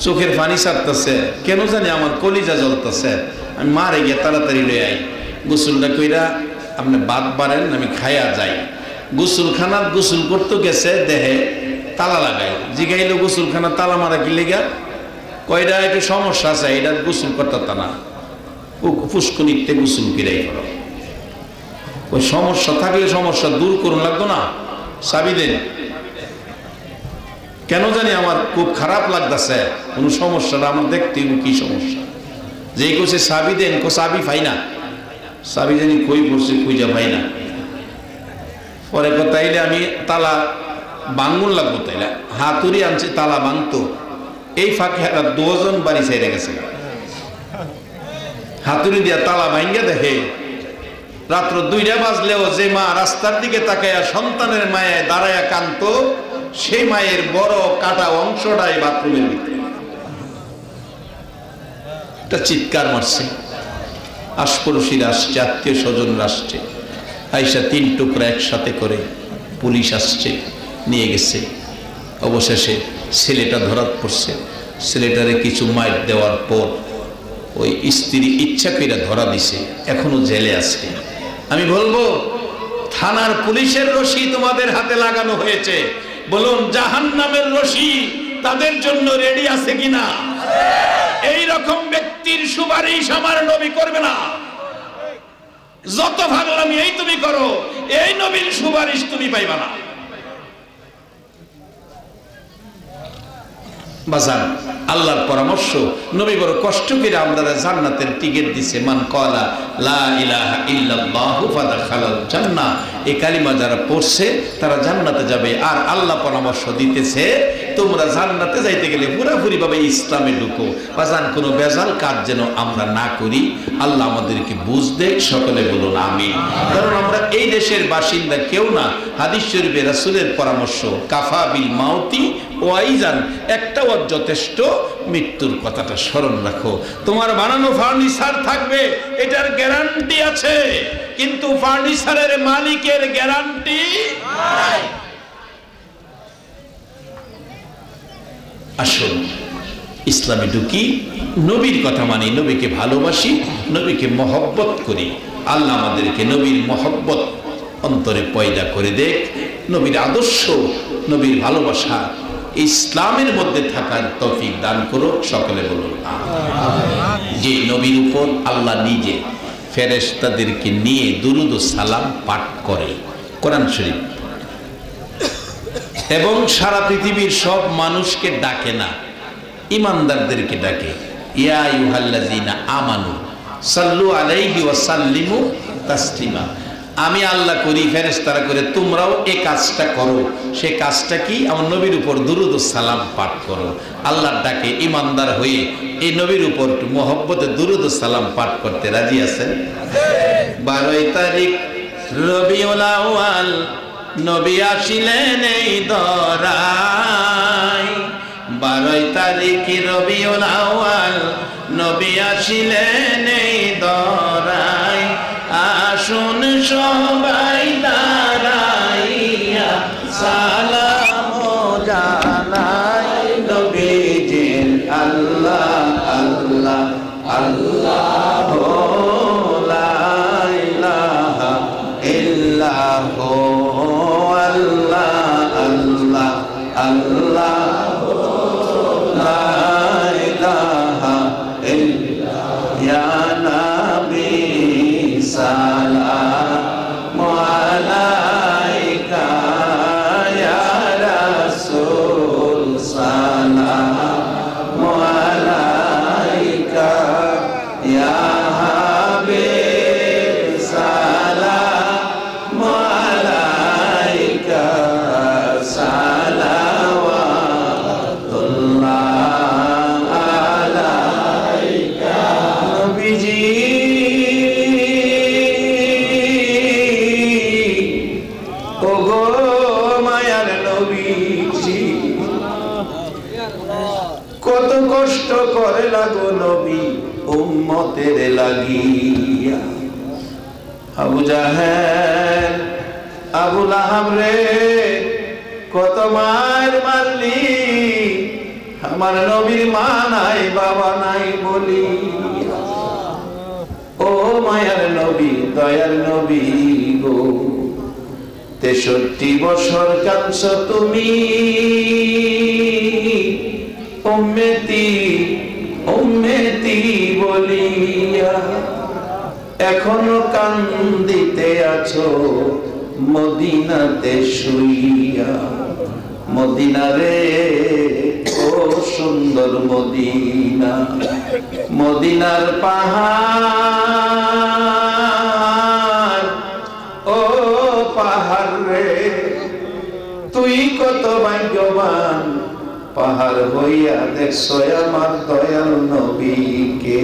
চোখের পানি ছাড়তেছে, কেন জানি আমার কলিজা জ্বলতেছে, আমি মারে গিয়ে তাড়াতাড়ি লই আই। গোসলটা কইরা আপনি বাদ বাড়েন, আমি খাইয়া যাই। গোসলখানাত গোসল করতে গেছে, দেহে তালা লাগাই। জিগাইলো গোসলখানা তালা মারা কি লেগা? কয়টা একটু সমস্যা আছে, এটা গোসল করতে না, পুষ্কনিতে গোসল কিরাই করো। ওই সমস্যা থাকলে সমস্যা দূর করুন লাগতো না, চাবি দেন। কেন জানি আমার খুব খারাপ লাগতেছে, কোন সমস্যাটা আমার দেখতে কি সমস্যা। যে কোসে চাবি দেন, কো চাবি পাই না, চাবি জানি কই পড়ছে, খুঁজা পাই না। পরে তাইলে আমি তালা বাঙ্গুন লাগবো, তাইলে হাতুড়ি আনছে তালা ভাঙতো। এই ফাঁকে 2 জন বাড়ি ছেড়ে গেছে, হাতুড়ি দিয়া তালা ভাঙ্গা দেখে রাত্র 2টা বাজলেও যে মা রাস্তার দিকে তাকায়া সন্তানের মায়ায় দাঁড়ায়া কান্ত, সেই মায়ের বড় কাটা অংশটাই বাথরুমের ভিতরে। একটা চিৎকার মারছে, আশপড়শিরা আসছে, আত্মীয় স্বজনরা আসছে, আইসা 3 টুকরা একসাথে করে পুলিশ আসছে, নিয়ে গেছে। অবশেষে ছেলেটা ধরা পড়ছে। ছেলেটারে কিছু মাইর দেওয়ার পর ওই স্ত্রী ইচ্ছা করে ধরা দিছে, এখনো জেলে আছে। আমি বলবো থানার পুলিশের রশি তোমাদের হাতে লাগানো হয়েছে, বলুন জাহান্নামের রশি তাদের জন্য রেডি আছে কিনা? এই রকম ব্যক্তির সুপারিশ আমার নবী করবে না। যত ভাগলামি এই তুমি করো, এই নবীর সুপারিশ তুমি পাইবা না। বাজান, আল্লাহর পরামর্শ, নবী বড় কষ্ট করে আমরা জান্নাতের টিকিট দিছে। মান ক্বালা লা ইলাহা ইল্লাল্লাহু ফাদাখালাল জান্নাহ, এই কালিমা যারা পড়ছে তারা জান্নাতে যাবে। আর আল্লাহ পরামর্শ দিতেছে তোমরা জান্নাতে যাইতে গেলে পুরোপুরি ভাবে ইসলামে ঢুকো। বাজান, কোনো বেজাল কাজ যেন আমরা না করি, আল্লাহ আমাদেরকে বুঝ দেয়। সকলে বলুন আমিন। কারণ আমরা এই দেশের বাসিন্দা কেউ না। হাদিস শরীফে রাসূলের পরামর্শ, কাফা বিল মাউতি ওয়াইজান, একটা ওয়াজ যথেষ্ট, মৃত্যুর কথাটা স্মরণ রাখো। তোমার বানানো ফার্নিচার থাকবে, এটার গ্যারান্টি আছে, কিন্তু ফার্নিচারের মালিকের গ্যারান্টি নাই। আসুন ইসলামে ঢুকি, নবীর কথা মানি, নবীকে ভালোবাসি, নবীকে মহব্বত করি। আল্লাহ আমাদেরকে নবীর মহব্বত অন্তরে পয়দা করে দেখ, নবীর আদর্শ, নবীর ভালোবাসা ইসলামের মধ্যে থাকার তৌফিক দান করো। সকলে বলুন আমিন। যে নবীর উপর আল্লাহ নিজে ফেরেশতাদেরকে নিয়ে দুরূদ ও সালাম পাঠ করে কোরআন শরীফ, এবং সারা পৃথিবীর সব মানুষকে ডাকে না, ইমানদারদেরকে ডাকে। ইয়া আইয়ুহাল্লাযীনা আমানু সাল্লু আলাইহি ওয়া সাল্লিমু তাসলিমা। আমি আল্লাহ করি, ফেরেশতারা করে, তোমরাও এই কাজটা করো। সে কাজটা কি? আমার নবীর উপর দুরূদ ও সালাম পাঠ করো। আল্লাহর ডাকে ইমানদার হয়ে এই নবীর উপর মহব্বতে দুরূদ ও সালাম পাঠ করতে রাজি আছেন? 12 তারিখ রবিউল আউয়াল নবী আসিলেন এই দরায়। 12 তারিখ রবিউল আউয়াল নবী আসিলেন এই দরায়। আসুন সবাই দাঁড়াইয়া সালাম জানাই নবীজির। আল্লাহ আল্লাহ আল্লাহ লা ইলাহা ইল্লাহু আল্লাহ আল্লাহ আল্লাহ লা ইলাহা ইল্লাল্লাহ। ইয়া নবী সালামু আলাইকা, ইয়া রাসূল সালামু আলাইকা, ইয়া হাবিব সালামু আলাইকা, সালাওয়াতুল্লাহ আলাইকা। নবীজি কত কষ্ট করে লাগো নবী উম্মতের লাগিয়া। আবু জাহেল আবু লাহাব রে কত মার মারলি, আমার নবীর মা নাই বাবা নাই বলি। ও মায়ার নবী দয়ার নবী গো, 63 বছর কাঁদছ তুমি উম্মতি উম্মতি বলিয়া। এখনো কান্দিতে আছো মদিনাতে শুইয়া। মদিনা রে ও সুন্দর মদিনা, মদিনার পাহাড়, ও পাহাড় রে তুই কত ভাগ্যবান, পাহাড় হইয়া দেখছো আমার দয়াল নবীকে।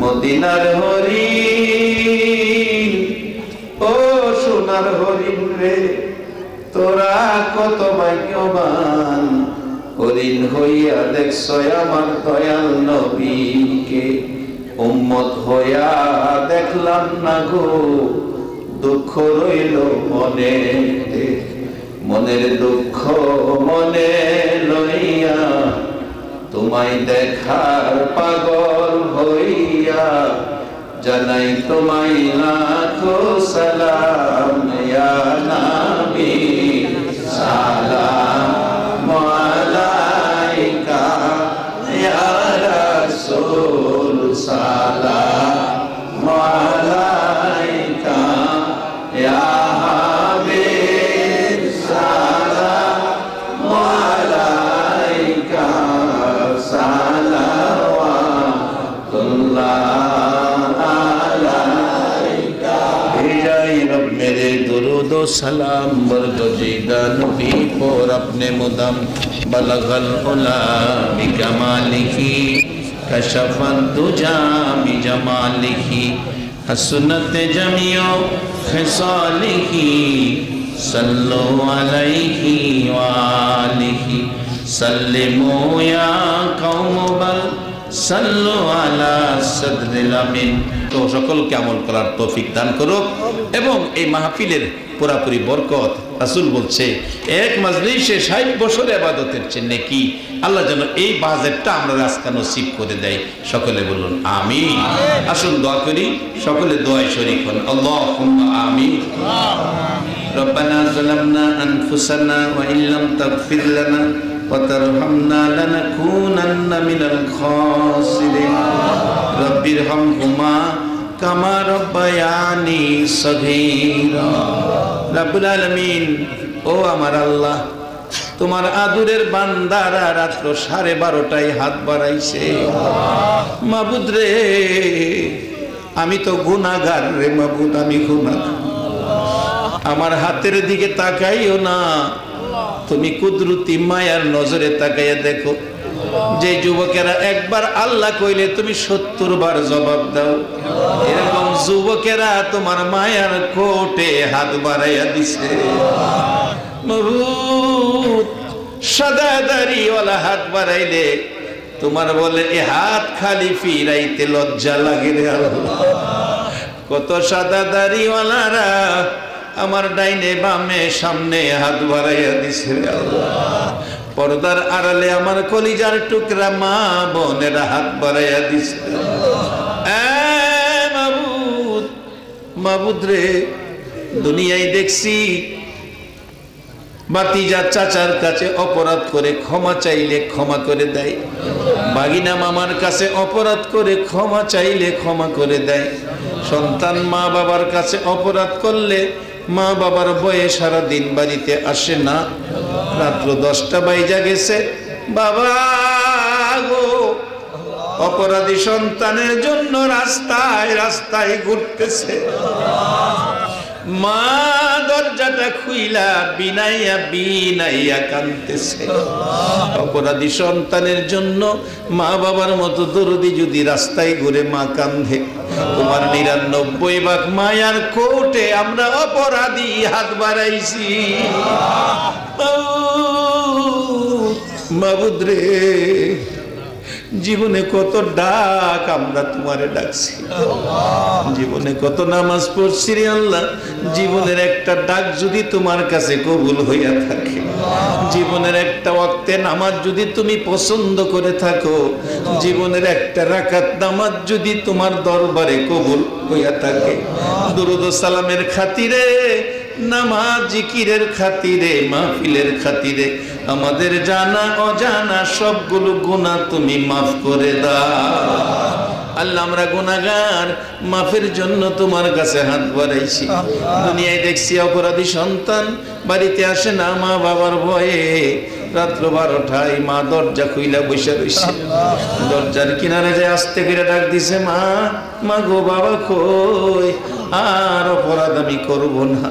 মদিনার হরিণ আমার হরিণ রে, তোরা কত ভাগ্যবান, হরিণ হইয়া দেখছ আমার দয়াল নবীকে, উম্মত হইয়া দেখলাম না গো, দুঃখ রইল মনে, মনের দুঃখ মনে লইয়া, তোমায় দেখার পাগল হইয়া, জানাই তোমায় লাখো সালাম ইয়া নবী, সালাম আলাইকা ইয়া রাসূল, সালাম আলাইকা ইয়া হাবিব, সালাম আলাইকা, সালাওয়াতুল্লাহ আলাইকা। भेजाए रब मेरे दुरूद व सलाम बरगजीदा नबी पर अपने मुदम, बलगल उला बिकमालिही, कशफत दुजा बिजमालिही, हसनत जमियो खिसालिही, सल्लु अलैहि व आलिहि, सल्लिमू या कौम बल सल्लु अला सदरिल अमीन। तो সকলকে আমল করার তৌফিক দান করুক এবং এই মাহফিলের পুরাপুরি বরকত, রাসূল বলছে এক মাজলিসে 60 বছর ইবাদতের চেয়ে নেকি, আল্লাহ যেন এই বাজেটটা আমরা আজকে নসিব করে দেয়। সকলে বলুন আমিন। আসুন দোয়া করি, সকলে দোয়ায় শরীক হন। আল্লাহুম্মা আমিন। রব্বানা যালামনা আনফুসানা ওয়া ইল্লাম তাগফির লানা ওয়া তারহামনা লানাকুনান্না মিনাল খাসিরিন। রব্বিরহামহুমা কামা রব্বায়ানি সগীরা। রব্বুল আলামিন, ও আমার আল্লাহ, তোমার আদরের বান্দারা রাত্র 12:30টায় হাত বাড়াইছে। মাবুদ রে, আমি তো গুনাহগার রে মাবুদ, আমি গুনাহগার। আমার হাতের দিকে তাকাইও না, তুমি কুদরতি মায়ার নজরে তাকাইয়া দেখো। যে যুবকেরা একবার আল্লাহ কইলে তুমি 70 বার জবাব দাও, এরকম যুবকেরা তোমার মায়ার কোটে হাত বাড়াইয়া দিছে। মাবুদ, সাদা দাড়িওয়ালা হাত বাড়াইলে তোমার বলে এ হাত খালি ফিরাইতে লজ্জা লাগে রে আল্লাহ। কত সাদা দাড়িওয়ালারা আমার ডাইনে বামে সামনে হাত বাড়াইয়া দিছে রে আল্লাহ। পর্দার আড়ালে আমার কলিজার টুকরা মা বোনেরা হাত বাড়াইয়া দিছে। মাবুদ, মাবুদ রে, দুনিয়ায় দেখছি বাতিজা চাচার কাছে অপরাধ করে ক্ষমা চাইলে ক্ষমা করে দেয়, বাগিনা মামার কাছে অপরাধ করে ক্ষমা চাইলে ক্ষমা করে দেয়, সন্তান মা বাবার কাছে অপরাধ করলে মা বাবার ভয়ে সারা দিন বাড়িতে আসে না। রাত্র 10টা বাইজা গেছে, বাবা গো, অপরাধী সন্তানের জন্য রাস্তায় রাস্তায় ঘুরতেছে। মা দরজাটা খুইলা বিনাইয়া বিনাইয়া কাঁদতেছে। অপরাধী সন্তানের জন্য মা বাবার মতো দরদি যদি রাস্তায় ঘুরে মা কাঁদে, তোমার 99 ভাগ মায়ার কোটে আমরা অপরাধী হাত বাড়াইছি। মাবুদ রে, জীবনে কত ডাক আমরা তোমারে ডাকছি, জীবনে কত নামাজ পড়ছি রে আল্লাহ। জীবনের একটা ডাক যদি তোমার কাছে কবুল হইয়া থাকে, জীবনের একটা ওয়াক্তে নামাজ যদি তুমি পছন্দ করে থাকো, জীবনের একটা রাকাত নামাজ যদি তোমার দরবারে কবুল হইয়া থাকে, দুরূদ ও সালামের খাতিরে, নামাজ জিকিরের খাতিরে, মাহফিলের খাতিরে আমাদের জানা অজানা সবগুলো গুনাহ তুমি মাফ করে দাও। আল্লাহ, আমরা গুনাহগার, মাফের জন্য তোমার কাছে হাত বাড়াইছি। দুনিয়ায় দেখছি অপরাধী সন্তান বাড়িতে আসে না মা বাবার ভয়ে, রাত্র 12টায় মা দরজা খুইলা বসে রইছে। দরজার কিনারে যায় আস্তে করে ডাক দিছে, মা, মা গো, বাবা কই? আর অপরাধ আমি করব না।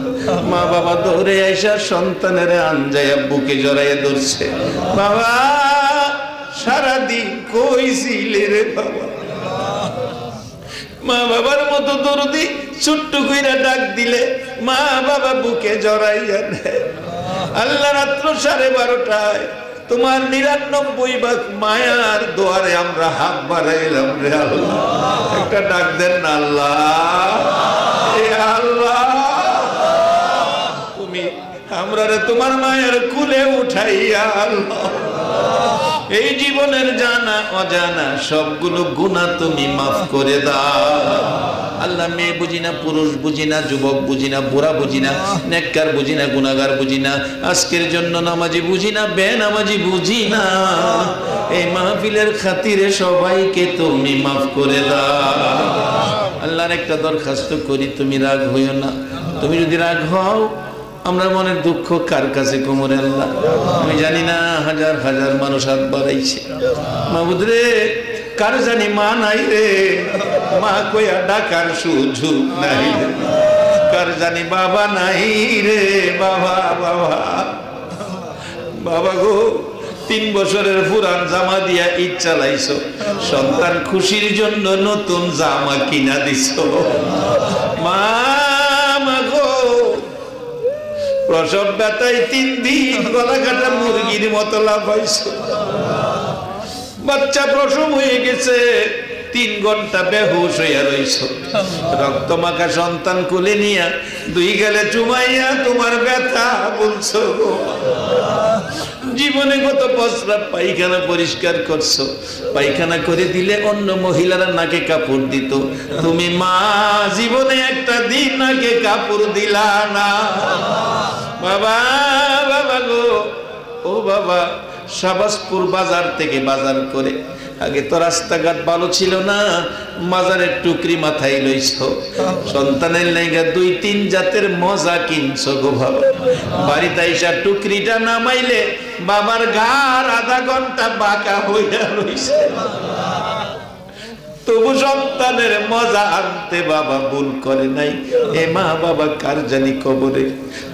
মা বাবা দৌড়ে আইসা সন্তানের আনজায়া বুকে জড়াইয়া ধরছে। বাবা, সারাদিন কই ছিলে রে বাবা? মা বাবার মতো দরদি ছোট্ট কইরা ডাক দিলে মা বাবা বুকে জড়াইয়া নেয়। আল্লাহ রাত্র 12:30 তোমার 99 ভাগ মায়ার দোয়ারে আমরা হাত বাড়াইলাম রে আল্লাহ। একটা ডাক দেন না আল্লাহ, এ আল্লাহ তুমি আমরা রে তোমার মায়ের কুলে উঠাইয়া আল্লাহ এই জীবনের জানা অজানা সবগুলো গুনাহ তুমি মাফ করে দাও আল্লাহ। মেয়ে বুঝি না, পুরুষ বুঝি না, যুবক বুঝি না, বুড়া বুঝি না, নেককার বুঝি না, গুনাহগার বুঝি না, আজকের জন্য নামাজি বুঝি না, বেনামাজি বুঝি না, এই মাহফিলের খাতিরে সবাইকে তুমি মাফ করে দাও আল্লাহর একটা দরখাস্ত করি, তুমি রাগ হইও না। তুমি যদি রাগ হও আমরা মনের দুঃখ কার কাছে কোমরে আল্লাহ আমি জানি না। হাজার হাজার মানুষ হাত বাড়াইছে, মাহবুদ রে কার জানি মা নাই রে, মা কইয়া ডাকার সুযোগ নাই রে, কার জানি বাবা নাই রে, বাবা বাবা বাবা গো 3 বছরের পুরান জামা দিয়া ঈদ চালাইছো, সন্তান খুশির জন্য নতুন জামা কিনা দিছো। মা গো প্রসব ব্যথায় 3 দিন গলা কাটা মুরগির মতো লাফাইছো, বাচ্চা প্রসব হয়ে গেছে 3 ঘন্টা বেহুশ হইয়া রইছো, রক্ত মাখা সন্তান কোলে নিয়া 2 গালে চুমাইয়া তোমার ব্যথা বলছো। জীবনে কত প্রস্রাব পায়খানা পরিষ্কার করছো, পায়খানা করে দিলে অন্য মহিলারা নাকে কাপড় দিত, তুমি মা জীবনে একটা দিন নাকে কাপড় দিলা না। বাবা বাবা গো ও বাবা, শাহবাজপুর বাজার থেকে বাজার করে, আগে তো রাস্তাঘাট ভালো ছিল না, মাজারের টুকরি মাথায় লইছো, সন্তানের লাইগা 2-3 জাতের মজা কিনছো গো বাবা। বাড়িতে আইসা টুকরিটা নামাইলে বাবার ঘাড় আধা ঘন্টা বাঁকা হইয়া রইছে, তবু সন্তানের মজা আনতে বাবা ভুল করে নাই। এ মা বাবা কার জানি কবরে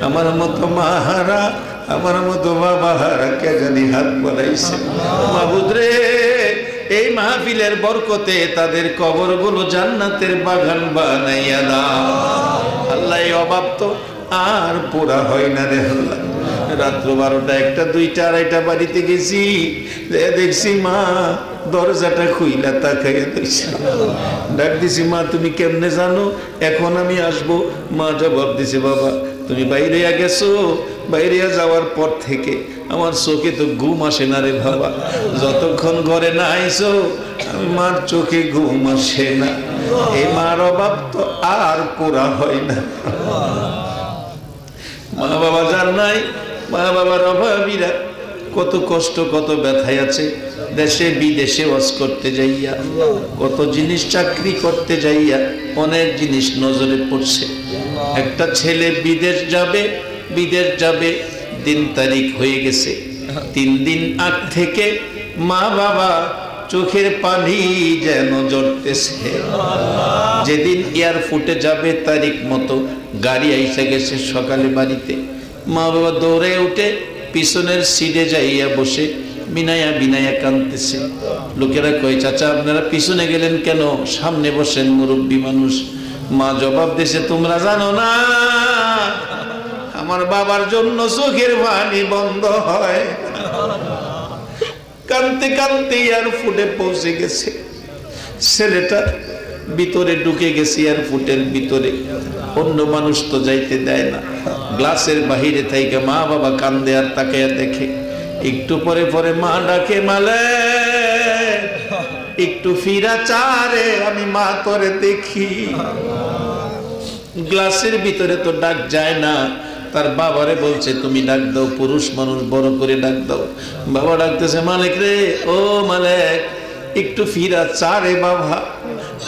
আমার মতো মাহারা, আমার মতো বাবা হারা কে জানি হাত বাড়াইছে। মাহবুদ রে এই মাহফিলের বরকতে তাদের কবরগুলো জান্নাতের বাগান বানাইয়া দাও আল্লাহ। এই অভাব তো আর পুরা হয় না রে আল্লাহ। রাত্র 12টা 1টা 2টা 2:30 বাড়িতে গেছি, দেখছি মা দরজাটা খুইলা তাকাইয়া দিছে, ডাক দিছি মা তুমি কেমনে জানো এখন আমি আসবো? মা জবাব দিছে বাবা তুমি বাইরে গেছো, বাইরে যাওয়ার পর থেকে আমার চোখে তো ঘুম আসে না রে বাবা, যতক্ষণ ঘরে না আইছো আমি মার চোখে ঘুম আসে না। এই মার অভাব তো আর পুরা হয় না। মা বাবা যার নাই, মা বাবার অভাবীরা কত কষ্ট কত ব্যথায় আছে, দেশে বিদেশে ওয়াজ করতে যাইয়া, কত জিনিস চাকরি করতে যাইয়া অনেক জিনিস নজরে পড়ছে। একটা ছেলে বিদেশ যাবে, দিন তারিখ হয়ে গেছে, 3 দিন আগ থেকে মা বাবা চোখের পানি যেন জড়তেছে। যেদিন এয়ারপোর্টে যাবে তারিখ মতো গাড়ি আইসা গেছে সকালে বাড়িতে, মা বাবা দৌড়ে উঠে পিছনের সিটে যাইয়া বসে বিনায়া বিনায়া কাঁদতেছে। লোকেরা কয় চাচা আপনারা পিছনে গেলেন কেন, সামনে বসেন মুরব্বী মানুষ। মা জবাব দিয়েছে তোমরা জানো না আমার বাবার জন্য চোখের পানি বন্ধ হয়। কাঁদতে কাঁদতে এয়ারপোর্টে পৌঁছে গেছে, ছেলেটা ভিতরে ঢুকে গেছে এয়ারপোর্টের ভিতরে, অন্য মানুষ তো যাইতে দেয় না। গ্লাসের বাহিরে থেকে মা বাবা কান্দে আর তাকাইয়া দেখে। একটু পরে পরে মা ডাকে মালে একটু ফিরা চারে আমি মা তোরে দেখি। গ্লাসের ভিতরে তো ডাক যায় না, তার বাবারে বলছে তুমি ডাক দাও, পুরুষ মানুষ বড় করে ডাক দাও। বাবা ডাকতেছে মালিক রে, ও মালিক একটু ফিরা চারে বাবা,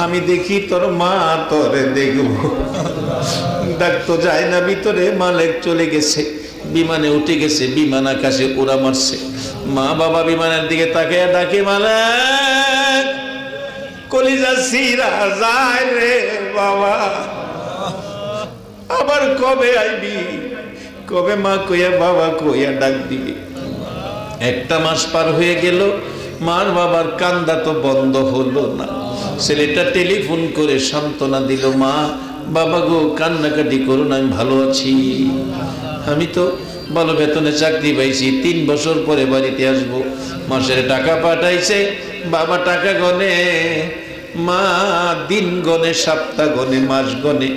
আমি দেখি তোর মা তোরে দেখবো। ডাক তো যায় না ভিতরে, মালিক চলে গেছে, বিমানে উঠে গেছে, বিমান আকাশে উড়া মারছে। মা বাবা বিমানের দিকে তাকিয়ে ডাকে মালিক কলিজা সিরা যায় রে বাবা, আবার কবে আইবি, কবে মা কইয়া বাবা কইয়া ডাক দিবি। 1টা মাস পার হয়ে গেল, মার বাবার কান্দা তো বন্ধ হলো না। ছেলেটা টেলিফোন করে সান্ত্বনা দিল, মা বাবা গো কান্নাকাটি করো না, আমি ভালো আছি, আমি তো ভালো বেতনে চাকরি পাইছি, 3 বছর পরে বাড়িতে আসবো, মাসের টাকা পাঠাইছে, বাবা টাকা গনে, মা দিন গনে, সপ্তাহ গনে, মাস গনে,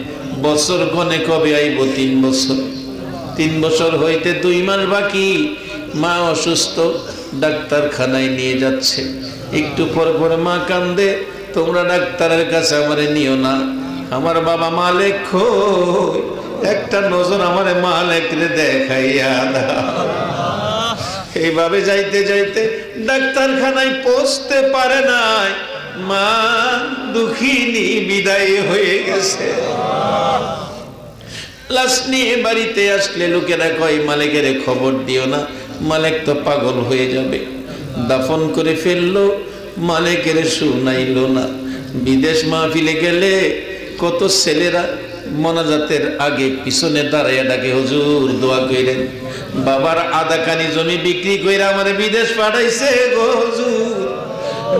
বছর গনে, কবে আইব 3 বছর। 3 বছর হইতে 2 মাস বাকি, মা অসুস্থ, ডাক্তারখানায় নিয়ে যাচ্ছে, একটু পর পর মা কান্দে, তোমরা ডাক্তারের কাছে আমারে নিও না, আমার বাবা মালিক কই, একটা নজর আমারে মালিক রে দেখাইয়া দাও। এইভাবে যাইতে যাইতে ডাক্তারখানায় পৌঁছতে পারে নাই, মা দুঃখিনী বিদায় হয়ে গেছে। লাশ নিয়ে বাড়িতে আসলে লোকেরা কয় মালিকের খবর দিও না, মালিক তো পাগল হয়ে যাবে। দাফন করে ফেললো, মালিকের শুনাইলো না। বিদেশ মাহফিলে গেলে কত ছেলেরা মোনাজাতের আগে পিছনে দাঁড়াইয়া ডাকে, হুজুর দোয়া কইরেন, বাবার আধা কানি জমি বিক্রি কইরা আমারে বিদেশ পাঠাইছে গো হুজুর,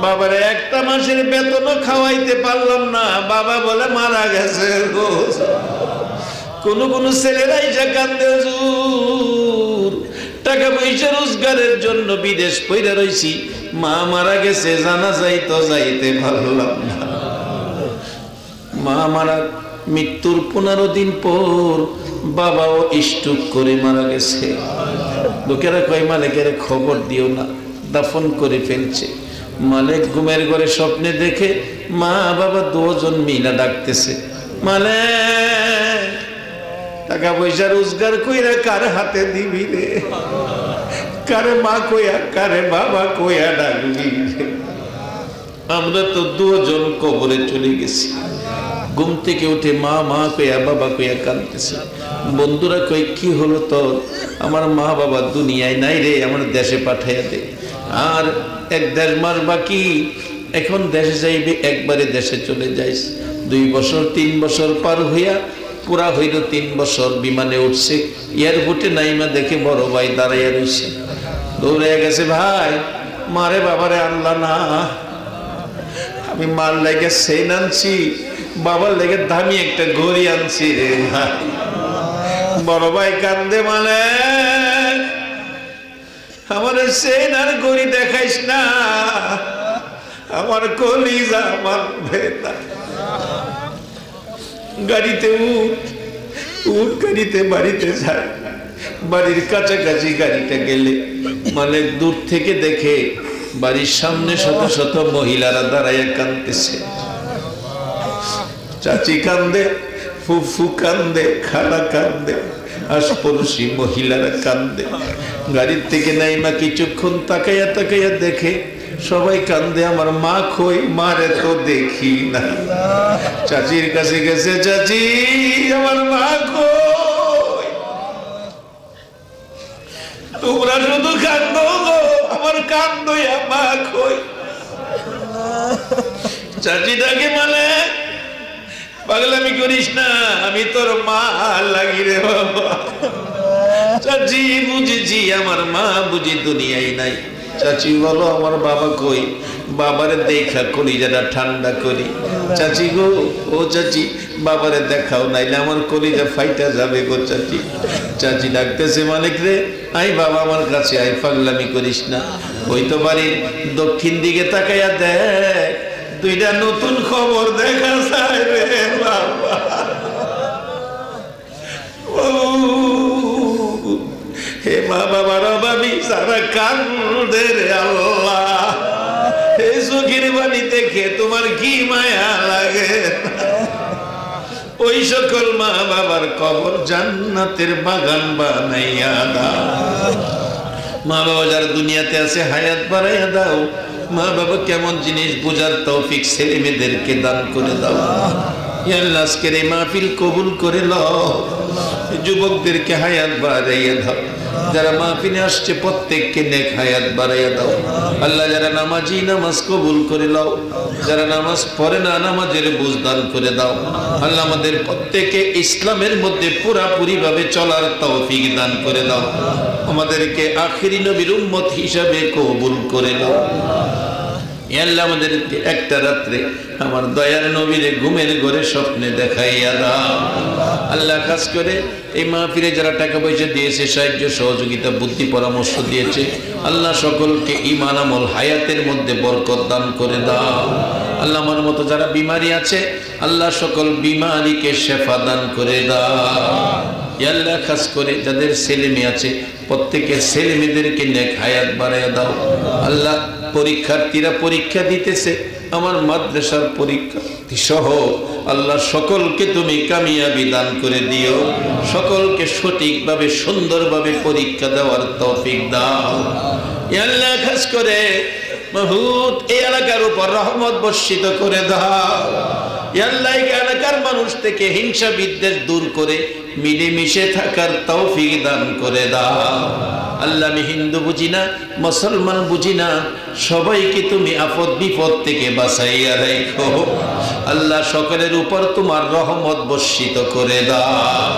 বাবার একটা মাসের বেতনও খাওয়াইতে পারলাম না, বাবা বলে মারা গেছে গো। কোন কোন ছেলেরাই যা কান্দে, হুজুর টাকা পয়সা রোজগারের জন্য বিদেশ পইরা রইছি, মা মারা গেছে, জানা যাইতো যাইতে পারলাম না। মা মারা মৃত্যুর 15 দিন পর বাবাও স্ট্রোক করে মারা গেছে। লোকেরা কয় মালিকের খবর দিও না, দাফন করে ফেলছে। মালিক ঘুমের ঘরে স্বপ্নে দেখে মা বাবা 2 জন মিলা ডাকতেছে, মালিক টাকা পয়সা রোজগার কইরা কার হাতে দিবি রে, কারে মা কইয়া কারে বাবা কইয়া ডাকবি রে। আমরা তো 2 জন কবরে চলে গেছি। ঘুম থেকে উঠে মা মা কইয়া বাবা কইয়া কাঁদতেছে। বন্ধুরা কই কি হলো তোর? আমার মা বাবা দুনিয়ায় নাই রে, আমার দেশে পাঠাইয়া দে। আর 1-1.5 মাস বাকি, এখন দেশে যাইবে, একবারে দেশে চলে যাইস। 2 বছর 3 বছর পার হইয়া পুরা হইল 3 বছর। বিমানে উঠছে, এয়ারপোর্টে নাইমা দেখে বড় ভাই দাঁড়াইয়া রইছে, দৌড়ে গেছে, ভাই মারে বাবারে আনলা না, আমি মার লেগে চেইন আনছি, বাবার লেগে দামি একটা ঘড়ি আনছি রে ভাই। বড় ভাই কান্দে, মানে আমার চেইন আর ঘড়ি দেখাইস না, আমার কলিজা মানবে না। গাড়িতে উঠ গাড়িতে বাড়িতে যায়। বাড়ির কাছাকাছি গাড়িটা গেলে মানে দূর থেকে দেখে বাড়ির সামনে শত শত মহিলারা দাঁড়াইয়া কাঁদতেছে। চাচি কান্দে, ফুফু কান্দে, খালা কান্দে, আশপাশি মহিলারা কান্দে। গাড়ির থেকে নাইমা কিছুক্ষণ তাকাইয়া তাকাইয়া দেখে সবাই কান্দে, আমার মা কই, মারে তো দেখি না। চাচির কাছে গেছে, চাচি আমার মা কই? তোমরা শুধু কান্দো গো, আমার কান্দইয়া মা কই? চাচিটাকে মানে পাগলামি করিস না, আমি তোর মা লাগি রে বাবা। চাচি বুঝেছি, আমার মা বুঝি দুনিয়ায় নাই। চাচি বলো আমার বাবা কই? বাবারে দেখা কলিজাটা ঠান্ডা করি। চাচি গো, ও চাচি বাবারে দেখাও, নাইলে আমার কলিজা ফাইটা যাবে গো চাচি। চাচি ডাকতেছে, মালিক রে আই বাবা আমার কাছে আই, পাগলামি করিস না। ওই তো বাড়ির দক্ষিণ দিকে তাকাইয়া দেখ, 2টা নতুন খবর দেখা যায় রে বাবা। হে মা বাবার অভাবী সারা কান্দে রে আল্লাহ। হে চোখের বাণী দেখে তোমার কি মায়া লাগে। ওই সকল মা বাবার কবর জান্নাতের বাগান বানাইয়া দাও। মা বাবা যারা দুনিয়াতে আছে হায়াত বাড়াইয়া দাও। মা বাবা কেমন জিনিস বোঝার তৌফিক ছেলে মেয়েদেরকে দান করে দাও। আল্লাহ আজকের এই মাহফিল কবুল করে লও। যুবকদেরকে হায়াত বাড়াইয়া দাও। যারা মাহফিলে আসছে প্রত্যেককে নেক হায়াত বাড়াইয়া দাও। আল্লাহ যারা নামাজি নামাজ কবুল করে দাও, যারা নামাজ পড়ে না নামাজের বুঝ দান করে দাও। আল্লাহ আমাদের প্রত্যেকে ইসলামের মধ্যে পুরাপুরি ভাবে চলার তৌফিক দান করে দাও। আমাদেরকে আখিরি নবীর উম্মত হিসাবে কবুল করে দাও। আল্লাহ আমাদের একটা রাত্রে আমার দয়ার নবীরে ঘুমের ঘরে স্বপ্নে দেখাইয়া দাও। আল্লাহ খাস করে এই মাহফিলে যারা টাকা পয়সা দিয়েছে, সাহায্য সহযোগিতা, বুদ্ধি পরামর্শ দিয়েছে, আল্লাহ সকলকে ঈমান আমল হায়াতের মধ্যে বরকত দান করে দাও। আল্লাহ আমার মতো যারা বিমারি আছে, আল্লাহ সকল বিমারিকে শেফা দান করে দাও। আল্লাহ খাস করে যাদের ছেলে মেয়ে আছে, প্রত্যেকের ছেলে মেয়েদেরকে নেক হায়াত বাড়াইয়া দাও। আল্লাহ পরীক্ষার্থীরা পরীক্ষা দিতেছে, আমার মাদ্রাসার পরীক্ষার্থী সহ আল্লাহ সকলকে তুমি কামিয়াবি দান করে দিও, সকলকে সঠিকভাবে সুন্দরভাবে পরীক্ষা দেওয়ার তৌফিক দাও। আল্লাহ খাস করে মাহবুব এই এলাকার উপর রহমত বর্ষিত করে দাও। আল্লাহ এই এলাকার মানুষ থেকে হিংসা বিদ্বেষ দূর করে মিলেমিশে থাকার তৌফিক দান করে দাও। আল্লাহ আমি হিন্দু বুঝি না, মুসলমান বুঝি না, সবাইকে তুমি আপদ বিপদ থেকে বাঁচাইয়া রাখো। আল্লাহ সকলের উপর তোমার রহমত বর্ষিত করে দাও।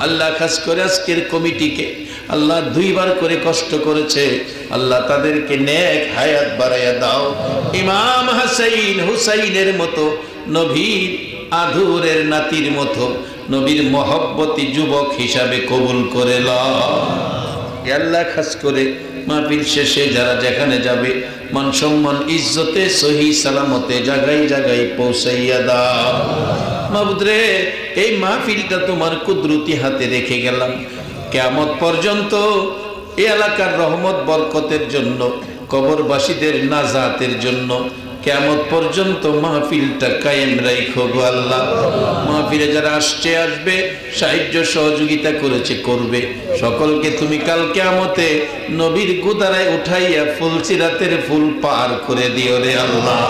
আল্লাহ খাস করে আজকের কমিটিকে আল্লাহ 2 বার করে কষ্ট করেছে, আল্লাহ তাদেরকে নেক হায়াত বাড়াইয়া দাও। ইমাম হাসাইন হুসাইনের মতো, নবীর আদুরের নাতির মতো, নবীর মহব্বতী যুবক হিসাবে কবুল করে লও। আল্লাহ খাস করে মাহফিল শেষে যারা যেখানে যাবে মান সম্মান ইজ্জতে সহি সালামতে জায়গায় জায়গায় পৌঁছাইয়া দাও। মাবুদ রে, এই মাহফিলটা তোমার কুদরতি হাতে রেখে গেলাম, কিয়ামত পর্যন্ত এই এলাকার রহমত বরকতের জন্য, কবরবাসীদের নাজাতের জন্য, কিয়ামত পর্যন্ত মাহফিলটা কায়েম রাখো গো আল্লাহ। মাহফিলে যারা আসছে আসবে, সাহায্য সহযোগিতা করেছে করবে, সকলকে তুমি কাল কিয়ামতে নবীর গুদারায় উঠাইয়া ফুলসিরাতের ফুল পার করে দিও রে আল্লাহ।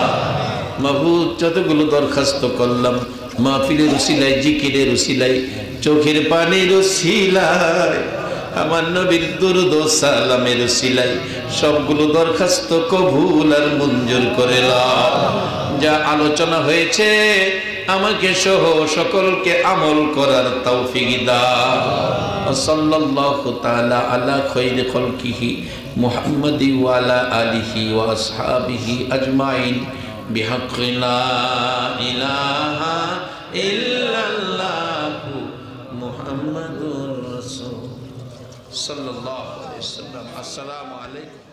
মাহবুব যতগুলো দরখাস্ত করলাম মাহফিলের উসিলায়, জিকিরের উসিলায়, চোখের পানির উসিলায়, আমার নবীর দুরূদ ও সালামের উসিলায় সবগুলো দরখাস্ত কবুল আর মঞ্জুর করে নাও। যা আলোচনা হয়েছে আমাকে সহ সকলকে আমল করার তৌফিক দাও। সাল্লাল্লাহু তাআলা আলা খায়রি খালকিহি মুহাম্মাদি ওয়া আলা আলিহি ওয়া আসহাবিহি আজমাইন বিহাক্কি লা ইলাহা ইল্লাল্লাহু মুহাম্মাদুর রাসূল সাল্লাল্লাহু আলাইহি ওয়াসাল্লাম। আসসালামু আলাইকুম।